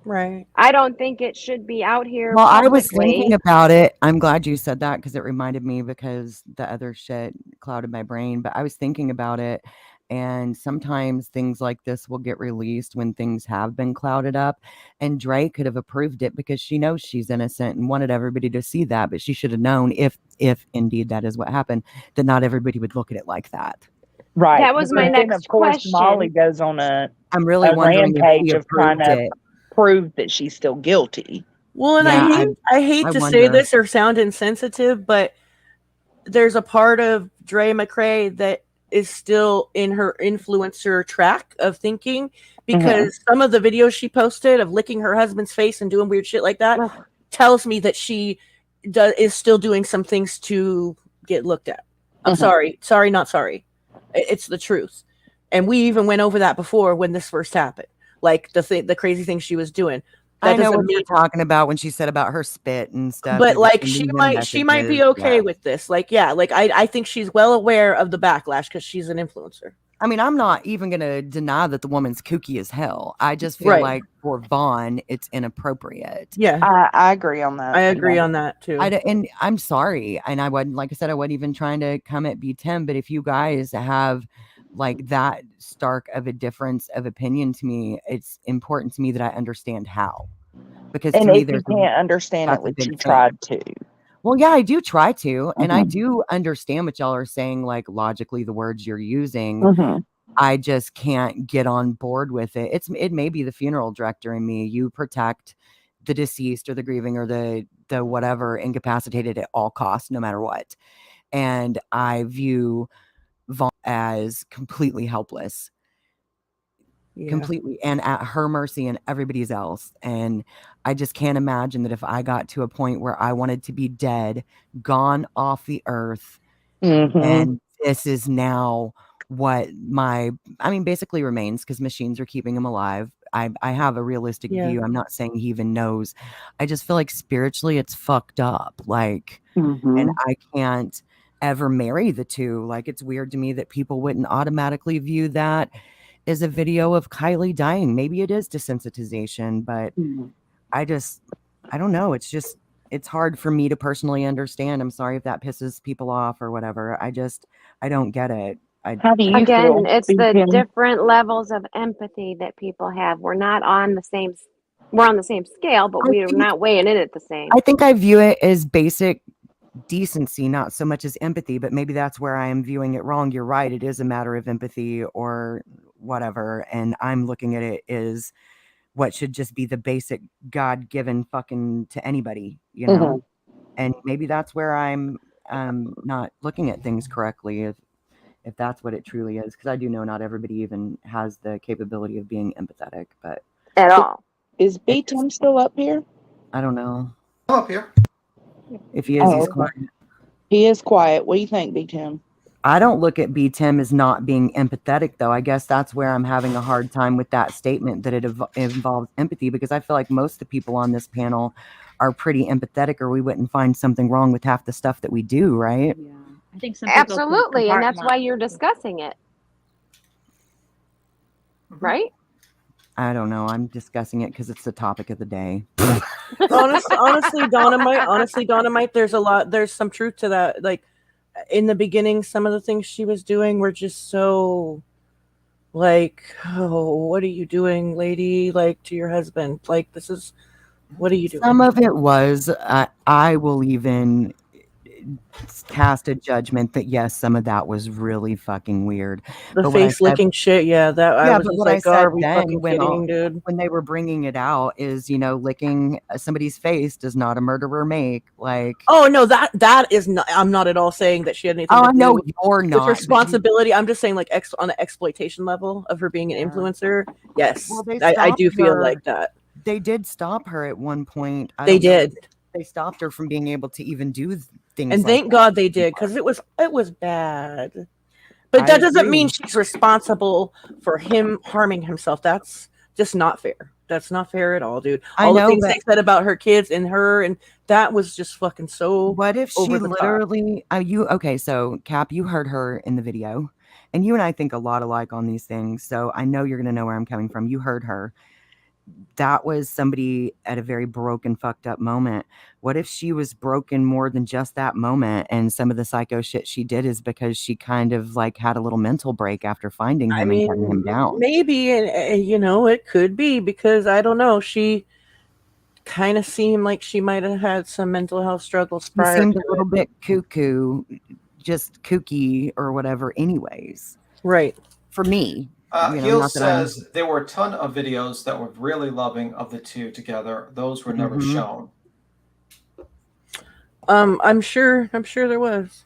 Right. I don't think it should be out here. Well, publicly. I was thinking about it. I'm glad you said that, because it reminded me, because the other shit clouded my brain. But I was thinking about it, and sometimes things like this will get released when things have been clouded up. And Dre could have approved it because she knows she's innocent and wanted everybody to see that. But she should have known, if indeed that is what happened, that not everybody would look at it like that. Right. That was my next of course, question. Molly goes on I'm really wondering rampage if of trying to prove that she's still guilty. Well, and I hate to say this or sound insensitive, but there's a part of Dre McRae that is still in her influencer track of thinking, because some of the videos she posted of licking her husband's face and doing weird shit like that tells me that she is still doing some things to get looked at. I'm sorry, not sorry. It's the truth. And we even went over that before when this first happened. Like the crazy things she was doing. I know what you're talking about when she said about her spit and stuff. But like she might be okay with this. Like, like I think she's well aware of the backlash because she's an influencer. I mean, I'm not even gonna deny that the woman's kooky as hell. I just feel like for Vaughn, it's inappropriate. Yeah, I agree on that. I agree on that too. And I'm sorry, and I wasn't, like I said, I wasn't even trying to come at B10. But if you guys have like that stark of a difference of opinion to me, it's important to me that I understand how. Because to me, if you can't understand it, which you tried to. Well, yeah, I do try to, and I do understand what y'all are saying, like logically the words you're using. I just can't get on board with it. It may be the funeral director in me. You protect the deceased or the grieving or the whatever incapacitated at all costs, no matter what. And I view Vaughn as completely helpless. Completely, and at her mercy and everybody's else. And I just can't imagine that if I got to a point where I wanted to be dead, gone off the earth, and this is now what basically remains, because machines are keeping him alive. I have a realistic view. I'm not saying he even knows. I just feel like spiritually it's fucked up. Like, and I can't ever marry the two. Like, it's weird to me that people wouldn't automatically view that is a video of Kylie dying. Maybe it is desensitization, but I don't know. It's hard for me to personally understand. I'm sorry if that pisses people off or whatever. I don't get it. How do you feel? It's the different levels of empathy that people have. We're not on the same, we're on the same scale, but we're not weighing in at the same. I think I view it as basic decency, not so much as empathy, but maybe that's where I am viewing it wrong. You're right. It is a matter of empathy or whatever. And I'm looking at it as what should just be the basic God-given fucking to anybody, you know? And maybe that's where I'm not looking at things correctly, if that's what it truly is. Because I do know not everybody even has the capability of being empathetic, but at all. Is B-Tim still up here? I don't know. I'm up here. If he is, he's quiet. He is quiet. What do you think, B-Tim? I don't look at B-Tim as not being empathetic, though. I guess that's where I'm having a hard time with that statement, that it involves empathy, because I feel like most of the people on this panel are pretty empathetic, or we wouldn't find something wrong with half the stuff that we do, right? Yeah, I think some absolutely, and that's why you're discussing it, right? I don't know. I'm discussing it because it's the topic of the day. honestly, Dynamite, there's some truth to that. Like in the beginning, some of the things she was doing were just so like, oh, what are you doing, lady? Like to your husband. Like what are you doing? Some of it was, I will even cast a judgment that yes, some of that was really fucking weird. The face licking shit, yeah. I was just like, are we fucking kidding, dude? When they were bringing it out, is licking somebody's face does not a murderer make. Like, oh no, that is not. I'm not at all saying that she had anything. Oh, to do no, with, you're not. With responsibility. I'm just saying, like, on the exploitation level of her being an influencer. Yes, well, I do feel like that. They did stop her at one point. They did. They stopped her from being able to even do things. And thank God they did, because it was bad. But that doesn't mean she's responsible for him harming himself. That's just not fair. That's not fair at all, dude. All the things they said about her kids and her, and that was just fucking so. What if she literally? Okay? So Cap, you heard her in the video, and you and I think a lot alike on these things. So I know you're gonna know where I'm coming from. You heard her. That was somebody at a very broken, fucked up moment. What if she was broken more than just that moment? And some of the psycho shit she did is because she kind of like had a little mental break after finding him and cutting him down. Maybe, and it could be, because I don't know. She kind of seemed like she might have had some mental health struggles prior. She seemed a little bit cuckoo, just kooky or whatever. Anyways, right. For me. Heels says there were a ton of videos that were really loving of the two together. Those were never shown. I'm sure there was.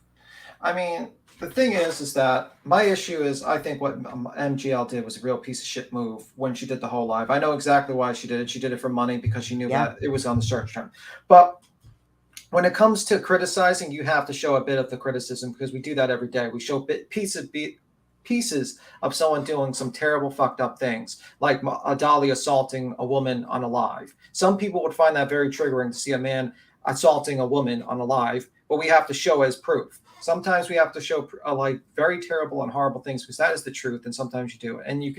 I mean, the thing is that my issue is I think what MGL did was a real piece of shit move when she did the whole live. I know exactly why she did it. She did it for money because she knew that it was on the search term. But when it comes to criticizing, you have to show a bit of the criticism, because we do that every day. We show pieces of someone doing some terrible fucked up things, like Dolly assaulting a woman on a live. Some people would find that very triggering to see a man assaulting a woman on a live, but we have to show as proof. Sometimes we have to show like very terrible and horrible things, because that is the truth, and sometimes you do it. And you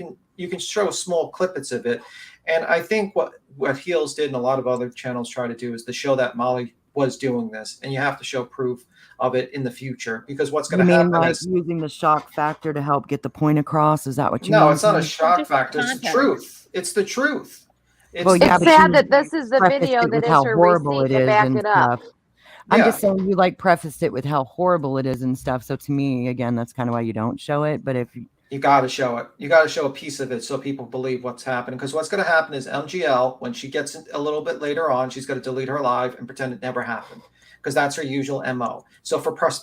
can show small clippets of it. And I think what Heels did and a lot of other channels try to do is to show that Molly was doing this, and you have to show proof of it in the future, because what's going to happen is using the shock factor to help get the point across. Is that what you mean? No, it's not a shock factor. It's the truth. It's the truth. It's sad that this is the video that is her receipt to back it up. I'm just saying you prefaced it with how horrible it is and stuff. So to me, again, that's kind of why you don't show it. But if you got to show it, you got to show a piece of it so people believe what's happening. Because what's going to happen is MGL, when she gets a little bit later on, she's going to delete her live and pretend it never happened, because that's her usual MO. So for just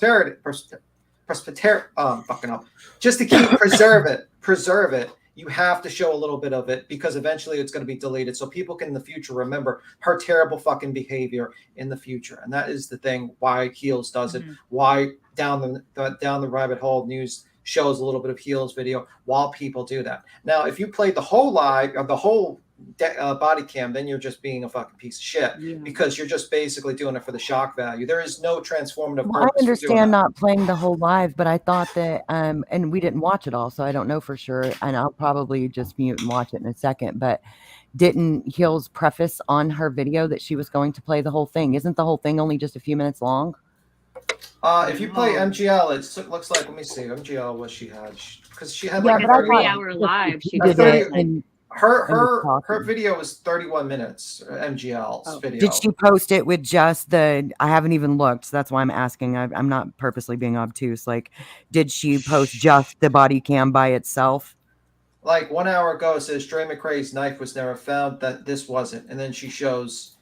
to preserve it, you have to show a little bit of it, because eventually it's going to be deleted, so people can in the future remember her terrible fucking behavior in the future. And that is the thing why Heels does it, why down the rabbit hole news shows a little bit of Heels video while people do that. Now, if you played the whole live or the whole body cam, then you're just being a fucking piece of shit, because you're just basically doing it for the shock value. There is no transformative purpose. I understand not playing the whole live, but I thought that and we didn't watch it all, so I don't know for sure, and I'll probably just mute and watch it in a second. But didn't Heels preface on her video that she was going to play the whole thing? Isn't the whole thing only just a few minutes long? If you play MGL, it looks like, let me see, MGL, what she had, because she had like a 3-hour live. She did it. Her video was 31 minutes, MGL's video. Did she post it with just I haven't even looked, so that's why I'm asking. I'm not purposely being obtuse. Like, did she post just the body cam by itself? Like 1 hour ago, it says Dre McRae's knife was never found, that this wasn't. And then she shows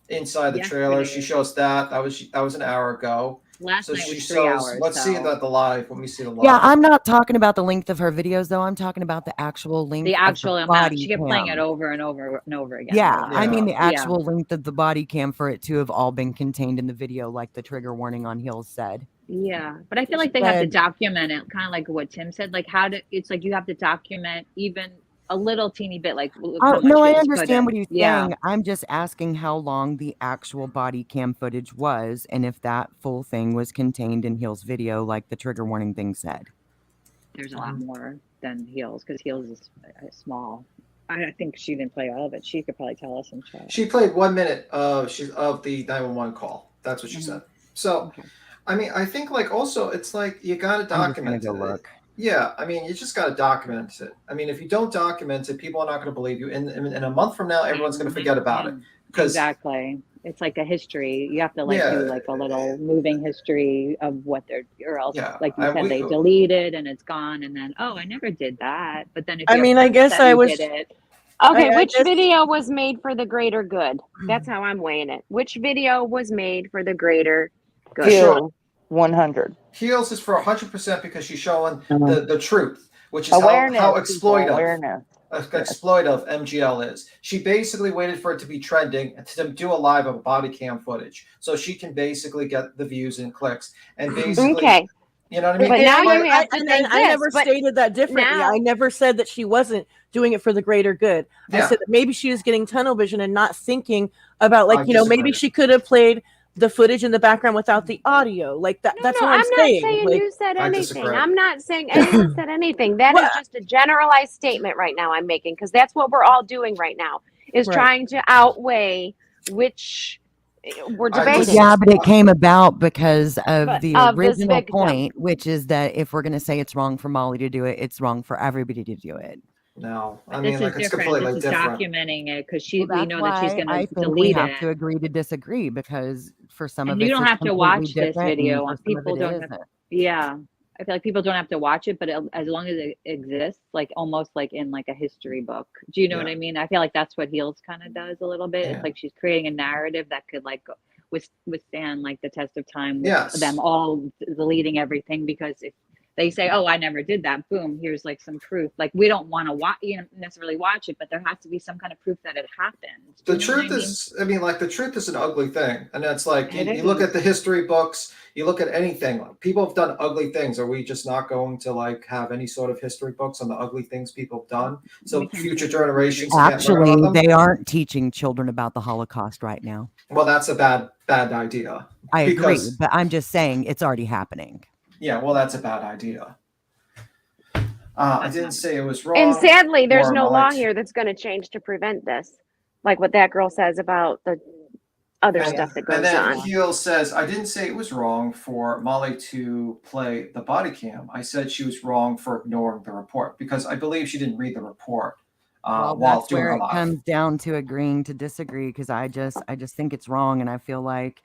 inside the trailer. She shows that was an hour ago. Last night was 3 hours. Let's see that the live. Let me see the live. Yeah, I'm not talking about the length of her videos, though. I'm talking about the actual length. The actual of the amount. body She kept cam. playing it over and over and over again. Yeah, I mean the actual length of the body cam for it to have all been contained in the video, like the trigger warning on Heels said. Yeah, but I feel like they have to document it, kind of like what Tim said. Like it's like you have to document even a little teeny bit, like no, I understand what you're saying. I'm just asking how long the actual body cam footage was, and if that full thing was contained in Heels' video, like the trigger warning thing said. There's a lot more than Heels, because Heels is small. I think she didn't play all of it. She could probably tell us in chat. She played 1 minute of the 911 call. That's what she said. So, I mean, I think like also it's like you got to document it. Look. Yeah, I mean, you just got to document it. I mean, if you don't document it, people are not going to believe you. In a month from now, everyone's going to forget about it. Exactly. It's like a history. You have to do like a little moving history of what they're, or else, like you said, they deleted and it's gone. And then, oh, I never did that. But then if I mean, I guess I was. Did it, okay, which video was made for the greater good? That's how I'm weighing it. Which video was made for the greater good? Heel 100. Heels is for 100% because she's showing the truth, which is how exploitative. Exploitative MGL is. She basically waited for it to be trending to do a live of body cam footage, so she can basically get the views and clicks, and basically, you know what I mean. But now you have to say I never stated that differently. I never said that she wasn't doing it for the greater good. I said that maybe she was getting tunnel vision and not thinking about maybe she could have played the footage in the background without the audio, like that. That's what I'm saying. I'm not saying you said anything. I'm not saying anyone said anything. That is just a generalized statement right now I'm making, because that's what we're all doing right now, is trying to outweigh which we're debating. Yeah, but it came about because of the original point, which is that if we're going to say it's wrong for Molly to do it, it's wrong for everybody to do it. No, I mean, like, it's completely different. Documenting it because we know that she's going to delete it. We have to agree to disagree, because for some of it, you don't have to watch this video. People don't have, I feel like people don't have to watch it, but as long as it exists, like almost like in like a history book. Do you know what I mean? I feel like that's what Heels kind of does a little bit. It's like she's creating a narrative that could like withstand like the test of time with them all deleting everything, because if they say, oh, I never did that, boom, here's like some proof. Like, we don't want to necessarily watch it, but there has to be some kind of proof that it happened. The truth is, I mean, like, the truth is an ugly thing. And that's like, you look at the history books, you look at anything, like, people have done ugly things. Are we just not going to like have any sort of history books on the ugly things people have done? So future generations actually, they aren't teaching children about the Holocaust right now. Well, that's a bad idea. I agree, but I'm just saying it's already happening. Yeah, well, that's a bad idea. I didn't say it was wrong. And sadly, there's no law here that's going to change to prevent this. Like what that girl says about the other stuff that goes on. And then Heel says, I didn't say it was wrong for Molly to play the body cam. I said she was wrong for ignoring the report, because I believe she didn't read the report while that's doing where her it live. comes down to agreeing to disagree, because I just think it's wrong, and I feel like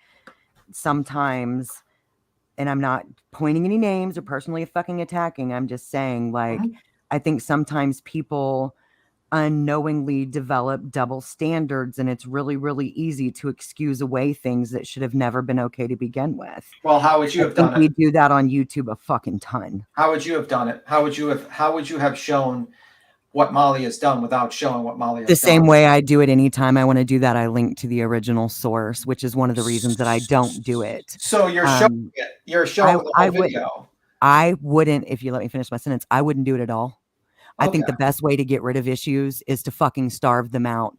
sometimes, and I'm not pointing any names or personally fucking attacking, I'm just saying, like, I think sometimes people unknowingly develop double standards, and it's really, really easy to excuse away things that should have never been okay to begin with. Well, how would you have done it? We do that on YouTube a fucking ton. How would you have done it? How would you have shown what Molly has done without showing what Molly has done? The same way I do it anytime I want to do that, I link to the original source, which is one of the reasons that I don't do it. So you're showing it. You're showing the whole video. I wouldn't, if you let me finish my sentence, I wouldn't do it at all. I think the best way to get rid of issues is to fucking starve them out.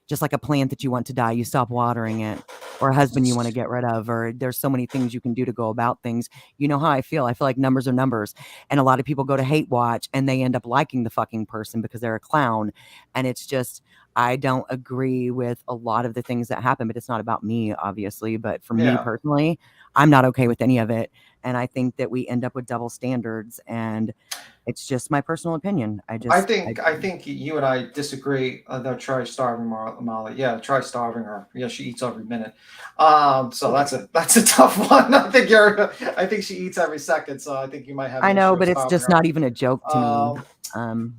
Just like a plant that you want to die, you stop watering it, or a husband you want to get rid of, or there's so many things you can do to go about things. You know how I feel. I feel like numbers are numbers. And a lot of people go to hate watch and they end up liking the fucking person because they're a clown. And it's just, I don't agree with a lot of the things that happen, but it's not about me, obviously. But for me personally, I'm not okay with any of it. And I think that we end up with double standards, and it's just my personal opinion. I think you and I disagree. Try starving Molly. Yeah, try starving her. Yeah, she eats every minute. So that's a tough one. I think she eats every second. So I think you might have. I know, but it's just not even a joke to me.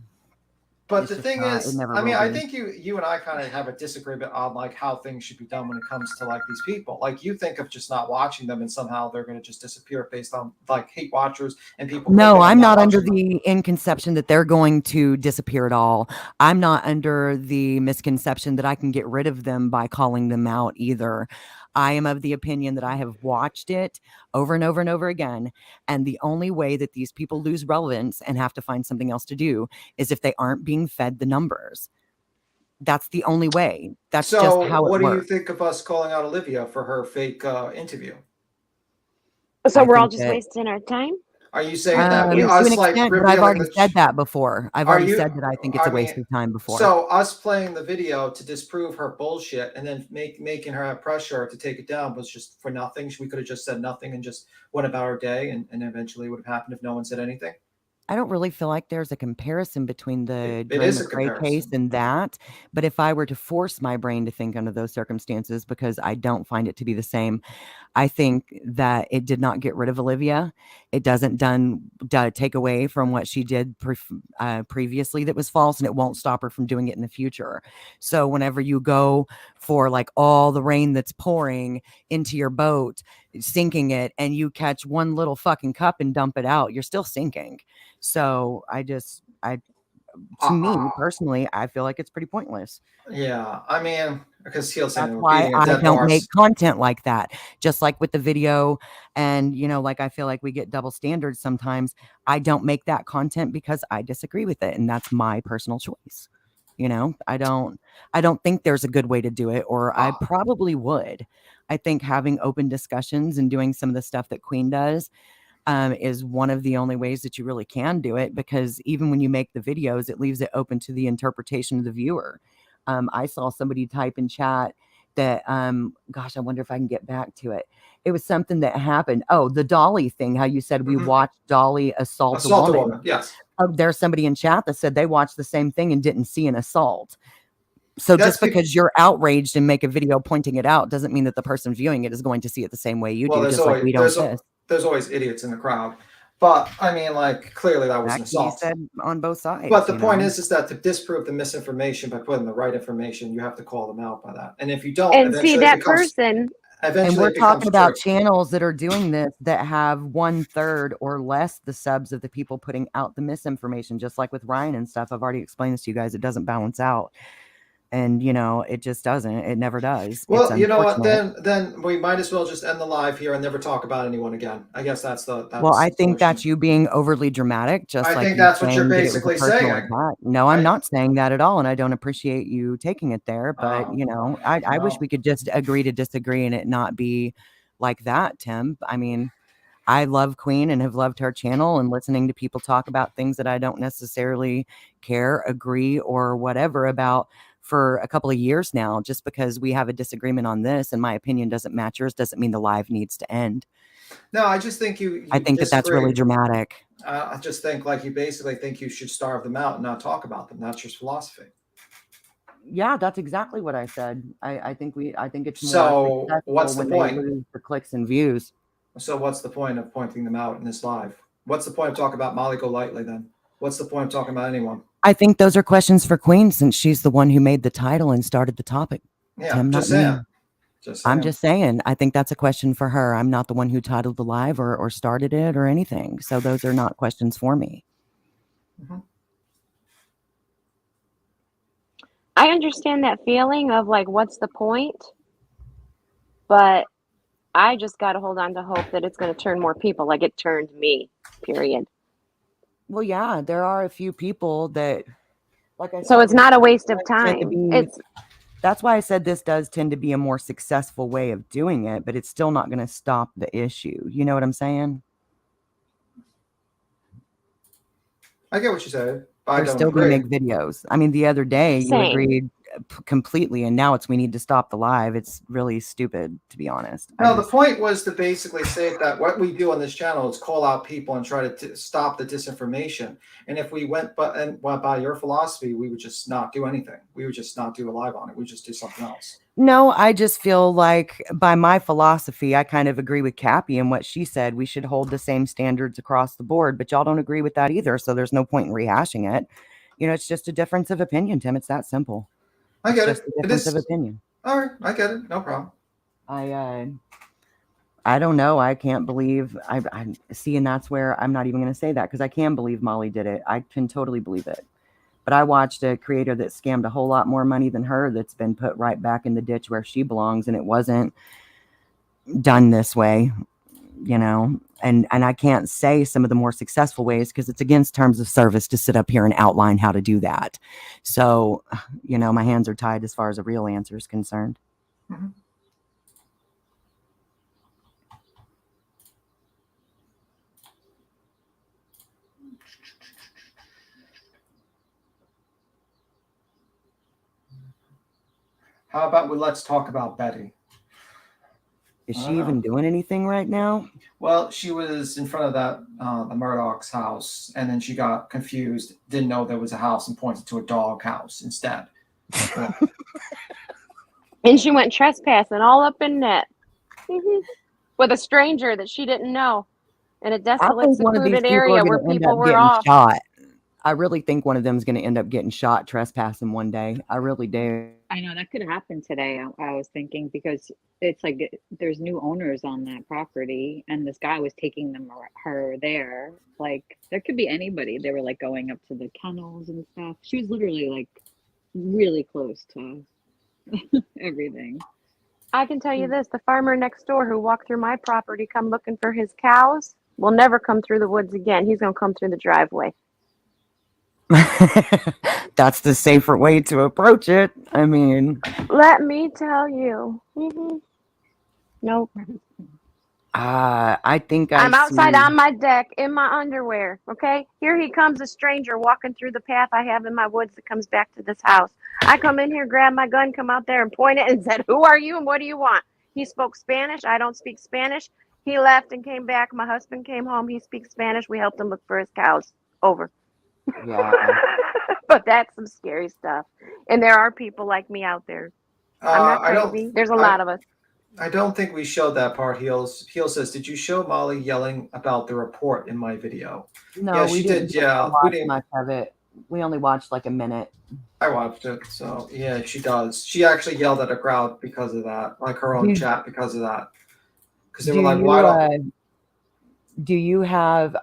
But the thing is, I mean, I think you and I kind of have a disagreement on like how things should be done when it comes to like these people. Like, you think of just not watching them and somehow they're going to just disappear based on like hate watchers and people. No, I'm not under the misconception that they're going to disappear at all. I'm not under the misconception that I can get rid of them by calling them out either. I am of the opinion that I have watched it over and over and over again. And the only way that these people lose relevance and have to find something else to do is if they aren't being fed the numbers. That's the only way. That's just how it works. What do you think of us calling out Olivia for her fake interview? So we're all just wasting our time? Are you saying that to us an like extent, but I've revealing already the? said that before. I've Are already you? said that I think it's I a waste mean, of time before. so us playing the video to disprove her bullshit and then making her have pressure to take it down was just for nothing. We could have just said nothing and just went about our day, and eventually it would have happened if no one said anything. I don't really feel like there's a comparison between the It is a Gray case comparison. and that. But if I were to force my brain to think under those circumstances, because I don't find it to be the same, I think that it did not get rid of Olivia. It doesn't take away from what she did previously that was false, and it won't stop her from doing it in the future. So whenever you go for like all the rain that's pouring into your boat, sinking it, and you catch one little fucking cup and dump it out, you're still sinking. So to me personally, I feel like it's pretty pointless. Yeah, I mean, because that's why I don't make content like that. Just like with the video, and like I feel like we get double standards sometimes. I don't make that content because I disagree with it, and that's my personal choice. I don't think there's a good way to do it, or I probably would. I think having open discussions and doing some of the stuff that Queen does is one of the only ways that you really can do it, because even when you make the videos, it leaves it open to the interpretation of the viewer. I saw somebody type in chat that, gosh, I wonder if I can get back to it. It was something that happened. Oh, the Dolly thing, how you said we watched Dolly assault a woman. Yes. There's somebody in chat that said they watched the same thing and didn't see an assault. So just because you're outraged and make a video pointing it out doesn't mean that the person viewing it is going to see it the same way you do. Just like we don't piss. There's always idiots in the crowd, but I mean, like, clearly that was an assault. Said on both sides. But the point is that to disprove the misinformation by putting the right information, you have to call them out by that. And if you don't, and see that person. And we're talking about channels that are doing this that have 1/3 or less the subs of the people putting out the misinformation, just like with Ryan and stuff. I've already explained this to you guys. It doesn't balance out. And it just doesn't. It never does. Well, you know what? Then we might as well just end the live here and never talk about anyone again. I guess that's well, I think that's you being overly dramatic. Just I like think that's what you're basically saying. No, I'm not saying that at all, and I don't appreciate you taking it there. But I wish we could just agree to disagree and it not be like that, Tim. I mean, I love Queen and have loved her channel, and listening to people talk about things that I don't necessarily care, agree, or whatever about for a couple of years now. Just because we have a disagreement on this and my opinion doesn't match yours doesn't mean the live needs to end. No, I just think I think that's really dramatic. I just think like you basically think you should starve them out and not talk about them. That's your philosophy. Yeah, that's exactly what I said. I think it's more so what's the point? They lose the clicks and views. So what's the point of pointing them out in this live? What's the point of talking about Molly Golightly then? What's the point of talking about anyone? I think those are questions for Queen, since she's the one who made the title and started the topic. Yeah, Tim, just saying. I'm just saying. I think that's a question for her. I'm not the one who titled the live or started it or anything. So those are not questions for me. Mm-hmm. I understand that feeling of like, what's the point? But I just got to hold on to hope that it's going to turn more people like it turned me, period. Well, yeah, there are a few people that, like I said. So it's not a waste of time. That's why I said this does tend to be a more successful way of doing it, but it's still not going to stop the issue. You know what I'm saying? I get what you said. They're still going to make videos. I mean, the other day you agreed completely, and now we need to stop the live. It's really stupid, to be honest. No, the point was to basically say that what we do on this channel is call out people and try to stop the disinformation. And if we went by your philosophy, we would just not do anything. We would just not do a live on it. We would just do something else. No, I just feel like by my philosophy, I kind of agree with Cappy and what she said. We should hold the same standards across the board, but y'all don't agree with that either. So there's no point in rehashing it. It's just a difference of opinion, Tim. It's that simple. I get it. A difference of opinion. All right, I get it. No problem. I don't know. I can't believe I see, and that's where I'm not even going to say that, because I can believe Molly did it. I can totally believe it. But I watched a creator that scammed a whole lot more money than her that's been put right back in the ditch where she belongs, and it wasn't done this way, and I can't say some of the more successful ways because it's against terms of service to sit up here and outline how to do that. So, my hands are tied as far as a real answer is concerned. Mm-hmm. How about let's talk about Betty? Is she even doing anything right now? Well, she was in front of that the Murdoch's house, and then she got confused, didn't know there was a house, and pointed to a dog house instead. And she went trespassing all up in net with a stranger that she didn't know in a desolate, secluded area where people were off. Shot. I really think one of them is going to end up getting shot trespassing one day. I really do. I know that could happen today. I was thinking because it's like there's new owners on that property, and this guy was taking her there. Like there could be anybody. They were like going up to the kennels and stuff. She was literally like really close to everything. I can tell you this: the farmer next door who walked through my property, come looking for his cows, will never come through the woods again. He's gonna come through the driveway. That's the safer way to approach it. I mean, let me tell you. Nope. I think I'm outside on my deck in my underwear. Okay, here he comes, a stranger walking through the path I have in my woods that comes back to this house. I come in here, grab my gun, come out there and point it and said, "Who are you and what do you want?" He spoke Spanish. I don't speak Spanish. He left and came back. My husband came home. He speaks Spanish. We helped him look for his cows. Over. Yeah. But that's some scary stuff. And there are people like me out there. I'm not crazy. There's a lot of us. I don't think we showed that part. Heels says, "Did you show Molly yelling about the report in my video?" No, yeah, we she didn't did. Yeah, watch much of it. We only watched like a minute. I watched it. So yeah, she does. She actually yelled at a crowd because of that, like her own chat because of that. Because they were like, "Why don't?" Do you have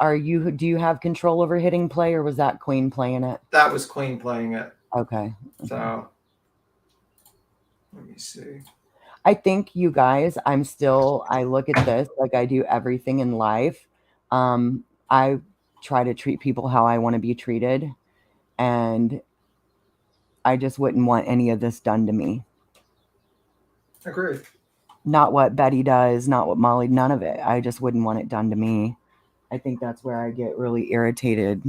control over hitting play, or was that Queen playing it? That was Queen playing it. Okay. So let me see. I think you guys, I look at this like I do everything in life. I try to treat people how I want to be treated, and I just wouldn't want any of this done to me. Agreed. Not what Betty does, not what Molly, none of it. I just wouldn't want it done to me. I think that's where I get really irritated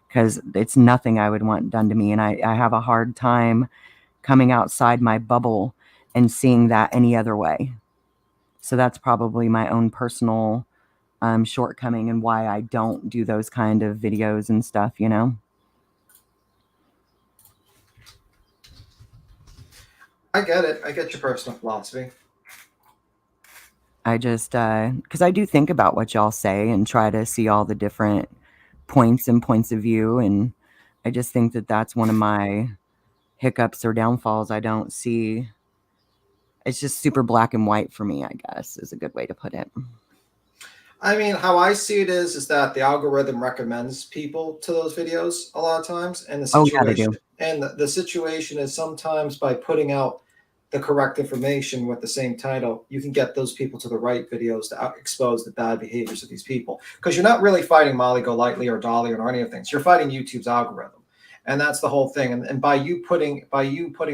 because it's nothing I would want done to me. And I have a hard time coming outside my bubble and seeing that any other way. So that's probably my own personal shortcoming and why I don't do those kind of videos and stuff, you know? I get it. I get your personal philosophy. I just, because I do think about what y'all say and try to see all the different points of view. And I just think that that's one of my hiccups or downfalls. I don't see, it's just super black and white for me, I guess, is a good way to put it. I mean, how I see it is that the algorithm recommends people to those videos a lot of times. And the situation, the situation is sometimes by putting out the correct information with the same title, you can get those people to the right videos to expose the bad behaviors of these people. Because you're not really fighting Molly Golightly or Dolly or any of things. You're fighting YouTube's algorithm, and that's the whole thing. And by you putting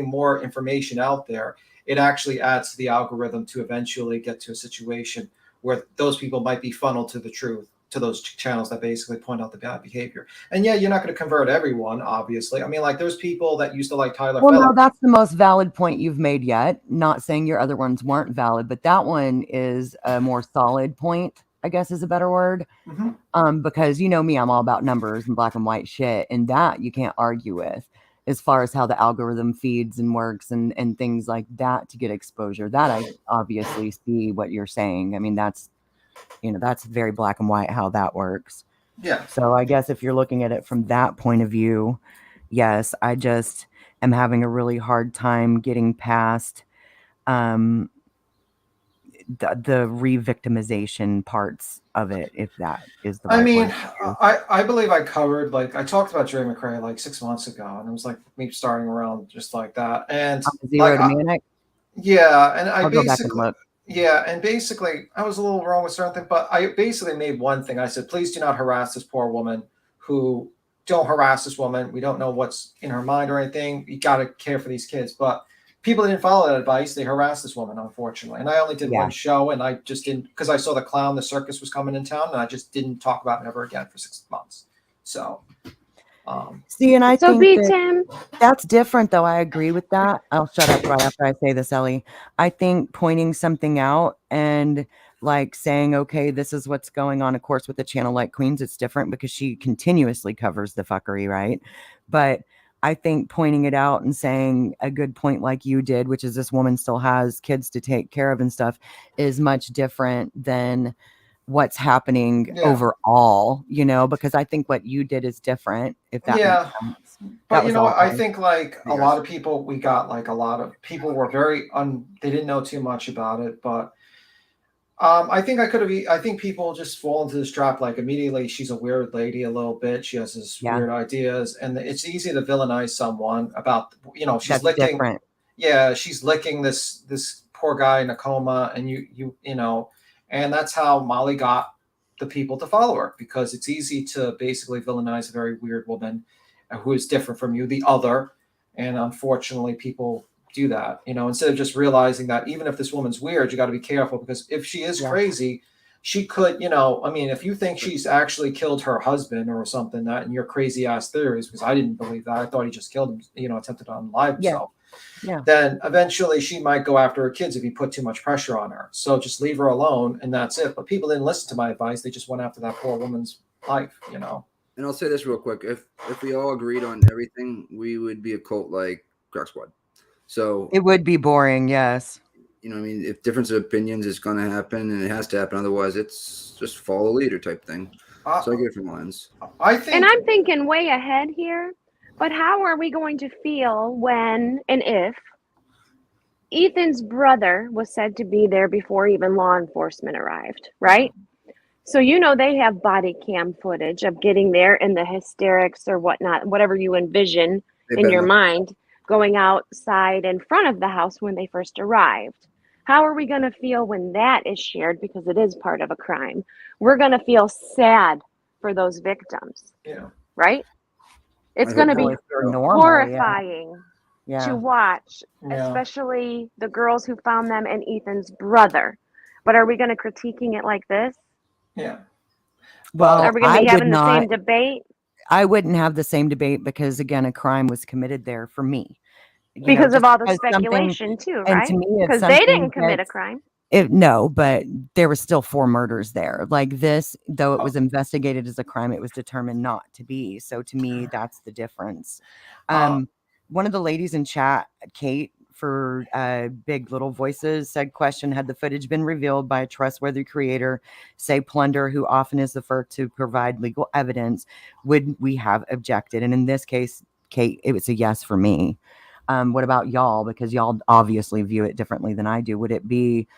more information out there, it actually adds to the algorithm to eventually get to a situation where those people might be funneled to the truth, to those channels that basically point out the bad behavior. And yeah, you're not going to convert everyone, obviously. I mean, like there's people that used to like Tyler. Well, no, that's the most valid point you've made yet. Not saying your other ones weren't valid, but that one is a more solid point, I guess is a better word. Mm-hmm. Because you know me, I'm all about numbers and black and white shit. And that you can't argue with as far as how the algorithm feeds and works and things like that to get exposure. That I obviously see what you're saying. I mean, that's very black and white how that works. Yeah. So I guess if you're looking at it from that point of view, yes, I just am having a really hard time getting past the re-victimization parts of it, if that is the right word. I believe I covered, like I talked about Dre McRae like 6 months ago, and it was like me starting around just like that. And Zero to Manic? Yeah, and I'll go back and look. Yeah, and basically, I was a little wrong with certain things, but I basically made one thing. I said, please do not harass this poor woman. Don't harass this woman. We don't know what's in her mind or anything. You got to care for these kids. But people didn't follow that advice. They harassed this woman, unfortunately. And I only did one show, and I just didn't, because I saw the circus was coming in town, and I just didn't talk about it ever again for 6 months. So. See, and I so think Tim, that's different, though. I agree with that. I'll shut up right after I say this, Ellie. I think pointing something out and like saying, okay, this is what's going on. Of course, with a channel like Queen's, it's different because she continuously covers the fuckery, right? But I think pointing it out and saying a good point like you did, which is this woman still has kids to take care of and stuff, is much different than what's happening overall, you know, because I think what you did is different, if that makes sense. But you know what, I think like a lot of people, we got like a lot of people were very they didn't know too much about it, but I think I think people just fall into this trap, like immediately she's a weird lady a little bit, she has this weird ideas, and it's easy to villainize someone about, you know, she's she's licking this poor guy in a coma, and you know, and that's how Molly got the people to follow her, because it's easy to basically villainize a very weird woman who is different from you, the other. And unfortunately, people do that, you know, instead of just realizing that even if this woman's weird, you got to be careful, because if she is crazy, she could, you know, I mean, if you think she's actually killed her husband or something, that in your crazy ass theories, because I didn't believe that, I thought he just killed him, you know, attempted to unalive himself. Then eventually she might go after her kids if you put too much pressure on her. So just leave her alone and that's it. But people didn't listen to my advice. They just went after that poor woman's life, you know. And I'll say this real quick. If we all agreed on everything, we would be a cult like Crack Squad. So it would be boring, yes. You know, I mean, if difference of opinions is going to happen, and it has to happen, otherwise it's just follow leader type thing. So I get it from lines. And I'm thinking way ahead here, but how are we going to feel when and if Ethan's brother was said to be there before even law enforcement arrived, right? So, you know, they have body cam footage of getting there and the hysterics or whatnot, whatever you envision in your mind, going outside in front of the house when they first arrived. How are we going to feel when that is shared? Because it is part of a crime. We're going to feel sad for those victims, right? It's going to be horrifying to watch, especially the girls who found them and Ethan's brother. But are we going to critiquing it like this? Well, are we going to be having the same debate? I wouldn't have the same debate because, again, a crime was committed there for me. Because of all the speculation, too, right? Because they didn't commit a crime. No, but there were still 4 murders there. Like this, though it was investigated as a crime, it was determined not to be. So to me, that's the difference. One of the ladies in chat, Kate, for Big Little Voices, said, question, had the footage been revealed by a trustworthy creator, say Plunder, who often is the first to provide legal evidence, would we have objected? And in this case, Kate, it was a yes for me. What about y'all? Because y'all obviously view it differently than I do. Would it be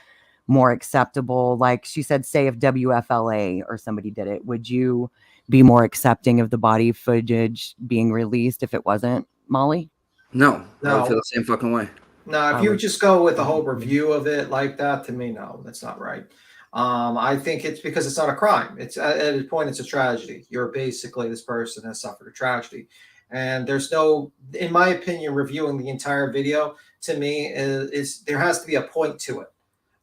more acceptable? Like she said, say if WFLA or somebody did it, would you be more accepting of the body footage being released if it wasn't, Molly? No, I would feel the same fucking way. No, if you just go with the whole review of it like that, to me, no, that's not right. I think it's because it's not a crime. It's at a point, it's a tragedy. You're basically, this person has suffered a tragedy. And there's no, in my opinion, reviewing the entire video, to me, is there has to be a point to it.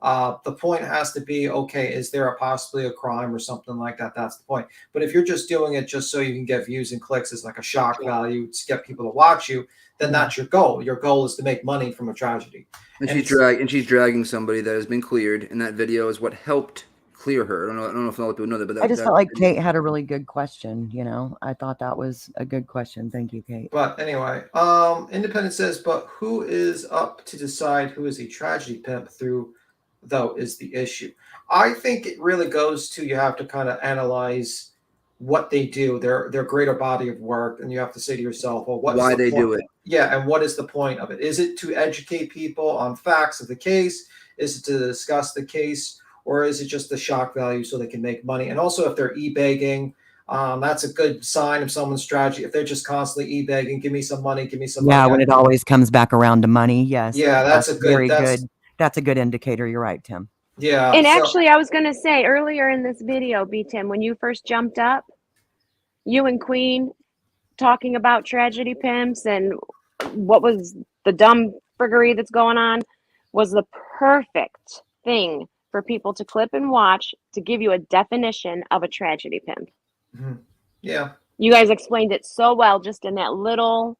The point has to be, okay, is there possibly a crime or something like that? That's the point. But if you're just doing it just so you can get views and clicks as like a shock value to get people to watch you, then that's your goal. Your goal is to make money from a tragedy. And she's dragging somebody that has been cleared, and that video is what helped clear her. I don't know if a lot of people know that, but I just felt like Kate had a really good question. You know, I thought that was a good question. Thank you, Kate. But anyway, Independent says, but who is up to decide who is a tragedy pimp through, though, is the issue. I think it really goes to, you have to kind of analyze what they do, their greater body of work, and you have to say to yourself, well, why they do it. Yeah, and what is the point of it? Is it to educate people on facts of the case? Is it to discuss the case? Or is it just the shock value so they can make money? And also, if they're e-begging, that's a good sign of someone's strategy. If they're just constantly e-begging, give me some money, give me some money. Yeah, when it always comes back around to money, yes. Yeah, that's a good, that's a good indicator. You're right, Tim. Yeah. And actually, I was going to say earlier in this video, Tim, when you first jumped up, you and Queen talking about tragedy pimps and what was the dumb friggery that's going on was the perfect thing for people to clip and watch to give you a definition of a tragedy pimp. Mm-hmm. Yeah. You guys explained it so well just in that little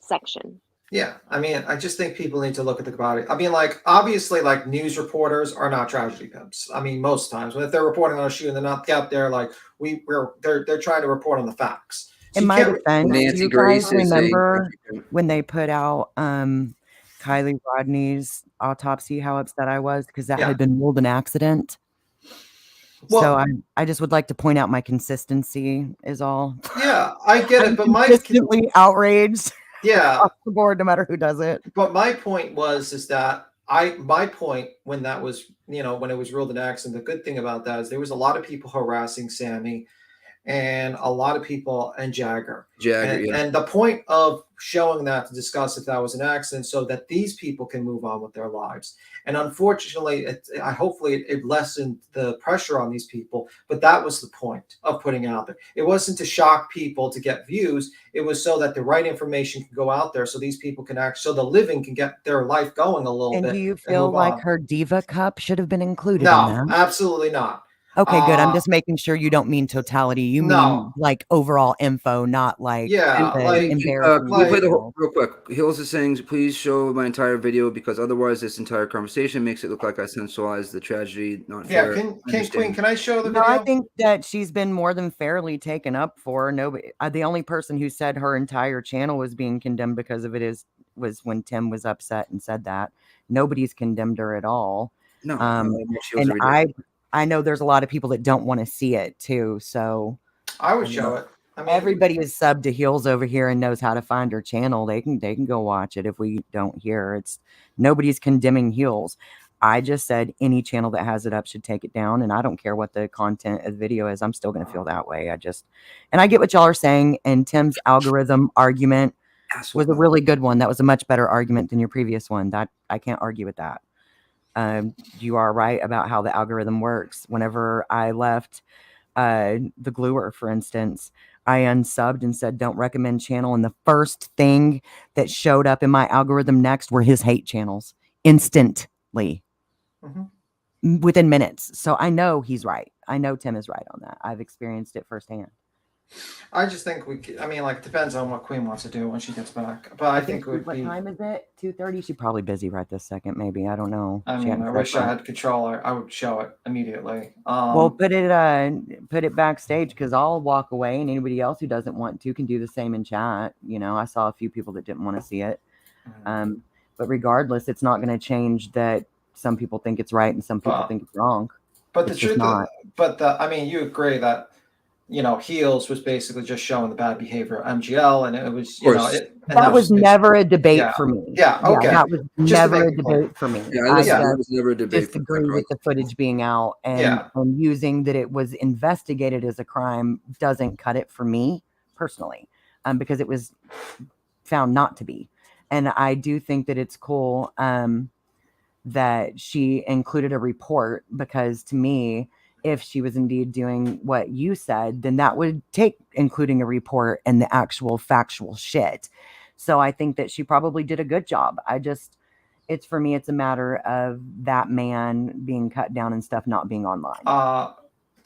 section. Yeah, I mean, I just think people need to look at the body. I mean, like, obviously, like, news reporters are not tragedy pimps. I mean, most times, if they're reporting on a shoe and they're not out there, like, they're trying to report on the facts. So In my defense, do you guys remember when they put out Kylie Rodney's autopsy, how upset I was because that had been ruled an accident? Well, so I just would like to point out my consistency is all. Yeah, I get it, but consistently outraged. Yeah, off the board, no matter who does it. But my point is that my point when that was, when it was ruled an accident, the good thing about that is there was a lot of people harassing Sammy and a lot of people and Jagger. And the point of showing that to discuss if that was an accident so that these people can move on with their lives. And unfortunately, hopefully it lessened the pressure on these people, but that was the point of putting out there. It wasn't to shock people to get views. It was so that the right information can go out there so these people can so the living can get their life going a little bit. And do you feel like her Diva Cup should have been included in No, that? absolutely not. Okay, good. I'm just making sure you don't mean totality. You mean like overall info, not like Can we play the whole, real quick? Hills is saying, please show my entire video because otherwise this entire conversation makes it look like I sensualize the tragedy. Not fair. Queen, can I show the No, video? I think that she's been more than fairly taken up for. Nobody, the only person who said her entire channel was being condemned because of it was when Tim was upset and said that. Nobody's condemned her at all. No, and I know there's a lot of people that don't want to see it too. So I would show it. I mean, everybody is subbed to Heels over here and knows how to find her channel. They can go watch it if we don't hear. It's nobody's condemning Heels. I just said any channel that has it up should take it down, and I don't care what the content of the video is. I'm still going to feel that way. And I get what y'all are saying. And Tim's algorithm argument was a really good one. That was a much better argument than your previous one. That I can't argue with that. You are right about how the algorithm works. Whenever I left the Gluer, for instance, I unsubbed and said, don't recommend channel. And the first thing that showed up in my algorithm next were his hate channels instantly within minutes. So I know he's right. I know Tim is right on that. I've experienced it firsthand. I just think it depends on what Queen wants to do when she gets back. But I think it would be. What time is it? 2:30? She's probably busy right this second, maybe. I don't know. I mean, I wish I had control. I would show it immediately. Well, put it backstage because I'll walk away, and anybody else who doesn't want to can do the same in chat. I saw a few people that didn't want to see it. But regardless, it's not going to change that some people think it's right and some people think it's wrong. But the truth, you agree that. Heels was basically just showing the bad behavior of MGL, and it was, that was never a debate for me. Yeah, okay. That was never a debate for me. That was never a debate. Disagree with the footage being out and using that it was investigated as a crime doesn't cut it for me personally, because it was found not to be. And I do think that it's cool that she included a report because to me, if she was indeed doing what you said, then that would take including a report and the actual factual shit. So I think that she probably did a good job. It's for me, it's a matter of that man being cut down and stuff not being online.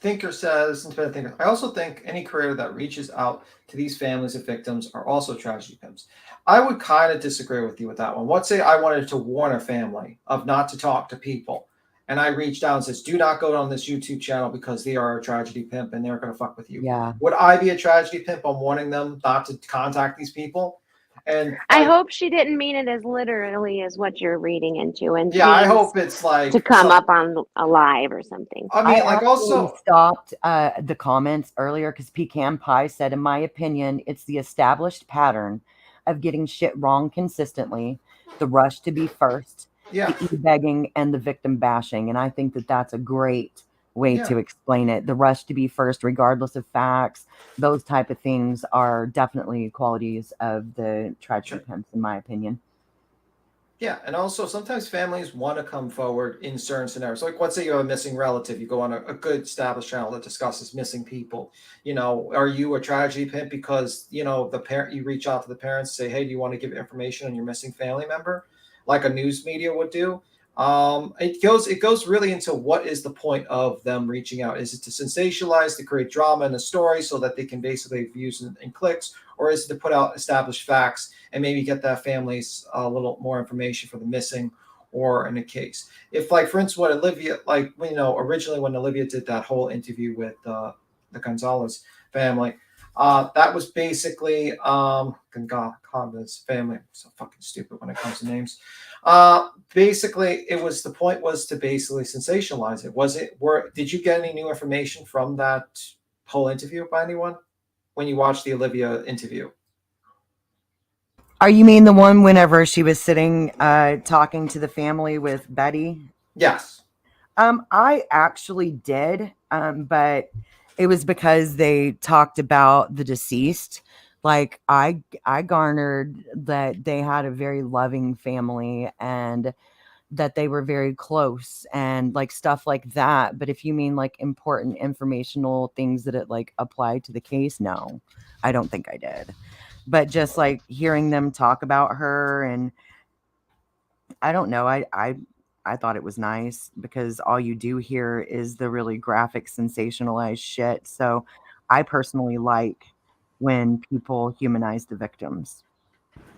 Thinker says, independent thinker, I also think any creator that reaches out to these families of victims are also tragedy pimps. I would kind of disagree with you with that one. Let's say I wanted to warn a family of not to talk to people. And I reached out and says, do not go on this YouTube channel because they are a tragedy pimp and they're going to fuck with you. Yeah. Would I be a tragedy pimp? I'm warning them not to contact these people. And I hope she didn't mean it as literally as what you're reading into. And I hope it's like to come up on a live or something. I also stopped the comments earlier because Pecan Pie said, in my opinion, it's the established pattern of getting shit wrong consistently, the rush to be first. The e-begging and the victim bashing. And I think that that's a great way to explain it. The rush to be first, regardless of facts, those type of things are definitely qualities of the tragedy pimps, in my opinion. Yeah, and also sometimes families want to come forward in certain scenarios. Like, let's say you have a missing relative, you go on a good established channel that discusses missing people. Are you a tragedy pimp because the parent? You reach out to the parents, say, hey, do you want to give information on your missing family member? Like a news media would do, It goes really into what is the point of them reaching out. Is it to sensationalize, to create drama in the story so that they can basically views and clicks, or is it to put out established facts and maybe get that family's a little more information for the missing or in a case? If, like, for instance, what Olivia, like, originally when Olivia did that whole interview with the Gonzalez family, that was basically Gonzalez family. I'm so fucking stupid when it comes to names. Basically, the point was to basically sensationalize it. Did you get any new information from that whole interview by anyone when you watched the Olivia interview? Are you mean the one whenever she was sitting talking to the family with Betty? Yes. I actually did, but it was because they talked about the deceased. Like, I garnered that they had a very loving family and that they were very close and like stuff like that. But if you mean like important informational things that it like applied to the case, no, I don't think I did. But just like hearing them talk about her, and I don't know, I thought it was nice because all you do hear is the really graphic, sensationalized shit. So I personally like when people humanize the victims.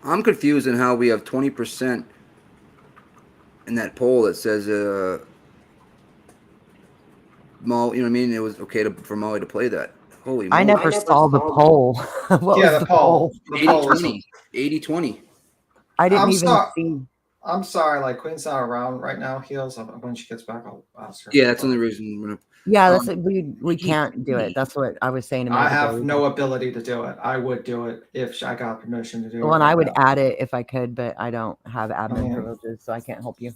I'm confused in how we have 20% in that poll that says Molly, you know what I mean? It was okay for Molly to play that. Holy moly. I never saw the poll. What was the poll? 80-20. I didn't even see. I'm sorry, like, Queen's not around right now, Heels. When she gets back, I'll ask her. Yeah, that's the only reason. Yeah, that's we can't do it. That's what I was saying. I have no ability to do it. I would do it if I got permission to do it. Well, and I would add it if I could, but I don't have admin privileges, so I can't help you.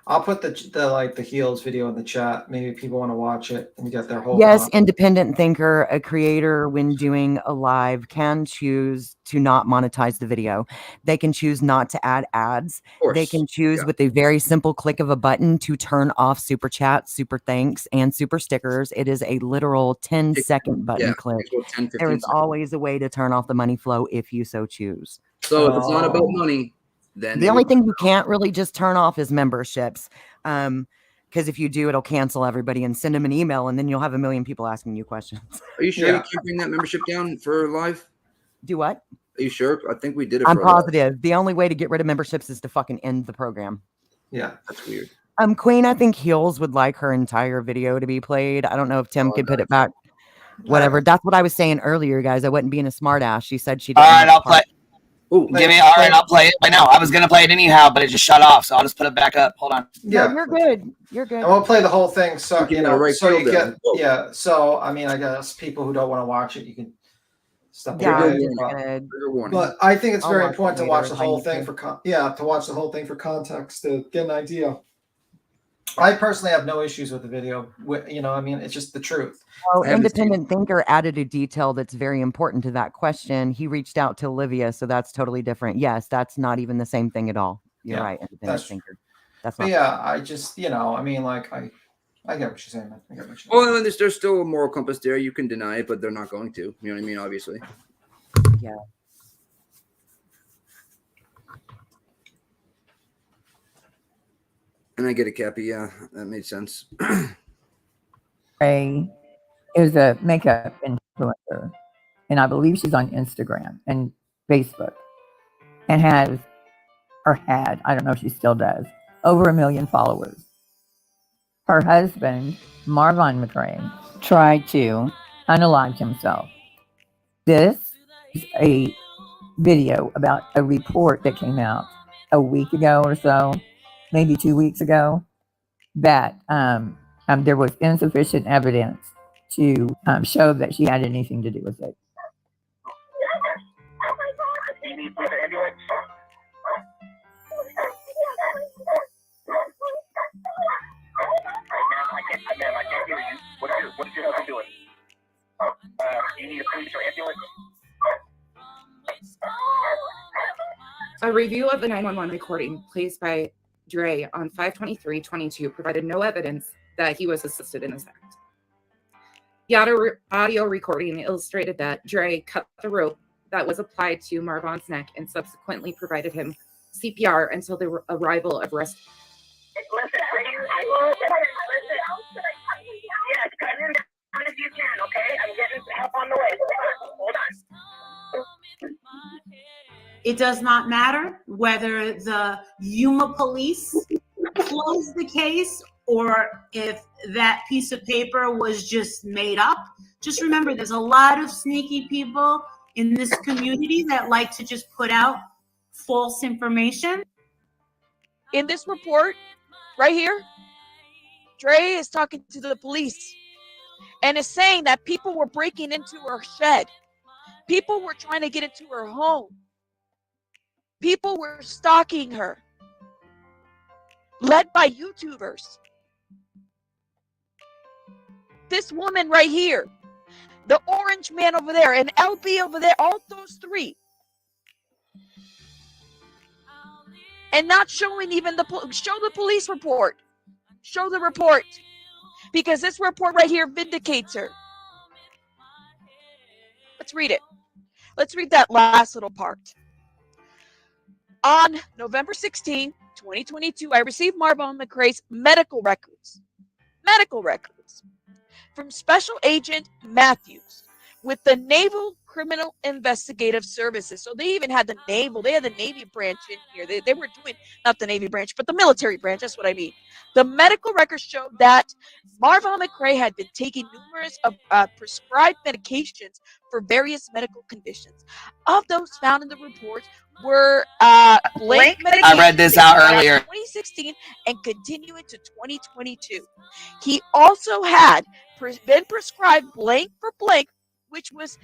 I'll put the Heels video in the chat. Maybe people want to watch it and get their whole. Yes, independent thinker, a creator, when doing a live, can choose to not monetize the video. They can choose not to add ads. They can choose with a very simple click of a button to turn off super chats, super thanks, and super stickers. It is a literal 10-second button click. 10, there is always a way to turn off the money flow if you so choose. So if it's not about money, then the only thing you can't really just turn off is memberships. Because if you do, it'll cancel everybody and send them an email, and then you'll have a million people asking you questions. Are you sure you can't bring that membership down for live? Do what? Are you sure? I think we did it. I'm positive. The only way to get rid of memberships is to fucking end the program. Yeah, that's weird. Queen, I think Heels would like her entire video to be played. I don't know if Tim could put it back. Whatever. That's what I was saying earlier, guys. I wasn't being a smart ass. She said she didn't. All right, I'll play. Ooh, I'll play it. I know I was gonna play it anyhow, but it just shut off, so I'll just put it back up. Hold on. Yeah, no, you're good. You're good. And we'll play the whole thing, so so you get. Whoa. Yeah, so I mean, I guess people who don't want to watch it, you can stop. Yeah, but I think it's very important to watch the whole thing to watch the whole thing for context to get an idea. I personally have no issues with the video. I mean, it's just the truth. Oh, independent thinker added a detail that's very important to that question. He reached out to Olivia, so that's totally different. Yes, that's not even the same thing at all. You're right, independent thinker. That's not. I just, I mean, like, I get what you're saying. I get what you're saying. Well, there's still a moral compass there. You can deny it, but they're not going to. You know what I mean? Obviously. Yeah. And I get it, Cappy. Yeah, that made sense. Ray is a makeup influencer, and I believe she's on Instagram and Facebook, and had, I don't know if she still does, over 1 million followers. Her husband, Marvin McRae, tried to unalive himself. This is a video about a report that came out a week ago or so, maybe 2 weeks ago, that there was insufficient evidence to show that she had anything to do with it. What is your husband doing? You need a police or ambulance? A review of the 911 recording placed by Dre on 5/23/22 provided no evidence that he was assisted in this act. The audio recording illustrated that Dre cut the rope that was applied to Marvin's neck and subsequently provided him CPR until the arrival of rescue. Listen, Yes, cut him down if you can, okay? I'm getting help on the way. Hold on. It does not matter whether the Yuma police closed the case or if that piece of paper was just made up. Just remember, there's a lot of sneaky people in this community that like to just put out false information. In this report right here, Dre is talking to the police and is saying that people were breaking into her shed. People were trying to get into her home. People were stalking her, led by YouTubers. This woman right here, the orange man over there, and LB over there, all those three. And not showing even show the police report. Show the report. Because this report right here vindicates her. Let's read it. Let's read that last little part. On November 16, 2022, I received Marvon McRae's medical records from Special Agent Matthews with the Naval Criminal Investigative Services. So they even had the Navy branch in here. They were doing, not the Navy branch, but the military branch. That's what I mean. The medical records showed that Marvon McRae had been taking numerous prescribed medications for various medical conditions. Of those found in the report were blank medications. I read this out earlier. 2016 and continuing to 2022. He also had been prescribed blank for blank, which was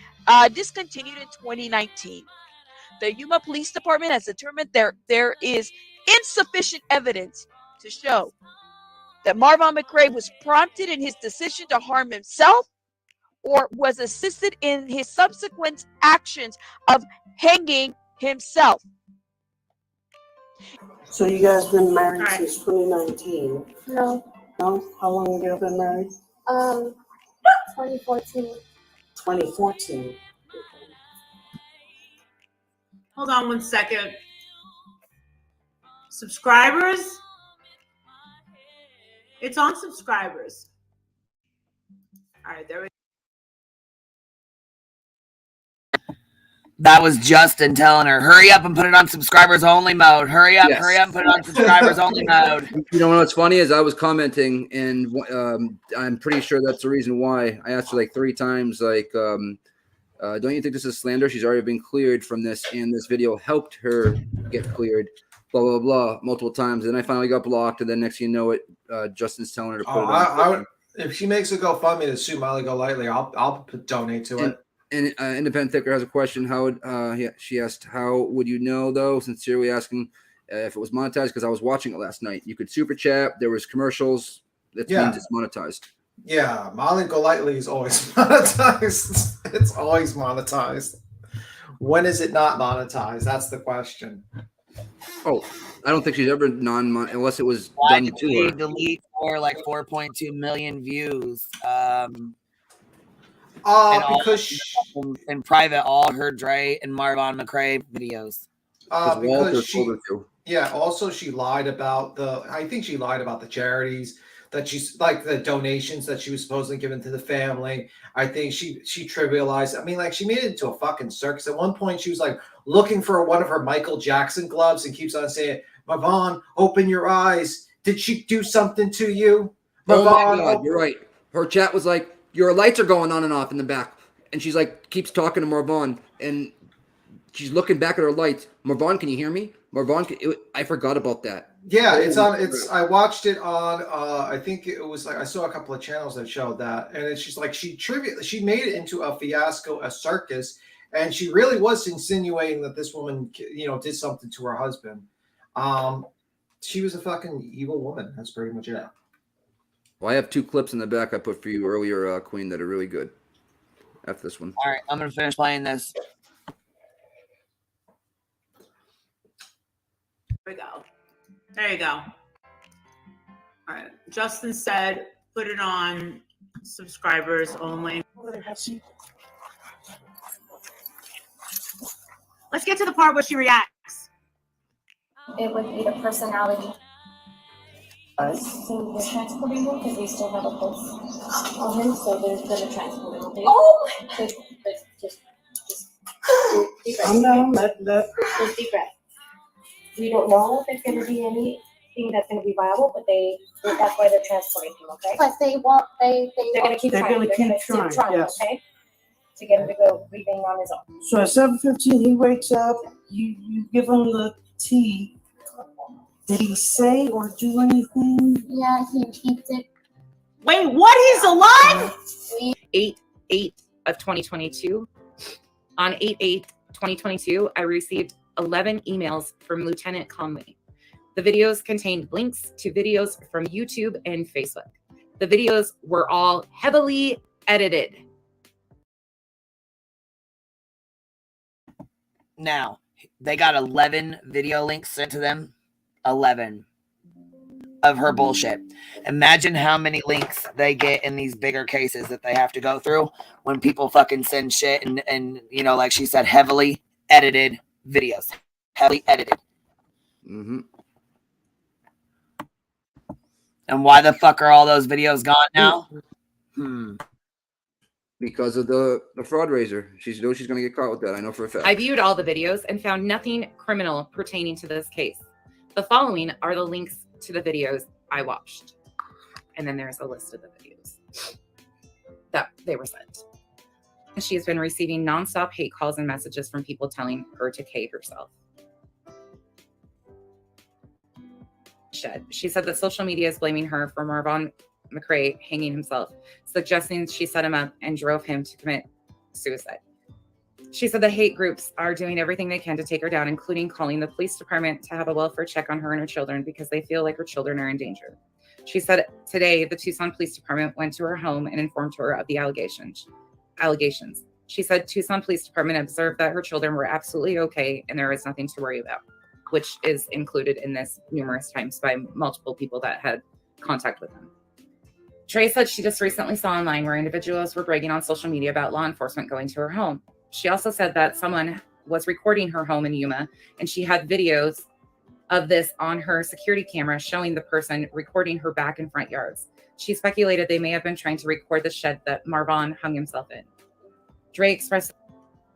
discontinued in 2019. The Yuma Police Department has determined there is insufficient evidence to show that Marvon McRae was prompted in his decision to harm himself or was assisted in his subsequent actions of hanging himself. So you guys been married since 2019? No. No? How long have you been married? 2014. 2014. Hold on one second. Subscribers? It's on subscribers. All right, there we go. That was Justin telling her, hurry up and put it on subscribers only mode. Hurry up, hurry up and put it on subscribers only mode. You know what's funny is I was commenting, and I'm pretty sure that's the reason why. I asked her like 3 times, like, don't you think this is slander? She's already been cleared from this, and this video helped her get cleared, blah, blah, blah, multiple times. And I finally got blocked, and then next thing you know it, Justin's telling her to put it on. If she makes a GoFundMe to sue Molly Golightly, I'll donate to it. And Independent Thicker has a question. How would she asked, how would you know though? Sincerely asking if it was monetized, because I was watching it last night. You could super chat. There was commercials. That means it's monetized. Yeah, Molly Golightly is always monetized. It's always monetized. When is it not monetized? That's the question. Oh, I don't think she's ever non-monetized unless it was Why done did to we her. delete for like 4.2 million views? Because in private, all her Dre and Marvon McRae videos. Because also she lied about I think she lied about the charities that she's like the donations that she was supposedly given to the family. I think she trivialized. I mean, like she made it into a fucking circus. At one point, she was like looking for one of her Michael Jackson gloves and keeps on saying, "Marvon, open your eyes. Did she do something to you?" Oh my God, you're right. Her chat was like, your lights are going on and off in the back. And she's like, keeps talking to Marvon. And she's looking back at her lights. Marvon, can you hear me? Marvon, I forgot about that. Yeah, it's on. I watched it on. I think it was like I saw a couple of channels that showed that, and it's just like she made it into a fiasco, a circus, and she really was insinuating that this woman, did something to her husband. She was a fucking evil woman. That's pretty much it. Well, I have 2 clips in the back I put for you earlier, Queen, that are really good. After this one. All right, I'm gonna finish playing this. There we go. There you go. All right. Justin said, put it on subscribers only. Let's get to the part where she reacts. It would be the personality. So they're transporting him because we still have a pulse on him, so they're going to transport him. Okay? Oh my! Just deep breath. I'm down. Just deep breath. We don't know if there's going to be anything that's going to be viable, but that's why they're transporting him. Okay? Plus, they're going to keep trying. They're going to keep trying. Yes. Okay? To get him to go breathing on his own. So at 7:15, he wakes up. You give him the tea. Did he say or do anything? Yeah, he did. Wait, what? He's alive? 8/8 of 2022. On 8/8/2022, I received 11 emails from Lieutenant Conley. The videos contained links to videos from YouTube and Facebook. The videos were all heavily edited. Now, they got 11 video links sent to them. 11 of her bullshit. Imagine how many links they get in these bigger cases that they have to go through when people fucking send shit and you know, like she said, heavily edited videos. Heavily edited. Mm-hmm. And why the fuck are all those videos gone now? Because of the fraud raiser. She's going to get caught with that. I know for a fact. I viewed all the videos and found nothing criminal pertaining to this case. The following are the links to the videos I watched. And then there's a list of the videos that they were sent. She has been receiving nonstop hate calls and messages from people telling her to K herself. She said that social media is blaming her for Marvon McRae hanging himself, suggesting she set him up and drove him to commit suicide. She said the hate groups are doing everything they can to take her down, including calling the police department to have a welfare check on her and her children because they feel like her children are in danger. She said today the Tucson Police Department went to her home and informed her of the allegations. She said Tucson Police Department observed that her children were absolutely okay and there was nothing to worry about, which is included in this numerous times by multiple people that had contact with them. Trey said she just recently saw online where individuals were bragging on social media about law enforcement going to her home. She also said that someone was recording her home in Yuma, and she had videos of this on her security camera showing the person recording her back and front yards. She speculated they may have been trying to record the shed that Marvon hung himself in. Dre expressed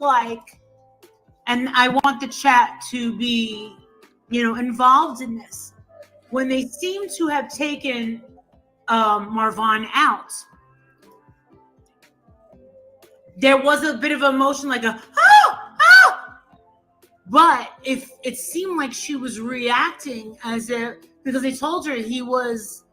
and I want the chat to be, involved in this. When they seem to have taken Marvon out, there was a bit of emotion, like but if it seemed like she was reacting because they told her he was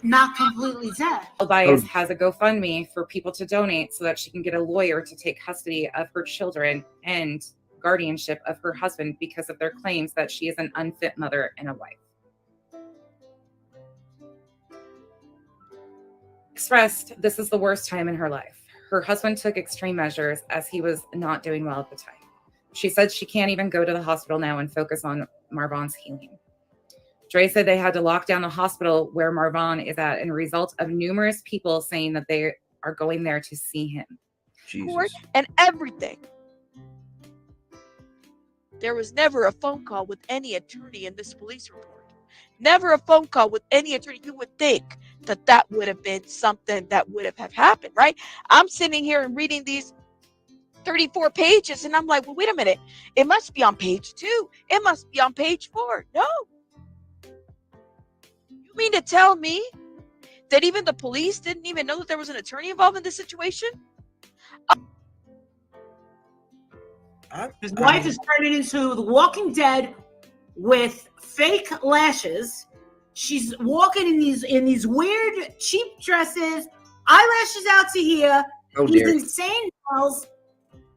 not completely dead. Bias has a GoFundMe for people to donate so that she can get a lawyer to take custody of her children and guardianship of her husband because of their claims that she is an unfit mother and a wife. Expressed this is the worst time in her life. Her husband took extreme measures as he was not doing well at the time. She said she can't even go to the hospital now and focus on Marvon's healing. Dre said they had to lock down the hospital where Marvon is at in a result of numerous people saying that they are going there to see him. Jesus. And everything. There was never a phone call with any attorney in this police report. Never a phone call with any attorney. You would think that would have been something that would have happened, right? I'm sitting here and reading these 34 pages and I'm like, well, wait a minute. It must be on page 2. It must be on page 4. No. You mean to tell me that even the police didn't even know that there was an attorney involved in this situation? His wife is turning into The Walking Dead with fake lashes. She's walking in these weird cheap dresses, eyelashes out to here, these insane nails,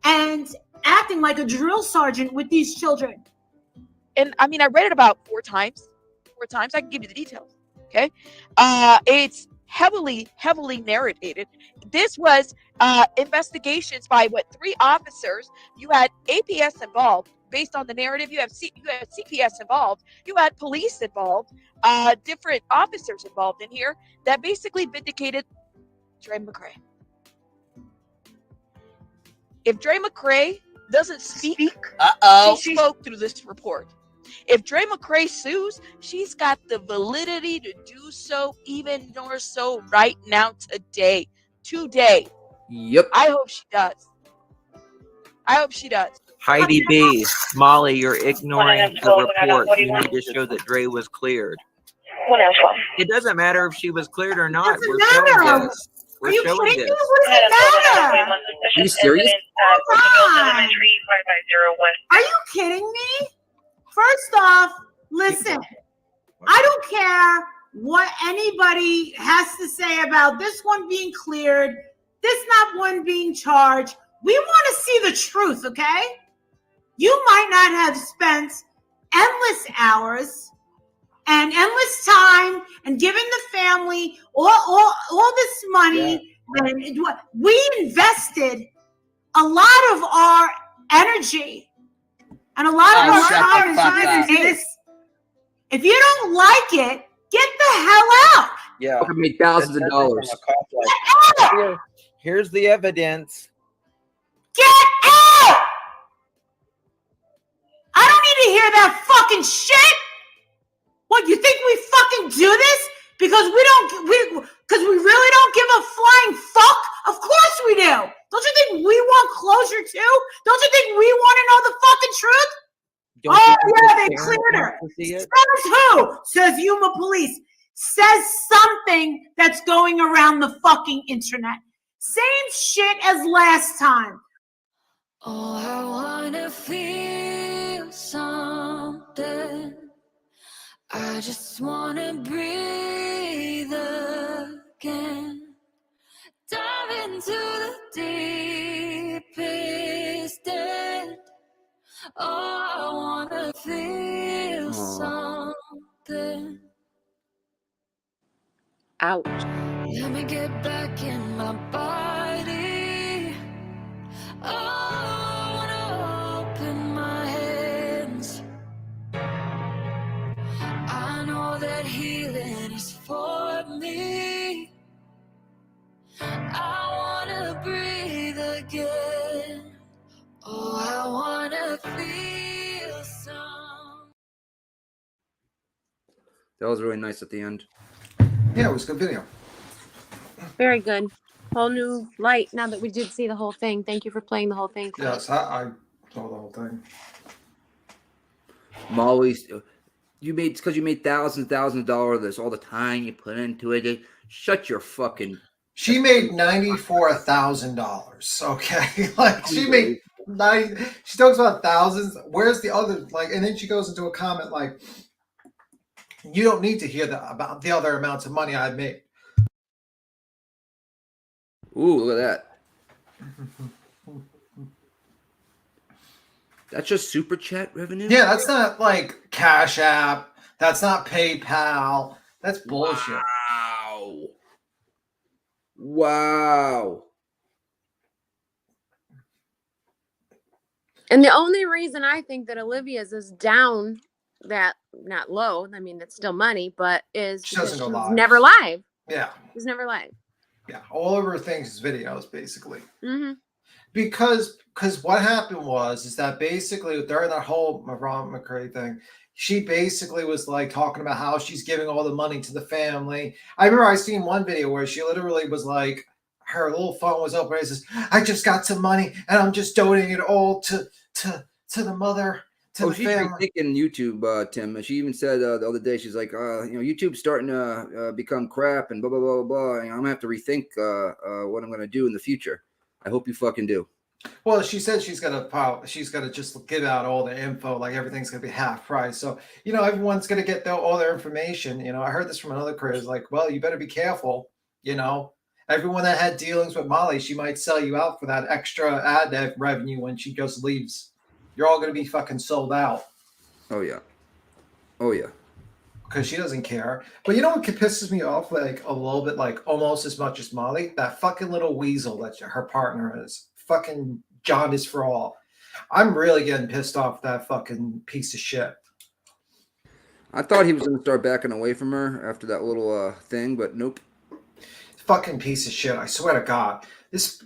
and acting like a drill sergeant with these children. And I mean, I read it about 4 times. 4 times. I can give you the details. Okay. It's heavily narrated. This was investigations by 3 officers. You had APS involved. Based on the narrative, you had CPS involved. You had police involved. Different officers involved in here that basically vindicated Dre McRae. If Dre McRae doesn't speak, she spoke through this report. If Dre McCray sues, she's got the validity to do so, even more so right now, today. Yep. I hope she does. I hope she does. Heidi B, Molly, you're ignoring the report. You need to show that Dre was cleared. It doesn't matter if she was cleared or not. We're showing this. We're showing this. What does it matter? Are you serious? Are you kidding me? First off, listen, I don't care what anybody has to say about this one being cleared, this not one being charged. We want to see the truth, okay? You might not have spent endless hours and endless time and given the family all this money. Yeah. And we invested a lot of our energy and a lot of our time into this. If you don't like it, get the hell out. Yeah. I made thousands of dollars. Here's the evidence. Get out! I don't need to hear that fucking shit. What, you think we fucking do this because we really don't give a flying fuck? Of course we do. Don't you think we want closure too? Don't you think we want to know the fucking truth? They cleared her. Says who? Says Yuma Police. Says something that's going around the fucking internet. Same shit as last time. Oh, I wanna feel something. I just wanna breathe again. Dive into the deepest end. Oh, I wanna feel something. Ouch. Let me get back in my body. Oh, I wanna open my hands. I know that healing is for me. I wanna breathe again. Oh, I wanna feel some. That was really nice at the end. Yeah, it was a good video. Very good. Whole new light now that we did see the whole thing. Thank you for playing the whole thing. Yes, I saw the whole thing. Molly, you made thousands of dollars of this, all the time you put into it. Shut your fucking. She made $94,000. Okay, like she made she talks about thousands. Where's the other and then she goes into a comment like, "You don't need to hear about the other amounts of money I've made." Ooh, look at that. That's just super chat revenue? Yeah, that's not like Cash App. That's not PayPal. That's bullshit. Wow. And the only reason I think that Olivia's is down that not low, I mean it's still money, but is she doesn't go live. Never live. Yeah. She's never live. Yeah, all of her things is videos basically. Mm-hmm. Because what happened is that basically during that whole Ron McCray thing, she basically was like talking about how she's giving all the money to the family. I remember I seen one video where she literally was like, her little phone was open and says, "I just got some money and I'm just donating it all to the mother." She's taking YouTube, Tim. She even said the other day, she's like, YouTube's starting to become crap and blah, blah, blah, blah. And I'm going to have to rethink what I'm going to do in the future. I hope you fucking do. Well, she said she's gonna just give out all the info, like everything's gonna be half price. So everyone's gonna get all their information. I heard this from another creator. It's like, well, you better be careful. Everyone that had dealings with Molly, she might sell you out for that extra ad revenue when she just leaves. You're all gonna be fucking sold out. Oh yeah. Because she doesn't care. But you know what pisses me off like a little bit, like almost as much as Molly? That fucking little weasel that her partner is. Fucking John is for all. I'm really getting pissed off that fucking piece of shit. I thought he was going to start backing away from her after that little thing, but nope. Fucking piece of shit. I swear to God. This,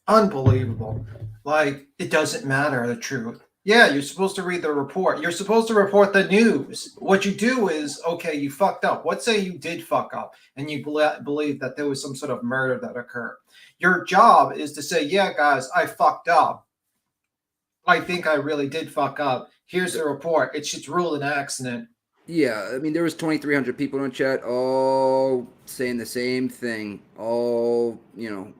unbelievable. Like, it doesn't matter, the truth. Yeah, you're supposed to read the report. You're supposed to report the news. What you do is, okay, you fucked up. Let's say you did fuck up and you believe that there was some sort of murder that occurred. Your job is to say, yeah, guys, I fucked up. I think I really did fuck up. Here's the report. It's ruled an accident. Yeah, I mean, there was 2,300 people in the chat, all saying the same thing. All, you know,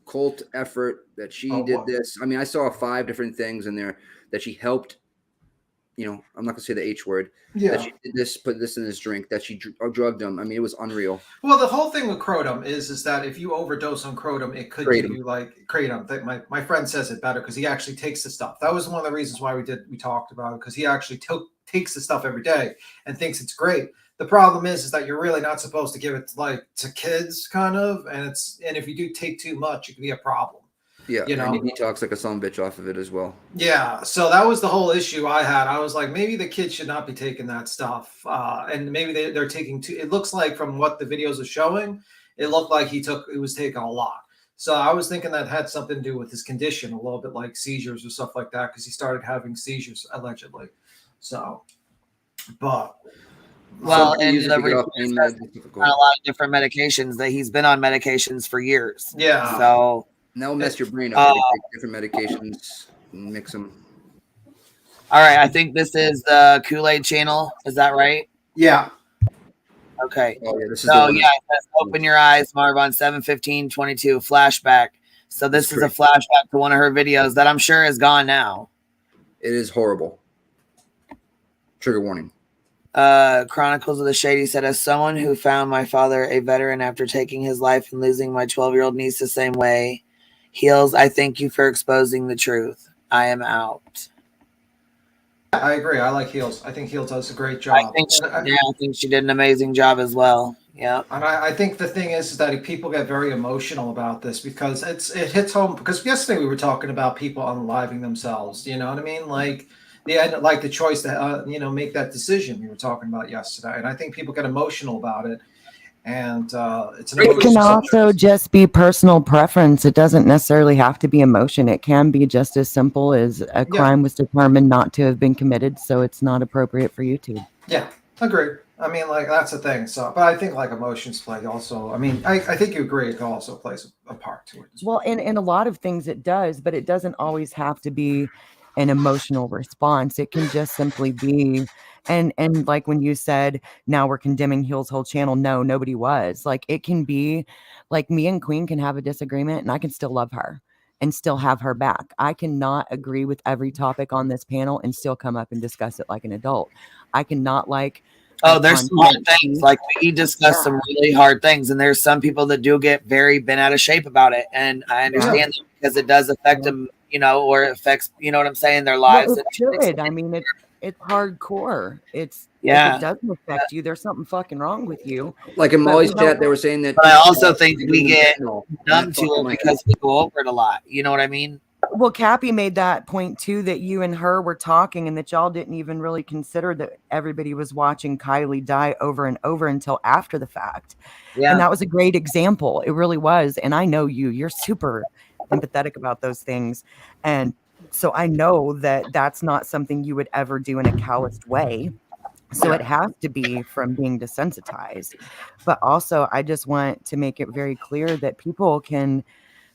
cult effort that she did this. I mean, I saw 5 different things in there that she helped. You know, I'm not gonna say the H word. Yeah. That she did this, put this in his drink. That she drugged him. I mean, it was unreal. Well, the whole thing with kratom is that if you overdose on kratom, it could give you like kratom. My friend says it better because he actually takes the stuff. That was one of the reasons why we talked about it, because he actually takes the stuff every day and thinks it's great. The problem is that you're really not supposed to give it to kids, kind of, and if you do take too much, it can be a problem. Yeah, you know, and he detox like a son of a bitch off of it as well. Yeah, so that was the whole issue I had. I was like, maybe the kids should not be taking that stuff, and maybe they're taking too. It looks like from what the videos are showing, it looked like he was taking a lot. So I was thinking that had something to do with his condition, a little bit like seizures or stuff like that, because he started having seizures allegedly. So, but. Well, and the report says on a lot of different medications that he's been on medications for years. Yeah. So that'll mess your brain up. Take different medications, and mix them. All right, I think this is the Kool-Aid channel. Is that right? Yeah. Okay. Oh, yeah, this is so yeah, it says, open your eyes, Marvon 7/15/22 flashback. So this is a flashback to one of her videos that I'm sure is gone now. It is horrible. Trigger warning. Chronicles of the Shady said, as someone who found my father a veteran after taking his life and losing my 12-year-old niece the same way, Heels, I thank you for exposing the truth. I am out. I agree. I like Heels. I think Heels does a great job. I think she did an amazing job as well. Yeah. And I think the thing is that people get very emotional about this because it hits home. Because yesterday we were talking about people unaliving themselves. You know what I mean? Like the choice to make that decision we were talking about yesterday. And I think people get emotional about it. And it can also just be personal preference. It doesn't necessarily have to be emotion. It can be just as simple as a crime was determined not to have been committed, so it's not appropriate for YouTube. Yeah, agree. I mean, like, that's the thing. So, but I think like emotions play also. I mean, I think you agree it also plays a part to it. Well, in a lot of things it does, but it doesn't always have to be an emotional response. It can just simply be, and like when you said, now we're condemning Heel's whole channel. No, nobody was. Like, it can be like me and Queen can have a disagreement and I can still love her and still have her back. I cannot agree with every topic on this panel and still come up and discuss it like an adult. I cannot like. Oh, there's some hard things. Like, we discussed some really hard things, and there's some people that do get very bent out of shape about it, and I understand that because it does affect them, or it affects, you know what I'm saying, their lives. Well, it should. I mean, it's hardcore. It's if it doesn't affect you, there's something fucking wrong with you. Like in Molly's chat, they were saying that. But I also think we get numb to it because we go over it a lot. You know what I mean? Well, Cappy made that point too, that you and her were talking and that y'all didn't even really consider that everybody was watching Kylie die over and over until after the fact. Yeah. And that was a great example. It really was. And I know you're super empathetic about those things. And so I know that that's not something you would ever do in a calloused way. So it has to be from being desensitized. But also, I just want to make it very clear that people can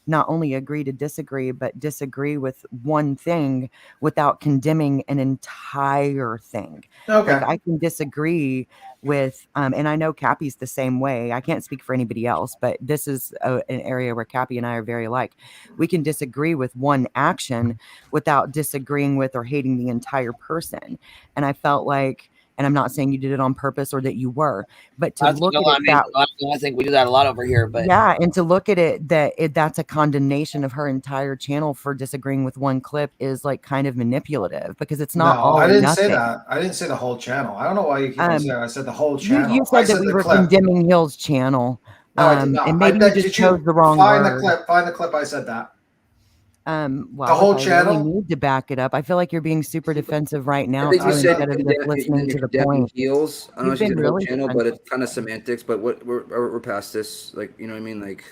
not only agree to disagree, but disagree with one thing without condemning an entire thing. Okay. Like, I can disagree with, and I know Cappy's the same way. I can't speak for anybody else, but this is an area where Cappy and I are very alike. We can disagree with one action without disagreeing with or hating the entire person. And I felt like, and I'm not saying you did it on purpose or that you were, but to look at it that I think we do that a lot over here. But yeah, and to look at it that's a condemnation of her entire channel for disagreeing with one clip is like kind of manipulative because it's not all. I didn't nothing. say that. I didn't say the whole channel. I don't know why you keep on saying I said the whole channel. You said that we were condemning Hill's channel. No, I did not. And maybe you just chose the wrong word. Find the clip. I said that. Well, the whole channel. I really need to back it up. I feel like you're being super defensive right now. I think you said instead of just listening to the point. Heels. I don't know if you said really channel, but it's kind of semantics. But we're past this. Like, you know what I mean? Like,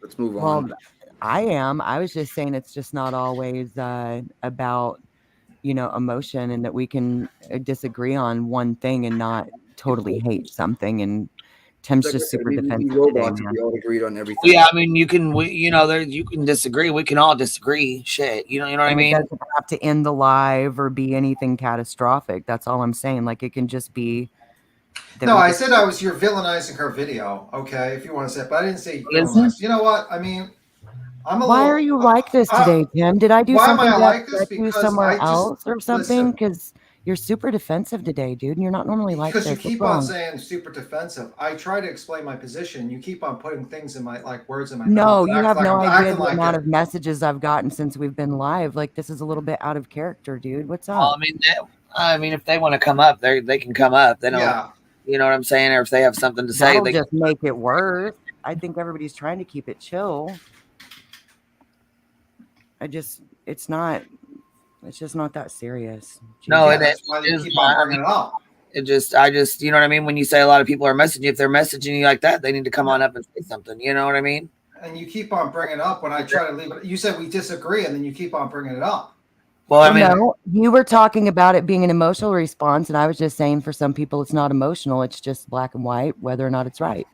let's move on. Well, I am. I was just saying it's just not always about emotion, and that we can disagree on one thing and not totally hate something. And Tim's Like I just said, super we defensive robots, today, man. we all agreed on everything. Well, yeah, I mean, you can disagree. We can all disagree. Shit, you know what I And mean? it doesn't have to end the live or be anything catastrophic. That's all I'm saying. Like, it can just be. No, I said you're villainizing her video. Okay, if you want to say it, but I didn't say villainize. You know what? I mean, Why are you like this today, Tim? Did I do why am something I to like this? upset you Because somewhere I just else or something? listen. Because you're super defensive today, dude, and you're not normally like Because this. you What's keep on wrong? saying super defensive. I try to explain my position. You keep on putting things in my words in my No, mouth. you Act have like no I'm idea acting the like amount it. of messages I've gotten since we've been live. Like, this is a little bit out of character, dude. What's Well, up? I mean, if they want to come up, they can come up. They don't. Yeah. You know what I'm saying? Or if they have something to say, That'll they just make it worse. I think everybody's trying to keep it chill. It's just not that serious. No, Jesus. it That's why you is keep not. on bringing it up. I just, you know what I mean? When you say a lot of people are messaging, if they're messaging you like that, they need to come on up and say something. You know what I mean? And you keep on bringing it up when I try to leave it. You said we disagree, and then you keep on bringing it up. Well, I mean, no, you were talking about it being an emotional response, and I was just saying for some people it's not emotional. It's just black and white, whether or not it's right.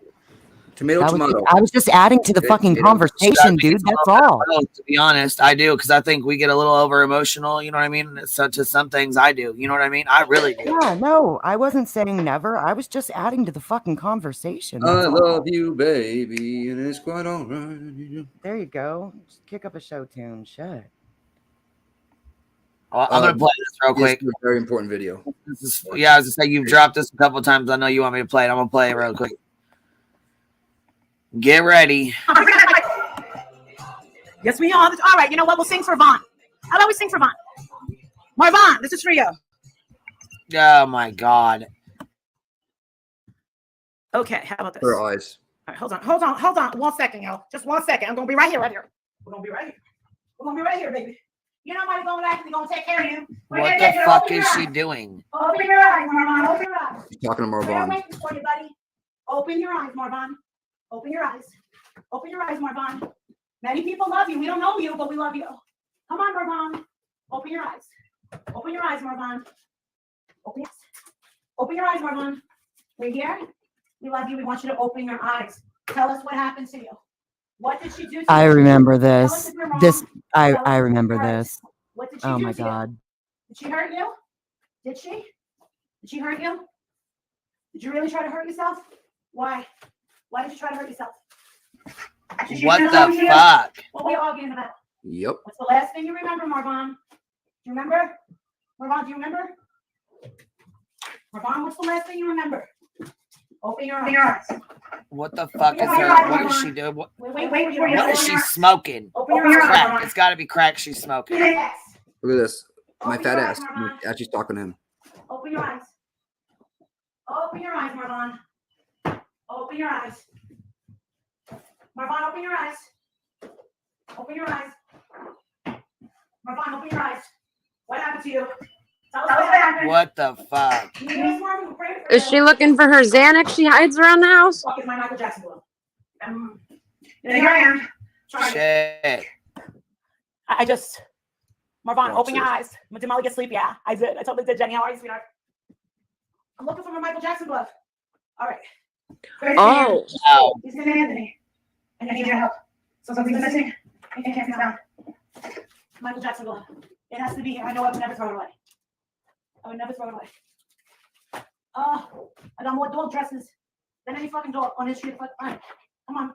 Tomato. I was just adding to the fucking conversation, dude. That's all. To be honest, I do, because I think we get a little over emotional. You know what I mean? So to some things, I do. You know what I mean? I really do. Yeah, no, I wasn't saying never. I was just adding to the fucking conversation. I That's all. love you, baby, and it's quite all right. There you go. Just kick up a show tune. Shut. Well, I'm gonna play this real quick. This is a very important video. I was gonna say you've dropped this a couple of times. I know you want me to play it. I'm gonna play it real quick. Get ready. Yes, we are. All right, you know what? We'll sing for Vaughn. How about we sing for Vaughn? Marvon, this is for you. Oh my God. Okay, how about this? Her eyes. All right, hold on. 1 second, yo. Just 1 second. I'm gonna be right here. We're gonna be right here, baby. You know what? We're actually gonna take care of you. What the fuck is she doing? Open your eyes, Marvon. Open your eyes. She's talking to We're Marvon. waiting for you, buddy. Open your eyes, Marvon. Open your eyes. Open your eyes, Marvon. Many people love you. We don't know you, but we love you. Come on, Marvon. Open your eyes. Open your eyes, Marvon. Open your eyes, Marvon. We're here. We love you. We want you to open your eyes. Tell us what happened to you. What did she do to you? I remember this. I Tell us remember what this. What did she Oh do my to God. you? Did she hurt you? Did she? Did she hurt you? Did you really try to hurt yourself? Why? Why did you try to hurt yourself? What the fuck? What were you arguing about? Yep. What's the last thing you remember, Marvon? Do you remember? Marvon, do you remember? Marvon, what's the last thing you remember? Open your eyes. What the fuck is her? What is she doing? What is she smoking? Open your eyes, Crack. Marvon. It's got to be crack she's smoking. Yes. Look at this. My Open fat your ass. eyes, Marvon. Actually talking to him. Open your eyes. Open your eyes, Marvon. Open your eyes. Marvon, open your eyes. Open your eyes. Marvon, open your eyes. What happened to you? Tell us what happened. What the fuck? Is she looking for her Xanax she hides around the house? Fuck is my Michael Jackson glove. Here I am. Shit. I just, Marvon, open your eyes. Did Molly get sleep? Yeah, I did. I totally did. Jenny, how are you, sweetheart? I'm looking for my Michael Jackson glove. All right. Oh. He's in Anthony. And I need your help. So something's missing. It can't be found. Michael Jackson glove. It has to be here. I know I would never throw it away. I would never throw it away. I got more dog dresses than any fucking dog on this street. All right, come on.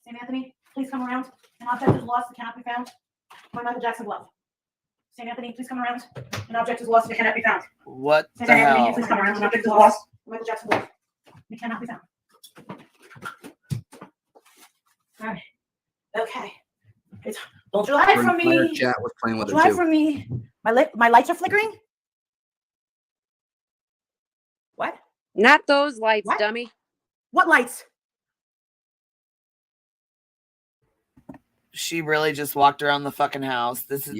St. Anthony, please come around. An object is lost. It cannot be found. My Michael Jackson glove. St. Anthony, please come around. An object is lost. It cannot be found. What the St. Anthony, hell? please come around. An object is lost. Michael Jackson glove. It cannot be found. All right. Okay. Don't you hide from me. Chat was playing with Don't her you hide too. from me. My lights are flickering. What? Not those lights, dummy. What lights? She really just walked around the fucking house. This is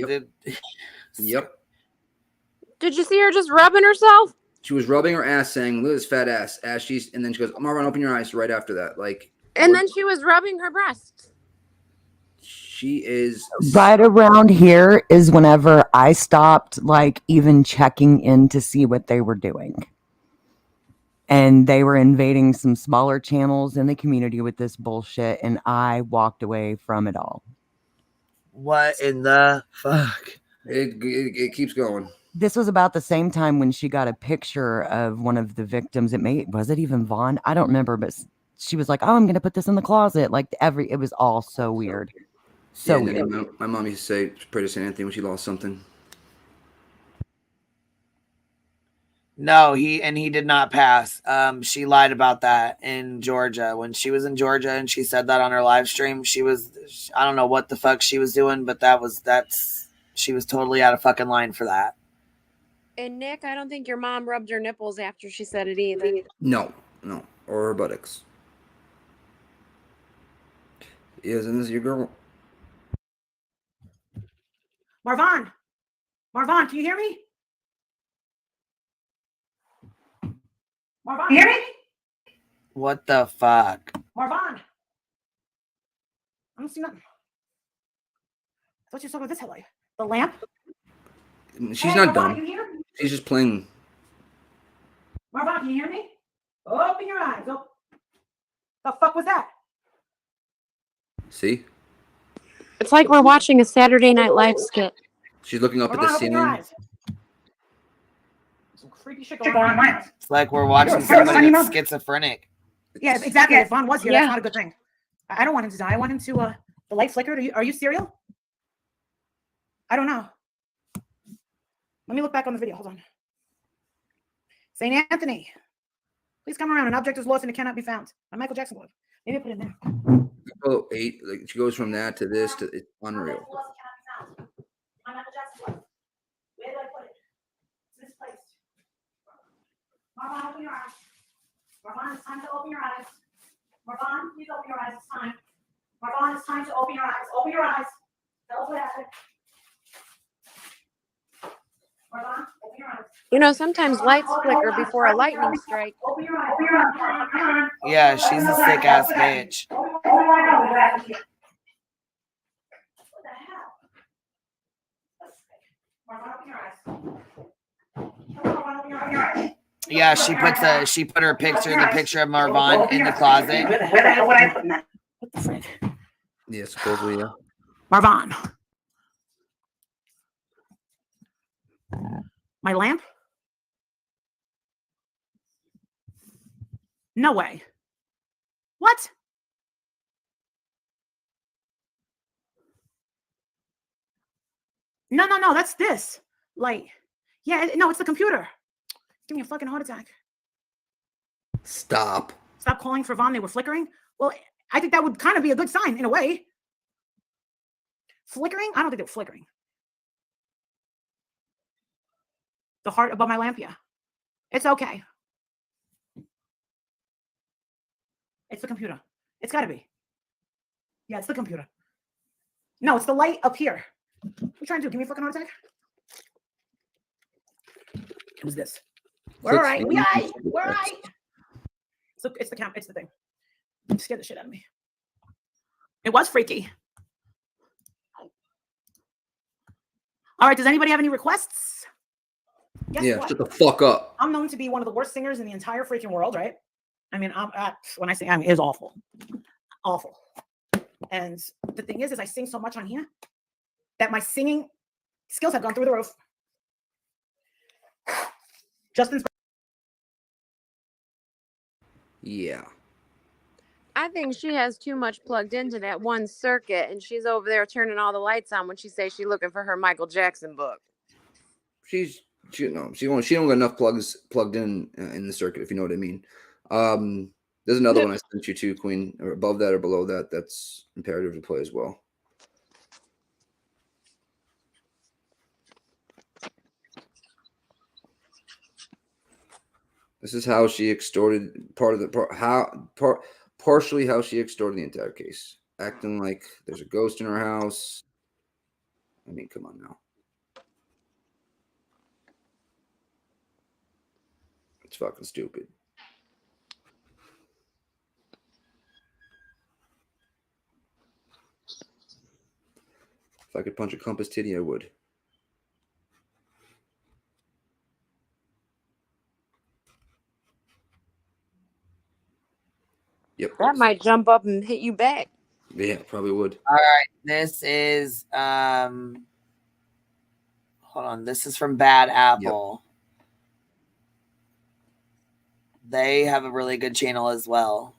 Yep. Did you see her just rubbing herself? She was rubbing her ass, saying, "Look at this fat ass." As she's, and then she goes, "Marvin, open your eyes." Right after that, like. And then she was rubbing her breasts. She is right around here is whenever I stopped like even checking in to see what they were doing. And they were invading some smaller channels in the community with this bullshit, and I walked away from it all. What in the fuck? It keeps going. This was about the same time when she got a picture of one of the victims. Was it even Vaughn? I don't remember, but she was like, "Oh, I'm gonna put this in the closet." Like it was all so weird. So weird. My mom used to say, pray to St. Anthony when she lost something. No, he did not pass. She lied about that in Georgia. When she was in Georgia and she said that on her live stream, I don't know what the fuck she was doing, but she was totally out of fucking line for that. And Nick, I don't think your mom rubbed her nipples after she said it either. No, or her buttocks. Isn't this your girl? Marvon, can you hear me? Marvon, can you hear me? What the fuck? Marvon, I don't see nothing. I thought you saw this headlight. The lamp? She's not Marvon, dumb. can you hear me? She's just playing. Marvon, can you hear me? Open your eyes. Oh. The fuck was that? See? It's like we're watching a Saturday Night Live skit. She's looking up at the Marvon, open your ceiling. eyes. Some creepy shit going on in my house. It's like we're watching somebody that's schizophrenic. Yeah, exactly. If Vaughn was here, that's not a good thing. I don't want him to die. I want him to, the light flickered. Are you serial? I don't know. Let me look back on the video. Hold on. St. Anthony. Please come around. An object is lost and it cannot be found. My Michael Jackson glove. Maybe I put it in there. Oh, 8. Like she goes from that to this to it's unreal. My Michael Jackson glove. Where did I put it? It's misplaced. Marvon, open your eyes. Marvon, it's time to open your eyes. Marvon, please open your eyes. It's time. Marvon, it's time to open your eyes. Open your eyes. Tell us what happened. Marvon, open your eyes. You know, sometimes lights flicker before a lightning strike. Open your eyes. Yeah, she's a sick ass bitch. Yeah, she put the picture of Marvon in the closet. What the frick? Yeah, supposedly, yeah. Marvon. My lamp? No way. What? No, that's this light. Yeah, no, it's the computer. Give me a fucking heart attack. Stop calling for Vaughn. They were flickering. Well, I think that would kind of be a good sign in a way. Flickering? I don't think they were flickering. The heart above my lamp, yeah. It's okay. It's the computer. It's got to be. Yeah, it's the computer. No, it's the light up here. What are you trying to do? Give me a fucking heart attack? It was this. We're all right. We're all right. So it's the camp. It's the thing. It scared the shit out of me. It was freaky. All right. Does anybody have any requests? Guess what? Shut the fuck up. I'm known to be one of the worst singers in the entire freaking world, right? I mean, when I sing, I mean, it's awful. Awful. And the thing is I sing so much on here that my singing skills have gone through the roof. Justin's. Yeah. I think she has too much plugged into that one circuit, and she's over there turning all the lights on when she says she's looking for her Michael Jackson book. She don't got enough plugs plugged in the circuit, if you know what I mean. There's another one I sent you to, Queen, or above that or below that. That's imperative to play as well. This is how she extorted partially how she extorted the entire case, acting like there's a ghost in her house. I mean, come on now. It's fucking stupid. If I could punch a compass titty, I would. Yep. That might jump up and hit you back. Yeah, probably would. All right. This is hold on. This is from Bad Apple. Yep. They have a really good channel as well.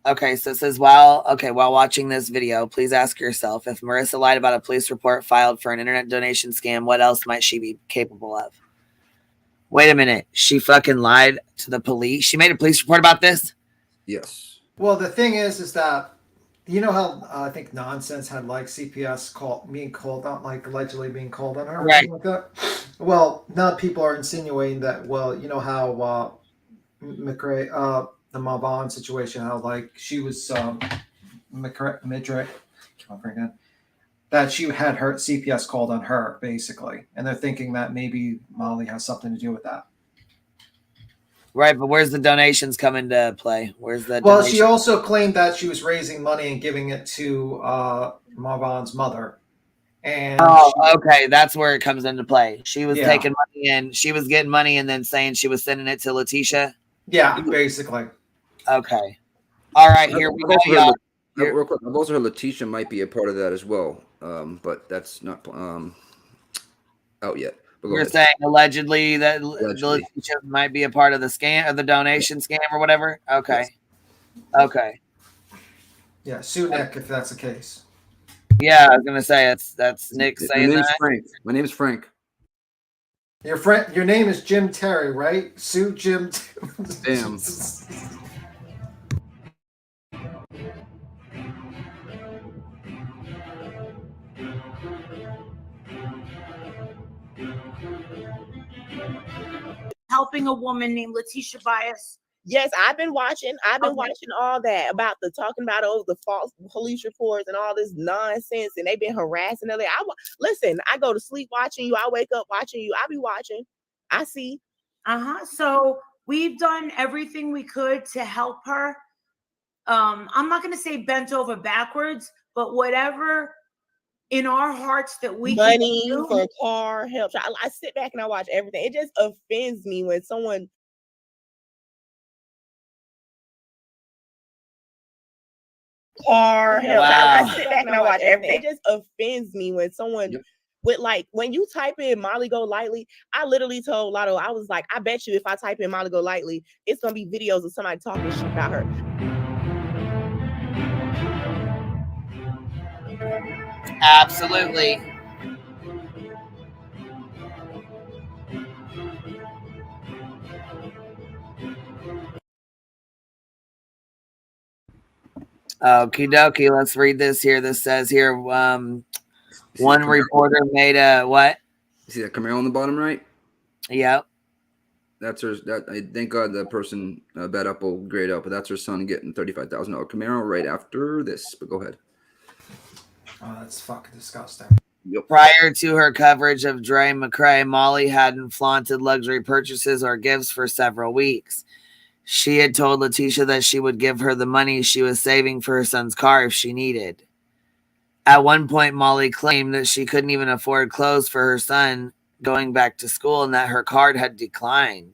Okay, so it says, while watching this video, please ask yourself, if Marissa lied about a police report filed for an internet donation scam, what else might she be capable of? Wait a minute. She fucking lied to the police? She made a police report about this? Yes. Well, the thing is that, you know how I think Nonsense had like CPS being called on, like allegedly being called on her? Right. Like that? Well, now people are insinuating that, well, you know how McRae, the Mavon situation, how like she was that she had her CPS called on her basically, and they're thinking that maybe Molly has something to do with that. Right, but where's the donations come into play? Where's the Well, donation? she also claimed that she was raising money and giving it to Mavon's mother. And okay, that's where it comes into play. She was taking money and she was getting money and then saying she was sending it to Letitia. Yeah, basically. Okay. All right, here we go, y'all. Real quick, I've also heard Letitia might be a part of that as well, but that's not out yet. You're saying allegedly that Letitia might be a part of the scam, of the donation scam or whatever? Okay. Yes. Okay. Yeah, sue Nick if that's the case. Yeah, I was gonna say that's Nick saying that. Frank. My name is Frank. Your name is Jim Terry, right? Sue Jim. Damn. Helping a woman named Letitia Bias. Yes, I've been watching all that about talking about the false police reports and all this nonsense, and they've been harassing her. Listen, I go to sleep watching you. I wake up watching you. I be watching. I see. So we've done everything we could to help her. I'm not going to say bent over backwards, but whatever in our hearts that we money can do. For car help. I sit back and I watch everything. It just offends me when someone. Car help. Wow. I sit back and I watch everything. It just offends me when someone with when you type in Molly Go Lightly. I literally told Lotto, I was like, I bet you if I type in Molly Go Lightly, it's gonna be videos of somebody talking shit about her. Absolutely. Okie dokie, let's read this here. This says here, one reporter made a what? You see that Camaro on the bottom right? Yep. That's her. Thank God the person bet up will grade up, but that's her son getting $35,000 Camaro right after this. But go ahead. Oh, that's fucking disgusting. Yep. Prior to her coverage of Dre McRae, Molly hadn't flaunted luxury purchases or gifts for several weeks. She had told Letitia that she would give her the money she was saving for her son's car if she needed. At one point, Molly claimed that she couldn't even afford clothes for her son going back to school and that her card had declined.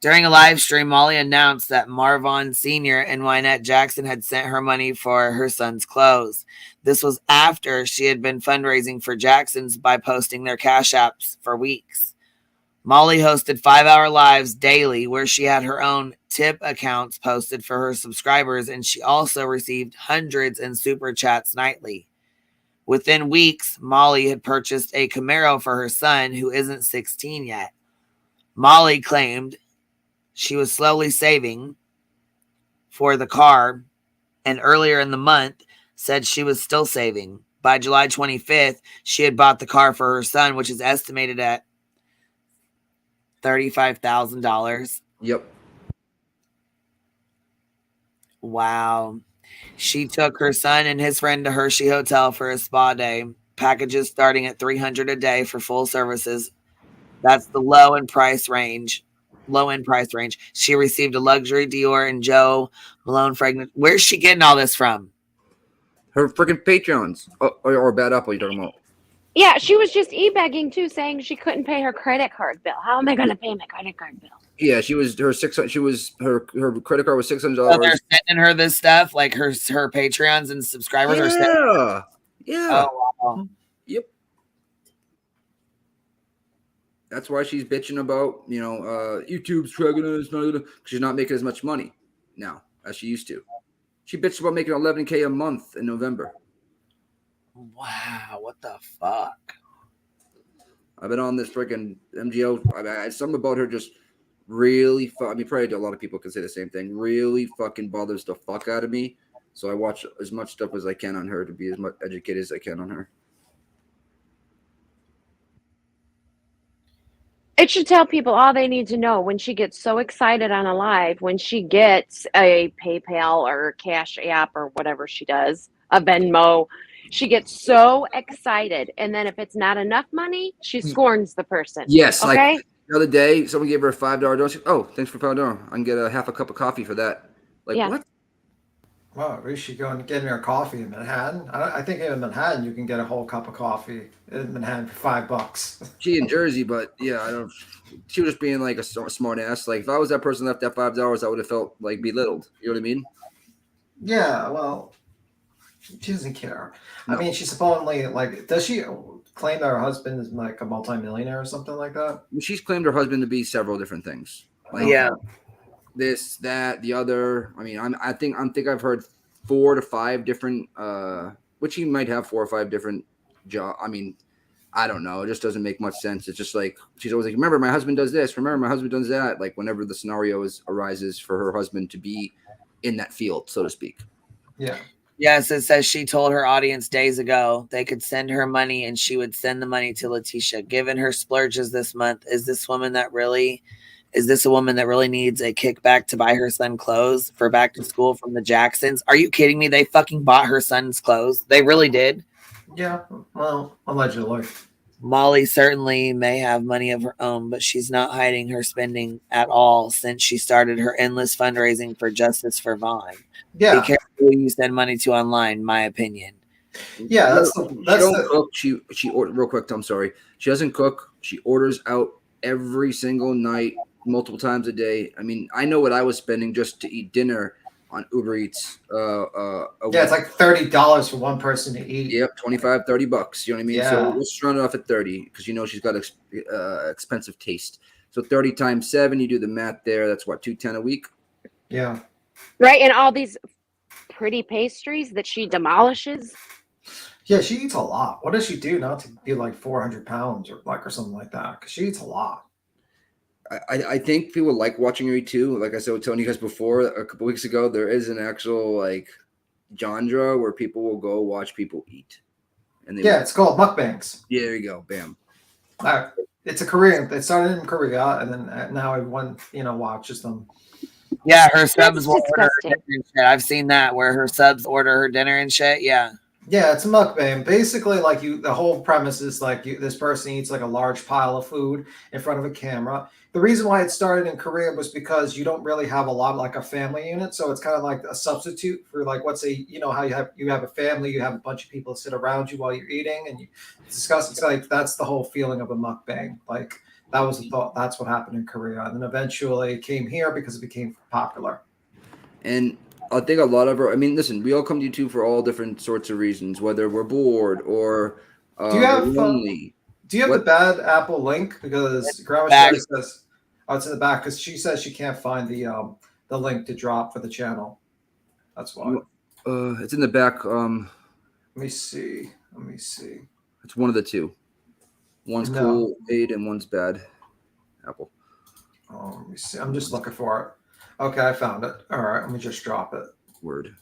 During a live stream, Molly announced that Marvon Sr. and Wynette Jackson had sent her money for her son's clothes. This was after she had been fundraising for Jackson's by posting their cash apps for weeks. Molly hosted 5-hour lives daily where she had her own tip accounts posted for her subscribers, and she also received hundreds in super chats nightly. Within weeks, Molly had purchased a Camaro for her son, who isn't 16 yet. Molly claimed she was slowly saving for the car, and earlier in the month said she was still saving. By July 25th, she had bought the car for her son, which is estimated at $35,000. Yep. Wow. She took her son and his friend to Hershey Hotel for a spa day. Packages starting at $300 a day for full services. That's the low-end price range. She received a luxury Dior and Joe Malone fragrance. Where's she getting all this from? Her freaking Patreons. Or Bad Apple, you talking about? Yeah, she was just e-begging too, saying she couldn't pay her credit card bill. How am I going to pay my credit card bill? Yeah, she was her credit card was $600. So they're sending her this stuff, like her Patreons and subscribers are sending. Yeah. Oh wow. Yep. That's why she's bitching about, YouTube's dragging us, because she's not making as much money now as she used to. She bitched about making $11K a month in November. Wow, what the fuck? I've been on this freaking MGL. Something about her just really, probably a lot of people can say the same thing. Really fucking bothers the fuck out of me. So I watch as much stuff as I can on her to be as much educated as I can on her. It should tell people all they need to know when she gets so excited on a live, when she gets a PayPal or a Cash App or whatever she does, a Venmo. She gets so excited, and then if it's not enough money, she scorns the person. Yes, okay. Like the other day, someone gave her a $5 donation. Oh, thanks for $5. I can get a half a cup of coffee for that. Like what? Well, we should go and get me a coffee in Manhattan. I think in Manhattan you can get a whole cup of coffee in Manhattan for $5. She in Jersey, but yeah, I don't. She was just being like a smart ass. Like if I was that person left that $5, I would have felt like belittled. You know what I mean? Yeah, well, she doesn't care. No. I mean, she supposedly does she claim that her husband is like a multimillionaire or something like that? She's claimed her husband to be several different things. Like, yeah. This, that, the other. I mean, I think I've heard 4 to 5 different. Which he might have 4 or 5 different jobs. I mean, I don't know. It just doesn't make much sense. It's just like she's always like, remember, my husband does this. Remember, my husband does that. Like whenever the scenario arises for her husband to be in that field, so to speak. Yeah. Yes, it says she told her audience days ago they could send her money and she would send the money to Letitia. Given her splurges this month, is this a woman that really needs a kickback to buy her son clothes for back to school from the Jacksons? Are you kidding me? They fucking bought her son's clothes. They really did. Yeah, well, allegedly. Molly certainly may have money of her own, but she's not hiding her spending at all since she started her endless fundraising for justice for Vaughn. Yeah. Be careful who you send money to online, my opinion. Yeah, She ordered real quick. I'm sorry. She doesn't cook. She orders out every single night, multiple times a day. I mean, I know what I was spending just to eat dinner on Uber Eats. It's like $30 for one person to eat. Yep, $25, $30. You know what I mean? Yeah. So let's run it off at 30 because she's got expensive taste. So 30 times 7, you do the math there. That's what, $210 a week? Yeah. Right, and all these pretty pastries that she demolishes. Yeah, she eats a lot. What does she do not to be like 400 pounds or something like that? Because she eats a lot. I think people like watching her eat too. Like I said, telling you guys before a couple weeks ago, there is an actual genre where people will go watch people eat. And it's called mukbangs. Yeah, there you go. Bam. It's a Korean. It started in Korea, and then now everyone watches them. Yeah, her subs will order her dinner and shit. I've seen that where her subs order her dinner and shit. Yeah. Yeah, it's a mukbang. Basically, the whole premise is this person eats like a large pile of food in front of a camera. The reason why it started in Korea was because you don't really have a lot like a family unit, so it's kind of like a substitute for let's say how you have a family, you have a bunch of people sit around you while you're eating and you discuss. It's like that's the whole feeling of a mukbang. Like that was the thought. That's what happened in Korea, and then eventually it came here because it became popular. And I think a lot of our, listen, we all come to YouTube for all different sorts of reasons, whether we're bored or lonely. Do you have the Bad Apple link? Because Grandma Sherry says, it's in the back because she says she can't find the link to drop for the channel. That's why. It's in the back. Let me see. It's one of the two. One's cool aid and one's bad apple. Oh, let me see. I'm just looking for it. Okay, I found it. All right, let me just drop it. Word.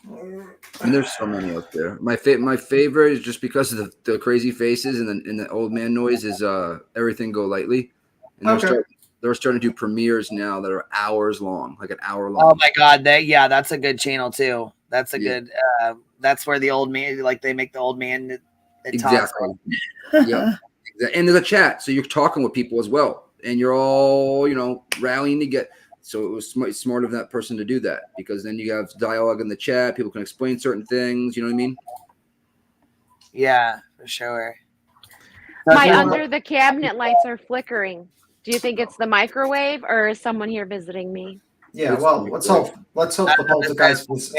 And there's so many out there. My favorite is just because of the crazy faces and the old man noise is Everything Go Lightly. And they're starting to do premieres now that are hours long, like an hour long. Oh my god, that's a good channel too. That's a good that's where the old man they make the old man that exactly. Yeah. And there's a chat, so you're talking with people as well. And you're all, rallying to get. So it was smart of that person to do that, because then you have dialogue in the chat. People can explain certain things. You know what I mean? Yeah, for sure. My under the cabinet lights are flickering. Do you think it's the microwave, or is someone here visiting me? Yeah, well, let's hope the poltergeist was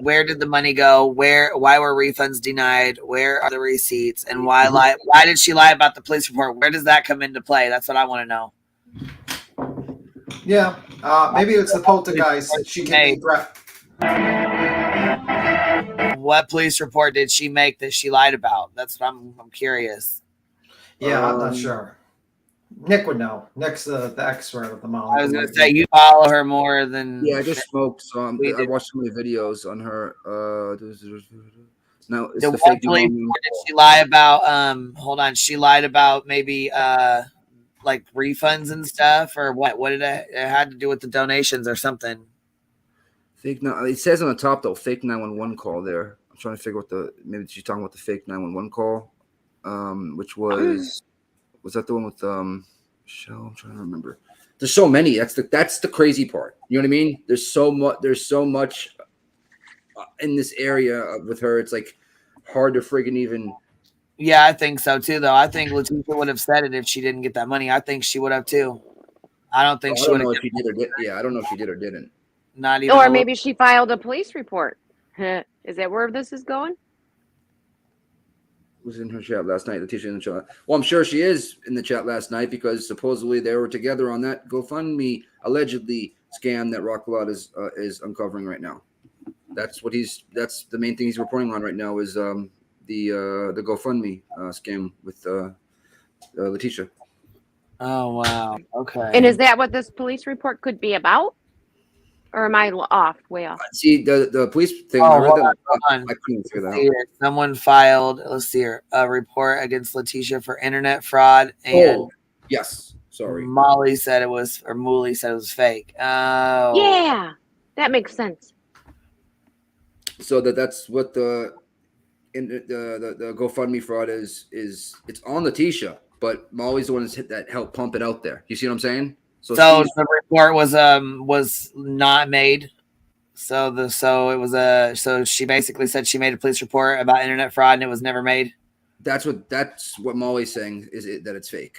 Where did the money go? Why were refunds denied? Where are the receipts? And why did she lie about the police report? Where does that come into play? That's what I want to know. Yeah, maybe it's the poltergeist. She can be What police report did she make that she lied about? That's what I'm curious. Yeah, I'm not sure. Nick would know. Nick's the expert of the mom. I was going to say, you follow her more than... Yeah, I just smoked, so I watched so many videos on her. No, it's the fake police report did she lie about? Hold on, she lied about maybe like refunds and stuff, or what? What did it had to do with the donations or something? Fake. No, it says on the top though, fake 911 call. There, I'm trying to figure out maybe she's talking about the fake 911 call, which was that the one with Michelle? I'm trying to remember. There's so many. That's the crazy part. You know what I mean? There's so much in this area with her. It's like hard to friggin' even. Yeah, I think so too. Though I think Letitia would have said it if she didn't get that money. I think she would have too. I don't think she would have. If she did or did. Yeah, I don't know if she did or didn't. Not even. Or maybe she filed a police report. Is that where this is going? Was in her chat last night. Letitia in the chat. Well, I'm sure she is in the chat last night because supposedly they were together on that GoFundMe allegedly scam that Rockwell is uncovering right now. That's the main thing he's reporting on right now is the GoFundMe scam with Letitia. Oh wow. Okay. And is that what this police report could be about? Or am I way off? See, the police thing. I couldn't figure that out. Someone filed, let's see here, a report against Letitia for internet fraud. And yes, sorry. Molly said it was, or Mooley said it was fake. Oh. Yeah, that makes sense. So that's what the GoFundMe fraud is. It's on Letitia, but Molly's the one that helped pump it out there. You see what I'm saying? So the report was not made. So she basically said she made a police report about internet fraud and it was never made. That's what Molly's saying that it's fake.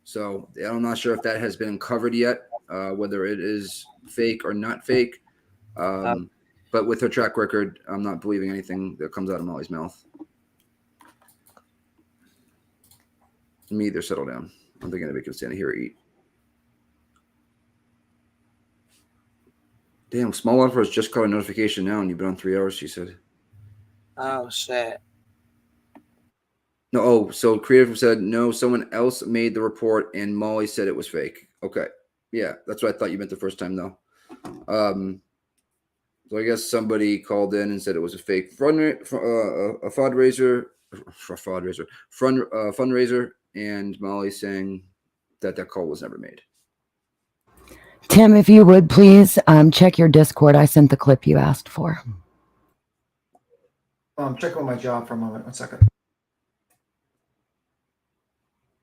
So I'm not sure if that has been uncovered yet, whether it is fake or not fake. But with her track record, I'm not believing anything that comes out of Molly's mouth. Me either. Settle down. I'm thinking we can stand here and eat. Damn, Small Offer has just got a notification now, and you've been on 3 hours, she said. Oh, shit. No, so Creative said, no, someone else made the report, and Molly said it was fake. Okay. Yeah, that's what I thought you meant the first time, though. So I guess somebody called in and said it was a fake fundraiser, and Molly saying that call was never made. Tim, if you would please check your Discord. I sent the clip you asked for. I'm checking on my job for a moment. 1 second.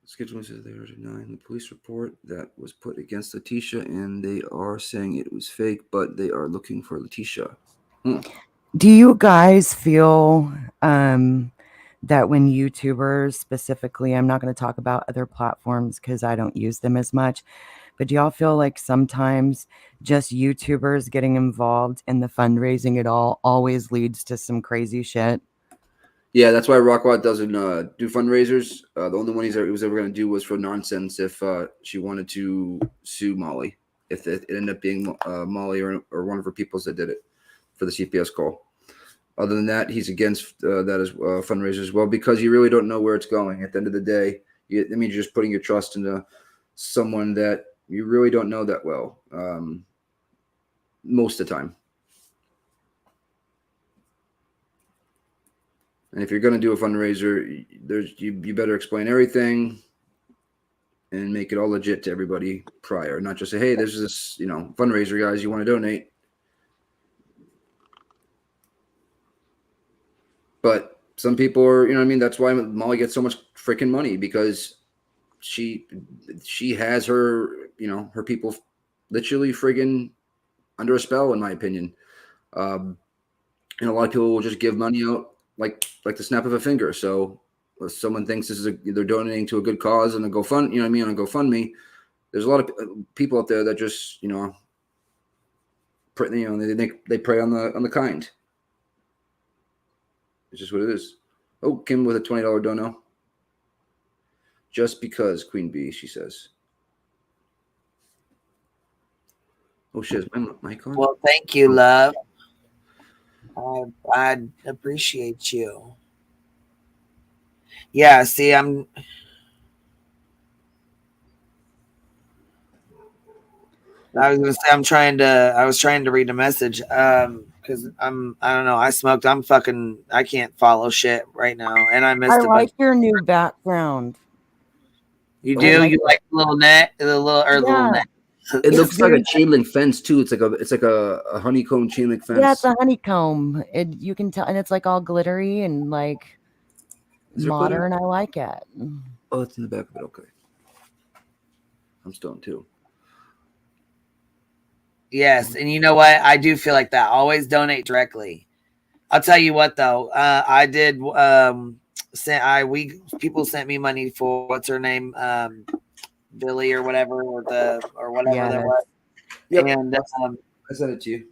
Schedule says they are denying the police report that was put against Letitia, and they are saying it was fake, but they are looking for Letitia. Do you guys feel that when YouTubers specifically, I'm not going to talk about other platforms because I don't use them as much, but do y'all feel like sometimes just YouTubers getting involved in the fundraising at all always leads to some crazy shit? Yeah, that's why Rockwell doesn't do fundraisers. The only one he was ever going to do was for nonsense if she wanted to sue Molly. If it ended up being Molly or one of her peoples that did it for the CPS call. Other than that, he's against that as fundraisers as well because you really don't know where it's going. At the end of the day, that means you're just putting your trust into someone that you really don't know that well most of the time. And if you're going to do a fundraiser, you better explain everything and make it all legit to everybody prior, not just say, hey, there's this, fundraiser, guys, you want to donate. But some people are, that's why Molly gets so much freaking money because she has her, her people literally friggin' under a spell, in my opinion. And a lot of people will just give money out like the snap of a finger. So if someone thinks this is they're donating to a good cause and a GoFund, you know what I mean, on a GoFundMe, there's a lot of people out there that just, you know, they prey on the kind. It's just what it is. Oh, Kim with a $20 dono. Just because, QueenBee, she says. Oh shit, is my mic on? Well, thank you, love. I appreciate you. Yeah, see, I was gonna say I was trying to read a message because I don't know, I can't follow shit right now, and I missed I like your new background. You do? You like the little net? Little net. It looks like a chain link fence too. It's like a honeycomb chain link fence. Yeah, it's a honeycomb. You can tell, and it's like all glittery and like modern. I like it. Oh, it's in the back of it. Okay. I'm stoned too. Yes, and you know what? I do feel like that. Always donate directly. I'll tell you what though. I did people sent me money for what's her name? Billy or whatever, or whatever that was. Yep. And I sent it to you.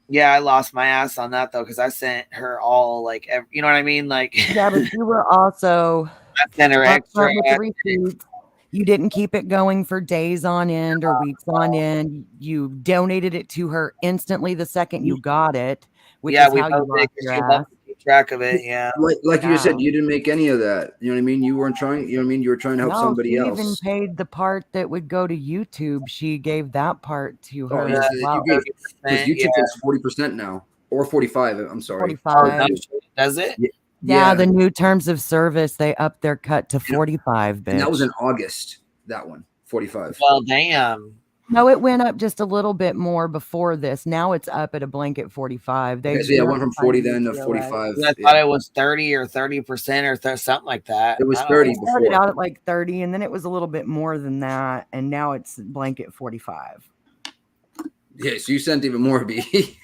Yeah, I lost my ass on that though, because I sent her all like you know what I mean? Like yeah, but you were also I sent her extra with the receipts. You didn't keep it going for days on end or weeks on end. You donated it to her instantly the second you got it, which is how you lost your ass. Keep track of it. Yeah. Like you just said, you didn't make any of that. You know what I mean? You weren't trying, you know what I mean? You were trying to help somebody else. She even paid the part that would go to YouTube. She gave that part to her. Yeah, as well. Because YouTube takes 40% now. Or 45, I'm sorry. 45. Does it? Yeah, the new terms of service, they upped their cut to 45, bitch. And that was in August, that one, 45. Well, damn. No, it went up just a little bit more before this. Now it's up at a blanket 45. Okay, so yeah, it went from 40 then to 45. I thought it was 30 or 30% or something like that. It was 30 It started out at like 30, and then it was a little bit more than that, and now it's blanket 45. Yeah, so you sent even more, B.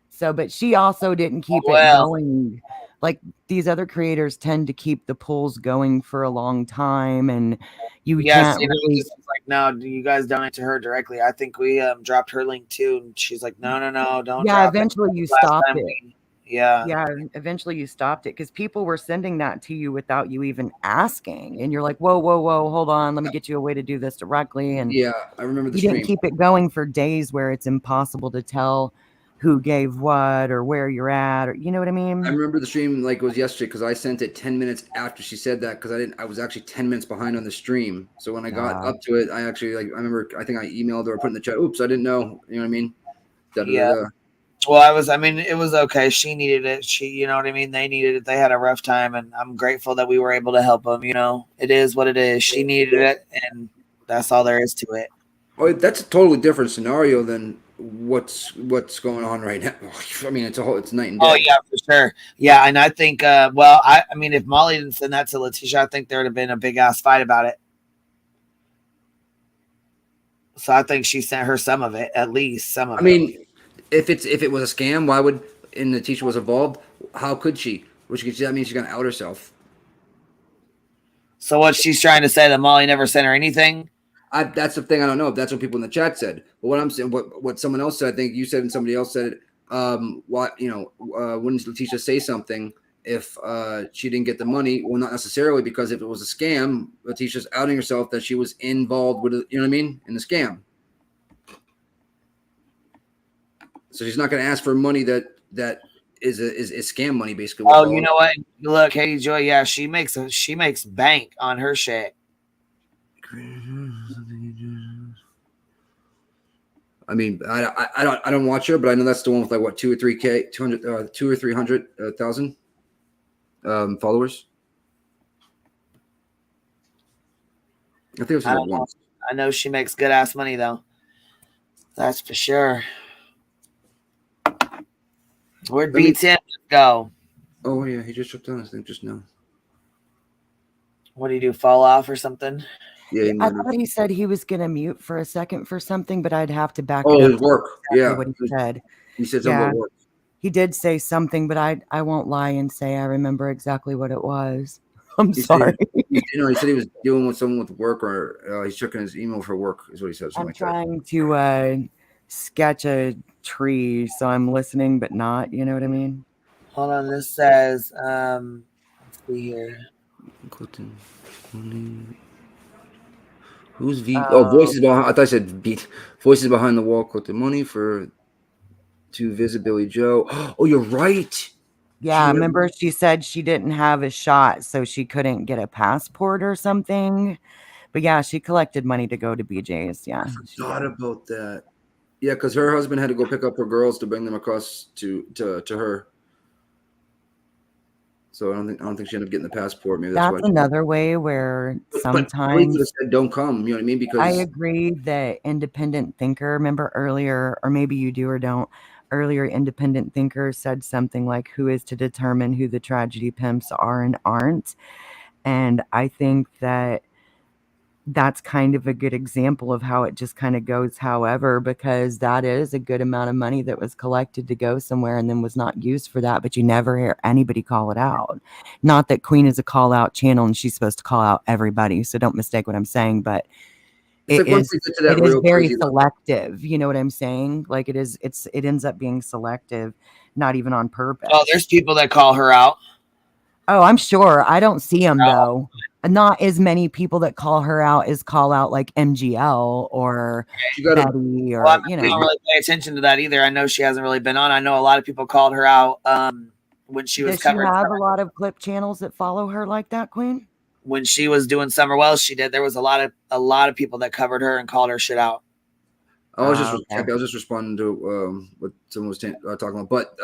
So, but she also didn't keep it going. Like these other creators tend to keep the polls going for a long time, and you can't really. Like, no, you guys donate to her directly. I think we dropped her link too, and she's like, no, don't. Yeah, eventually you stopped it. Yeah, eventually you stopped it because people were sending that to you without you even asking, and you're like, whoa, hold on, let me get you a way to do this directly. And yeah, I remember the you didn't keep it going for days where it's impossible to tell who gave what or where you're at, or you know what I mean? I remember the stream like it was yesterday because I sent it 10 minutes after she said that because I was actually 10 minutes behind on the stream. So when I got up to it, I actually I think I emailed her or put in the chat, oops, I didn't know. You know what I mean? Yeah. Well, it was okay. She needed it. You know what I mean? They needed it. They had a rough time, and I'm grateful that we were able to help them. You know, it is what it is. She needed it, and that's all there is to it. Oh, that's a totally different scenario than what's going on right now. I mean, it's night and day. Oh yeah, for sure. Yeah, and I think I mean, if Molly didn't send that to Letitia, I think there would have been a big ass fight about it. So I think she sent her some of it, at least some of it. I mean, if it was a scam, why would and Letitia was involved? How could she? That means she's gonna out herself. So what she's trying to say, that Molly never sent her anything? That's the thing. I don't know if that's what people in the chat said. But what I'm saying, what someone else said, I think you said, and somebody else said it. Wouldn't Letitia say something if she didn't get the money? Well, not necessarily, because if it was a scam, Letitia's outing herself that she was involved with it. You know what I mean? In the scam. So she's not going to ask for money that is scam money, basically. Oh, you know what? Look, Katie Joy, yeah, she makes bank on her shit. I mean, I don't watch her, but I know that's the one with like what 2 or 300,000 followers. I think it was one. I know she makes good ass money though. That's for sure. Where'd B10 go? Oh yeah, he just shut down. I think just now. What do you do? Fall off or something? Yeah, I thought he said he was gonna mute for a second for something, but I'd have to back Oh, it up. his work. Exactly Yeah. what he said. He said something about work. He did say something, but I won't lie and say I remember exactly what it was. I'm sorry. He said he was dealing with someone with work, or he's checking his email for work, is what he said. I'm trying to sketch a tree, so I'm listening but not. You know what I mean? Hold on. This says, let's see here. Who's voices behind? I thought I said voices behind the wall. Quote the money to visit Billy Joe. Oh, you're right. Yeah, remember she said she didn't have a shot, so she couldn't get a passport or something. But yeah, she collected money to go to BJ's. Yeah, I forgot about that. Yeah, because her husband had to go pick up her girls to bring them across to her. So I don't think she ended up getting the passport. Maybe that's why. Another way where sometimes could have said don't come. You know what I mean? Because I agree that independent thinker. Remember earlier, or maybe you do or don't. Earlier, independent thinker said something like, "Who is to determine who the tragedy pimps are and aren't?" And I think that's kind of a good example of how it just kind of goes however, because that is a good amount of money that was collected to go somewhere and then was not used for that, but you never hear anybody call it out. Not that Queen is a call out channel and she's supposed to call out everybody, so don't mistake what I'm saying, but it is very selective. You know what I'm saying? Like it ends up being selective, not even on purpose. Oh, there's people that call her out. Oh, I'm sure. I don't see them though. Not as many people that call her out as call out like MGL or Betty or I don't really pay attention to that either. I know she hasn't really been on. I know a lot of people called her out when she was covering. Does she have a lot of clip channels that follow her like that, Queen? When she was doing Summer Wells, she did. There was a lot of people that covered her and called her shit out. I was just responding to what someone was talking about. But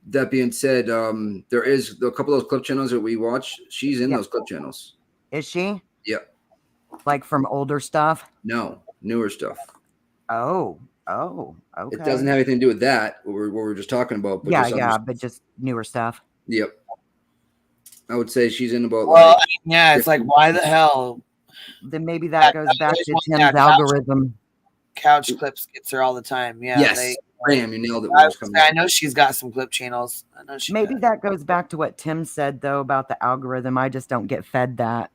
that being said, there is a couple of those clip channels that we watch. She's in those clip channels. Is she? Yeah. Like from older stuff? No, newer stuff. Oh, okay. It doesn't have anything to do with that, what we're just talking about. But but just newer stuff. Yep. I would say she's in about it's like, why the hell? Then maybe that goes back to Tim's algorithm. Couch clips gets her all the time. Yeah. Yes. Bam, you nailed it. I know she's got some clip channels. I know maybe that goes back to what Tim said though about the algorithm. I just don't get fed that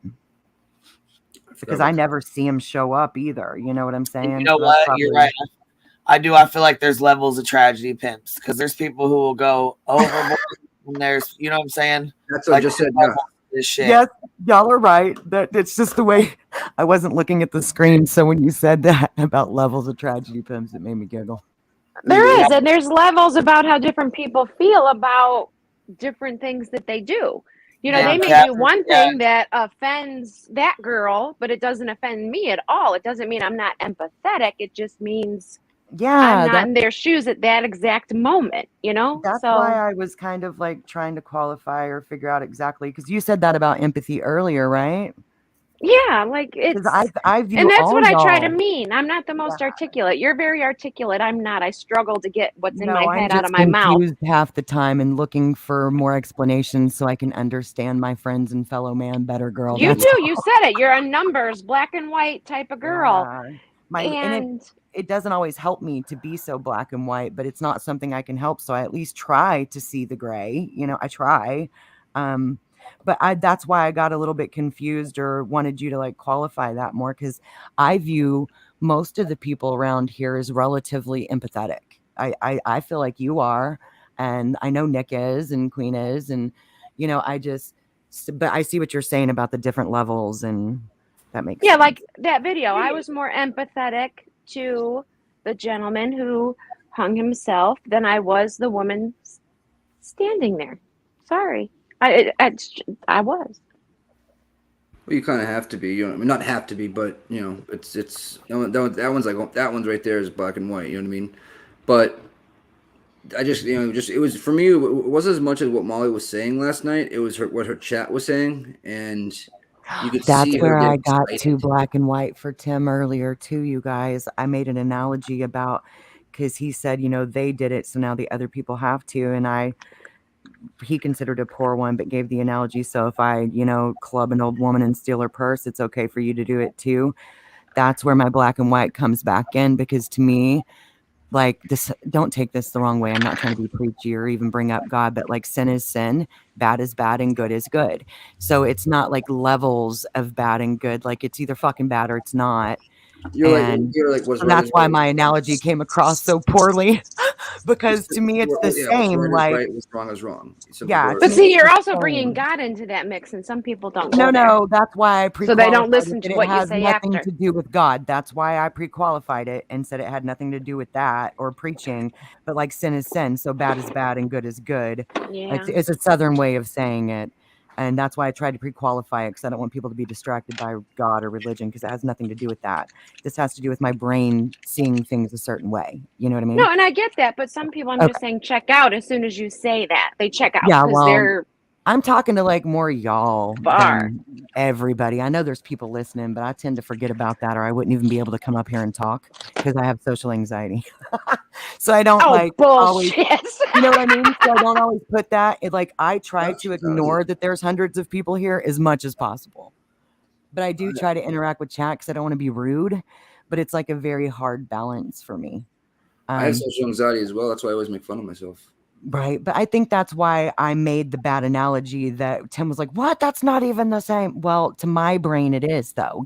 because I never see him show up either. You know what I'm saying? You know what? You're right. I do. I feel like there's levels of tragedy pimps because there's people who will go overboard and there's, you know what I'm saying? That's what I just said. Yeah. This shit. Yes, y'all are right. That it's just the way I wasn't looking at the screen. So when you said that about levels of tragedy pimps, it made me giggle. There is, and there's levels about how different people feel about different things that they do. You know, they may do one thing that offends that girl, but it doesn't offend me at all. It doesn't mean I'm not empathetic. It just means I'm not in their shoes at that exact moment, you know? That's why I was kind of like trying to qualify or figure out exactly, because you said that about empathy earlier, right? Yeah, like it's I view and that's what I try to y'all. mean. I'm not the most articulate. You're very articulate. I'm not. I struggle to get what's in my I'm head just out of my mouth. confused half the time and looking for more explanations so I can understand my friends and fellow man better, girl. You do. You said it. You're a numbers, black and white type of girl. And it doesn't always help me to be so black and white, but it's not something I can help. So I at least try to see the gray. You know, I try. But that's why I got a little bit confused or wanted you to like qualify that more, because I view most of the people around here as relatively empathetic. I feel like you are, and I know Nick is and Queen is, and you know, but I see what you're saying about the different levels, and that makes sense. Like that video. I was more empathetic to the gentleman who hung himself than I was the woman standing there. Sorry. I was. Well, you kind of have to be. You know, I mean, not have to be, but you know, it's that one's like that one's right there is black and white. You know what I mean? But I just it was for me. It wasn't as much as what Molly was saying last night. It was what her chat was saying, and you could That's see where her I got too black and white for Tim earlier too. You guys, I made an analogy about because he said, you know, they did it, so now the other people have to, and I he considered a poor one, but gave the analogy. So if I, club an old woman and steal her purse, it's okay for you to do it too. That's where my black and white comes back in, because to me, like this, don't take this the wrong way. I'm not trying to be preachy or even bring up God, but like sin is sin, bad is bad, and good is good. So it's not like levels of bad and good. Like it's either fucking bad or it's not. So that's why my analogy came across so poorly, because to me it's the same. What's like right, what's wrong is wrong. But see, you're also bringing God into that mix, and some people don't. No, that's why I so they don't listen to what you has say nothing after. to do with God. That's why I pre-qualified it and said it had nothing to do with that or preaching. But like sin is sin, so bad is bad and good is good. Yeah. It's a Southern way of saying it. And that's why I tried to pre-qualify it, because I don't want people to be distracted by God or religion, because it has nothing to do with that. This has to do with my brain seeing things a certain way. You know what I mean? No, and I get that, but some people, I'm just saying, check out as soon as you say that. They check out because they're. I'm talking to like more y'all Bar. than everybody. I know there's people listening, but I tend to forget about that, or I wouldn't even be able to come up here and talk because I have social anxiety. So I don't always, you know what I mean? So I don't always put that. I try to ignore that there's hundreds of people here as much as possible. But I do try to interact with chat because I don't want to be rude, but it's like a very hard balance for me. I have social anxiety as well. That's why I always make fun of myself. Right. But I think that's why I made the bad analogy that Tim was like, what? That's not even the same. Well, to my brain, it is, though.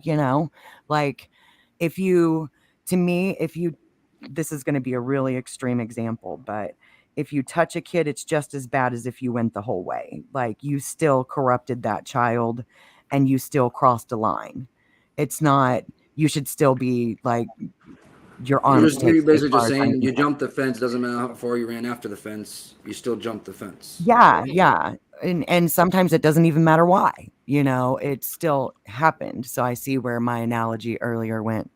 Like this is going to be a really extreme example, but if you touch a kid, it's just as bad as if you went the whole way. Like you still corrupted that child and you still crossed a line. It's not, you should still be like, your arms. You're basically just saying you jumped the fence. Doesn't matter how far you ran after the fence. You still jumped the fence. Yeah. And sometimes it doesn't even matter why. It still happened. So I see where my analogy earlier went.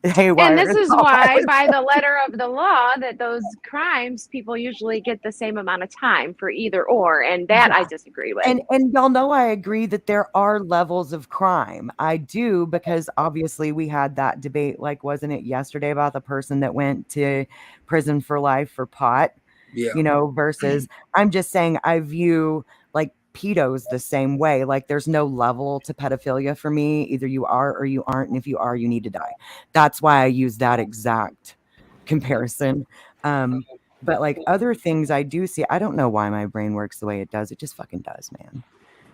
And this is why, by the letter of the law, that those crimes, people usually get the same amount of time for either or, and that I disagree with. And y'all know I agree that there are levels of crime. I do, because obviously we had that debate, like, wasn't it yesterday, about the person that went to prison for life for pot? Yeah. Versus I'm just saying I view like pedos the same way. Like there's no level to pedophilia for me. Either you are or you aren't. And if you are, you need to die. That's why I use that exact comparison. But like other things I do see, I don't know why my brain works the way it does. It just fucking does, man.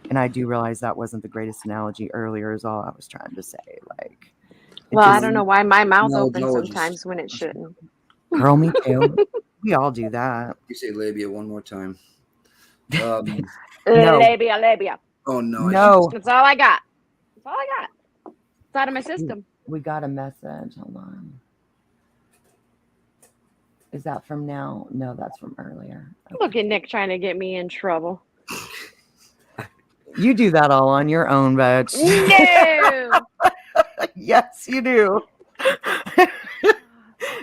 And I do realize that wasn't the greatest analogy earlier is all I was trying to say. Like, well, I don't know why my mouth opens sometimes when it shouldn't. Girl, me too. We all do that. You say labia one more time. No. Labia. Oh no. No. That's all I got. It's out of my system. We got a message. Hold on. Is that from now? No, that's from earlier. Okay. Look at Nick trying to get me in trouble. You do that all on your own, bitch. No. Yes, you do.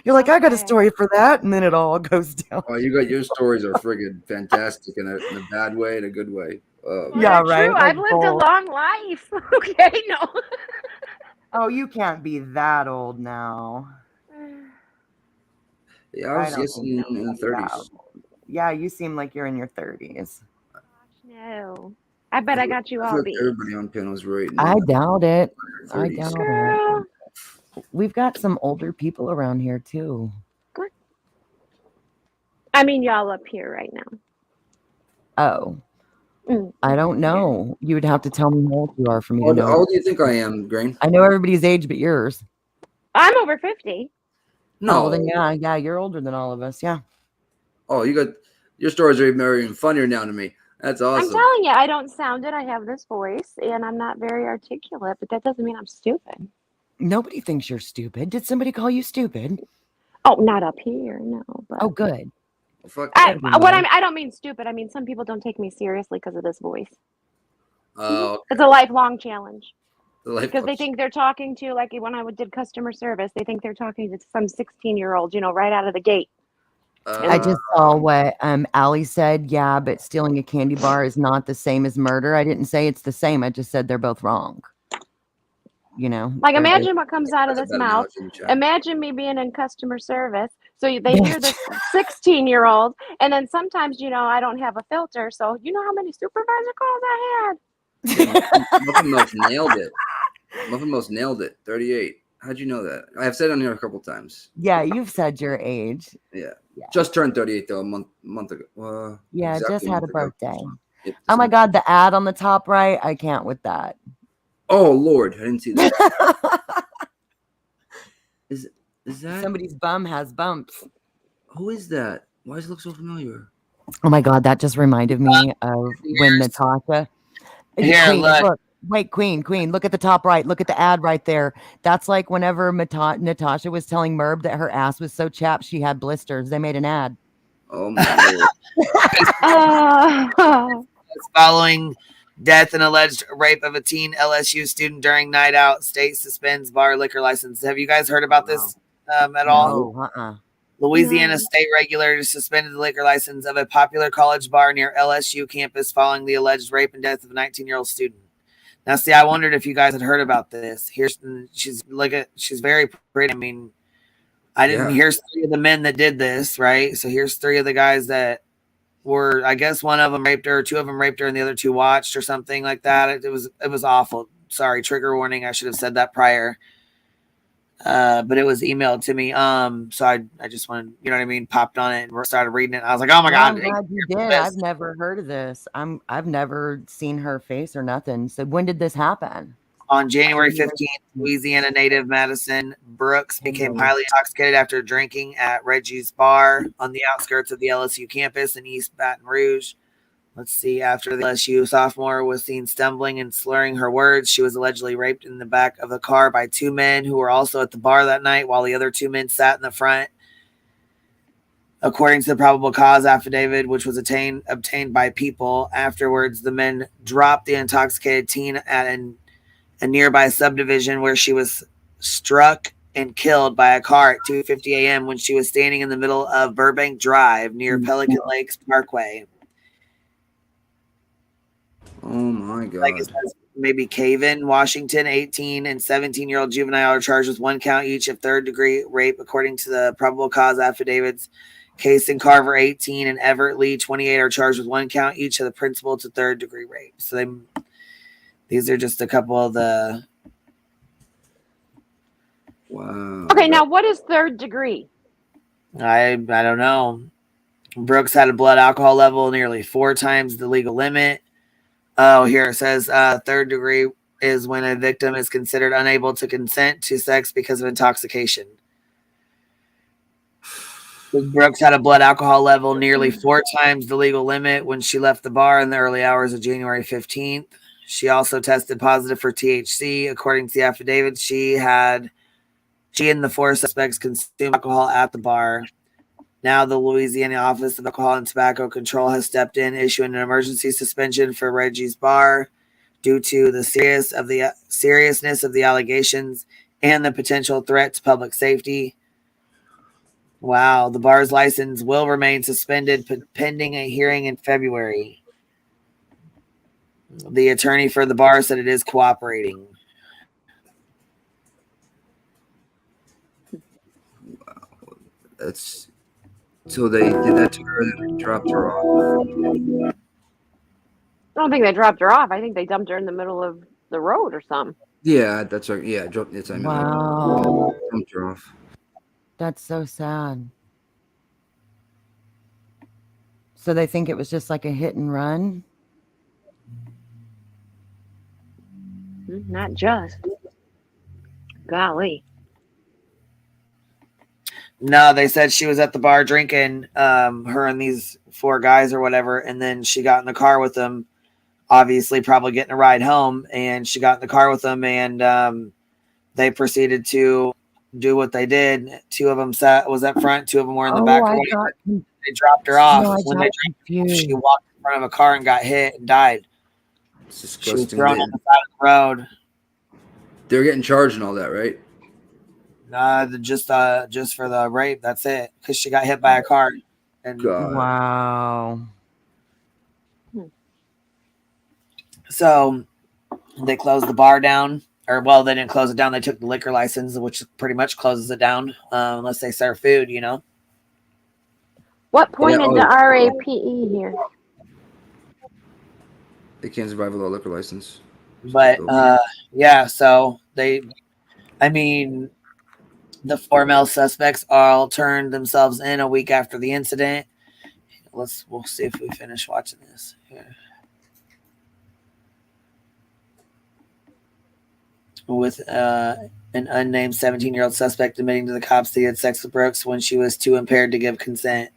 You're like, I got a story for that, and then it all goes down. Oh, your stories are friggin' fantastic in a bad way, in a good way. Yeah, right. True. I've lived a long life. Okay, no. Oh, you can't be that old now. Yeah, I was guessing in the 30s. Yeah, you seem like you're in your 30s. No. I bet I got you all beat. Everybody on panels right now. I doubt it. 30s. I doubt it. We've got some older people around here too. Good. I mean, y'all up here right now. Oh. I don't know. You would have to tell me how old you are for me to know. How old do you think I am, Grain? I know everybody's age but yours. I'm over 50. No. Then yeah, you're older than all of us. Yeah. Oh, your stories are even funnier now to me. That's awesome. I'm telling you, I don't sound it. I have this voice, and I'm not very articulate, but that doesn't mean I'm stupid. Nobody thinks you're stupid. Did somebody call you stupid? Oh, not up here, no. But oh, good. I don't mean stupid. I mean, some people don't take me seriously because of this voice. Oh, okay. It's a lifelong challenge. Because they think they're talking to, like when I did customer service, they think they're talking to some 16-year-old, right out of the gate. I just saw what Allie said. Yeah, but stealing a candy bar is not the same as murder. I didn't say it's the same. I just said they're both wrong. you know. Like, imagine what comes out of this mouth. Imagine me being in customer service. So they hear this 16-year-old, and then sometimes, you know, I don't have a filter. So you know how many supervisor calls I had? Muffin Mouse nailed it. Muffin Mouse nailed it. 38. How'd you know that? I've said it on here a couple times. Yeah, you've said your age. Yeah. Just turned 38 though, a month ago. Yeah, exactly just had a month ago. birthday. Yep, Oh my God, the ad on the top right. I can't with that. Oh Lord, I didn't see that. Is that somebody's bum has bumps? Who is that? Why does it look so familiar? Oh my God, that just reminded me of when Natasha. Here, Queen, look. Wait, Queen, look at the top right. Look at the ad right there. That's like whenever Natasha was telling Merb that her ass was so chapped she had blisters. They made an ad. Oh my Lord. Following death and alleged rape of a teen LSU student during night out, state suspends bar liquor license. Have you guys heard about this at all? No, Louisiana state regulators suspended the liquor license of a popular college bar near LSU campus following the alleged rape and death of a 19-year-old student. Now, see, I wondered if you guys had heard about this. She's very pretty. I mean, here's 3 of the men that did this, right? So here's 3 of the guys that were, I guess one of them raped her, 2 of them raped her, and the other 2 watched or something like that. It was awful. Sorry, trigger warning. I should have said that prior. But it was emailed to me. So I just wanted, you know what I mean, popped on it and started reading it. I was like, oh my God. I'm glad you did. I've never heard of this. I've never seen her face or nothing. So when did this happen? On January 15th, Louisiana native Madison Brooks became highly intoxicated after drinking at Reggie's Bar on the outskirts of the LSU campus in East Baton Rouge. Let's see. After the LSU sophomore was seen stumbling and slurring her words, she was allegedly raped in the back of the car by 2 men who were also at the bar that night, while the other 2 men sat in the front. According to the probable cause affidavit, which was obtained by People, afterwards the men dropped the intoxicated teen at a nearby subdivision where she was struck and killed by a car at 2:50 a.m. when she was standing in the middle of Burbank Drive near Pelican Lakes Parkway. Oh my God. Like it says, maybe Caven, Washington, 18 and 17-year-old juvenile are charged with 1 count each of 3rd-degree rape, according to the probable cause affidavits. Case and Carver, 18, and Everett Lee, 28, are charged with 1 count each of the principal to 3rd-degree rape. So these are just a couple of the. Wow. Okay, now what is 3rd degree? I don't know. Brooks had a blood alcohol level nearly 4 times the legal limit. Oh, here it says 3rd degree is when a victim is considered unable to consent to sex because of intoxication. Brooks had a blood alcohol level nearly 4 times the legal limit when she left the bar in the early hours of January 15th. She also tested positive for THC. According to the affidavit, she and the 4 suspects consumed alcohol at the bar. Now the Louisiana Office of Alcohol and Tobacco Control has stepped in, issuing an emergency suspension for Reggie's Bar due to the seriousness of the allegations and the potential threat to public safety. Wow, the bar's license will remain suspended pending a hearing in February. The attorney for the bar said it is cooperating. Wow. So they did that to her and they dropped her off. I don't think they dropped her off. I think they dumped her in the middle of the road or something. Yeah, that's right. Yeah, Wow. Dumped her off. That's so sad. So they think it was just like a hit and run? Not just. Golly. No, they said she was at the bar drinking, her and these 4 guys or whatever, and then she got in the car with them, obviously probably getting a ride home, and she got in the car with them, and they proceeded to do what they did. 2 of them was up front, 2 of them were in the back. They dropped her off. When they dropped her off, she walked in front of a car and got hit and died. It's She was disgusting. thrown on the side of the road. They're getting charged and all that, right? Just for the rape. That's it. Because she got hit by a car. And wow. So they closed the bar down or well, they didn't close it down. They took the liquor license, which pretty much closes it down, unless they serve food, you know. What point is the RAPE here? They can't survive without a liquor license. But yeah, so they, I mean, the 4 male suspects all turned themselves in a week after the incident. We'll see if we finish watching this here. With an unnamed 17-year-old suspect admitting to the cops that he had sex with Brooks when she was too impaired to give consent.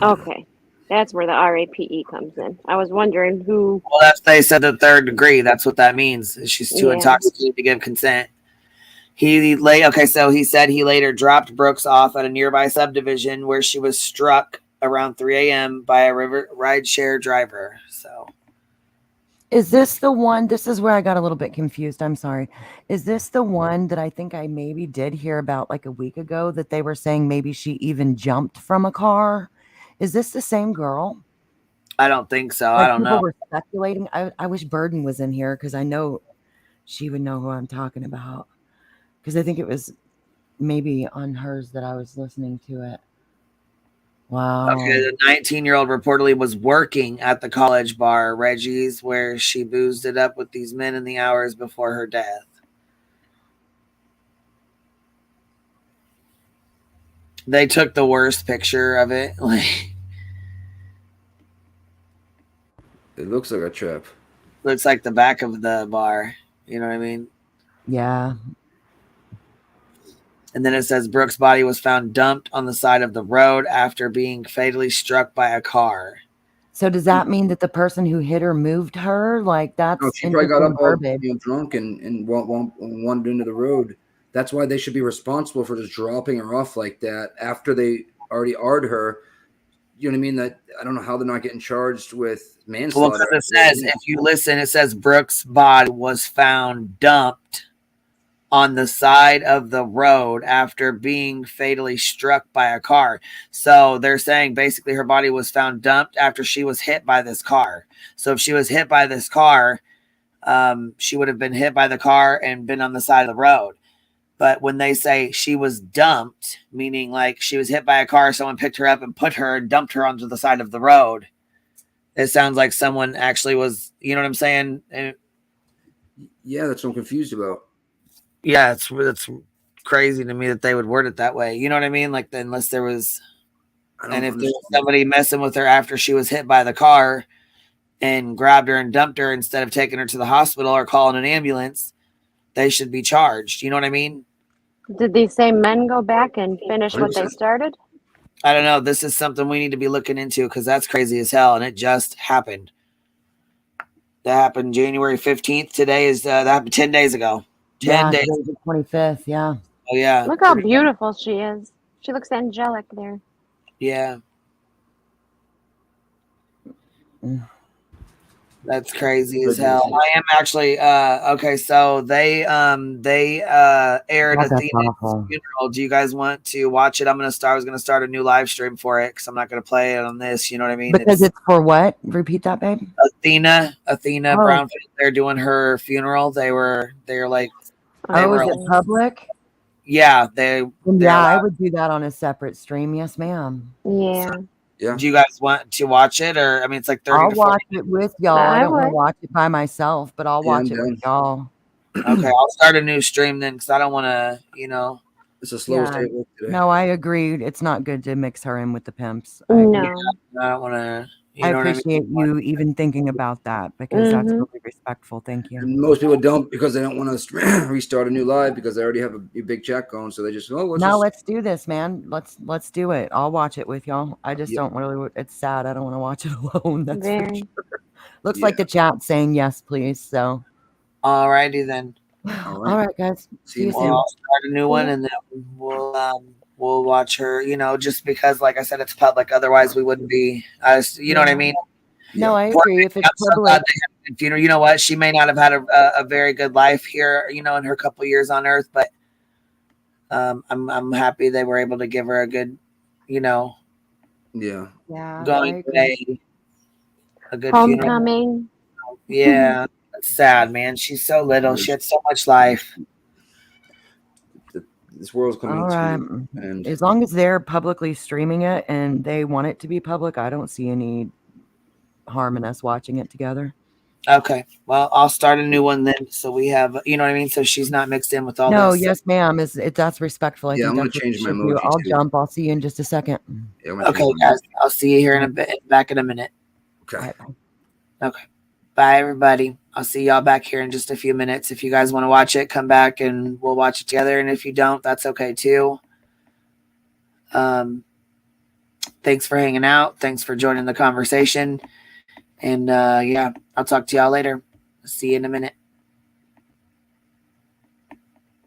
Okay. That's where the RAPE comes in. I was wondering who. Well, they said the 3rd degree. That's what that means. She's too intoxicated to give consent. So he said he later dropped Brooks off at a nearby subdivision where she was struck around 3 a.m. by a rideshare driver. So, is this the one? This is where I got a little bit confused. I'm sorry. Is this the one that I think I maybe did hear about like a week ago that they were saying maybe she even jumped from a car? Is this the same girl? I don't think so. Like I don't know. People were speculating. I wish Burden was in here because I know she would know who I'm talking about. Because I think it was maybe on hers that I was listening to it. Wow. Okay, the 19-year-old reportedly was working at the college bar, Reggie's, where she boozed it up with these men in the hours before her death. They took the worst picture of it. It looks like a trap. Looks like the back of the bar. You know what I mean? Yeah. And then it says Brooks' body was found dumped on the side of the road after being fatally struck by a car. So does that mean that the person who hit her moved her? Like that's no, she probably got up all drunk and wandered into the road. That's why they should be responsible for just dropping her off like that after they already R'd her. You know what I mean? That I don't know how they're not getting charged with manslaughter. Well, it says, if you listen, it says Brooks' body was found dumped on the side of the road after being fatally struck by a car. So they're saying basically her body was found dumped after she was hit by this car. So if she was hit by this car, she would have been hit by the car and been on the side of the road. But when they say she was dumped, meaning like she was hit by a car, someone picked her up and put her and dumped her onto the side of the road. It sounds like someone actually was, you know what I'm saying? Yeah, that's what I'm confused about. Yeah, it's crazy to me that they would word it that way. You know what I mean? Like, unless there was, and if there was somebody messing with her after she was hit by the car and grabbed her and dumped her instead of taking her to the hospital or calling an ambulance, they should be charged. You know what I mean? Did these same men go back and finish what they started? I don't know. This is something we need to be looking into because that's crazy as hell, and it just happened. That happened January 15th. Today is that happened 10 days ago. 10 days. The 25th. Yeah. Oh yeah. Look how beautiful she is. She looks angelic there. Yeah. That's crazy as hell. I am actually okay. So they aired Athena's funeral. Do you guys want to watch it? I was gonna start a new live stream for it because I'm not gonna play it on this. You know what I mean? Because it's for what? Repeat that, babe. Athena Brownfield. They're doing her funeral. They're like. Oh, is it public? Yeah, I would do that on a separate stream. Yes, ma'am. Yeah. Yeah. Do you guys want to watch it, or I mean, it's like 30. I'll watch it with y'all. I don't want to watch it by myself, but I'll watch it with y'all. Okay, I'll start a new stream then, because I don't want to, It's a slow start today. No, I agree. It's not good to mix her in with the pimps. No, I don't want to. I appreciate you even thinking about that because that's really respectful. Thank you. And most people don't because they don't want to restart a new live because they already have a big chat going. So they just let's do this, man. Let's do it. I'll watch it with y'all. I just don't really. It's sad. I don't want to watch it alone. That's for sure. Looks like the chat saying yes, please. So, alrighty then. All right, guys. See you soon. I'll start a new one and then we'll watch her, just because, like I said, it's public. Otherwise, we wouldn't be, you know what I mean? No, I agree. If it's public. You know what? She may not have had a very good life here, in her couple years on Earth, but I'm happy they were able to give her a good, going day, a good homecoming. Yeah, sad, man. She's so little. She had so much life. This world's coming All right. to an end. As long as they're publicly streaming it and they want it to be public, I don't see any harm in us watching it together. Okay. Well, I'll start a new one then. So we have, you know what I mean? So she's not mixed in with all No, this. yes, ma'am. That's respectful. I Yeah, think I'm gonna that's what change you my should do. emoji I'll too. jump. I'll see you in just a second. Yeah, I'm gonna Okay, change my guys. I'll see you here in a bit, back in a minute. Okay. Okay. Bye, everybody. I'll see y'all back here in just a few minutes. If you guys want to watch it, come back and we'll watch it together. And if you don't, that's okay too. Thanks for hanging out. Thanks for joining the conversation. And yeah, I'll talk to y'all later. See you in a minute.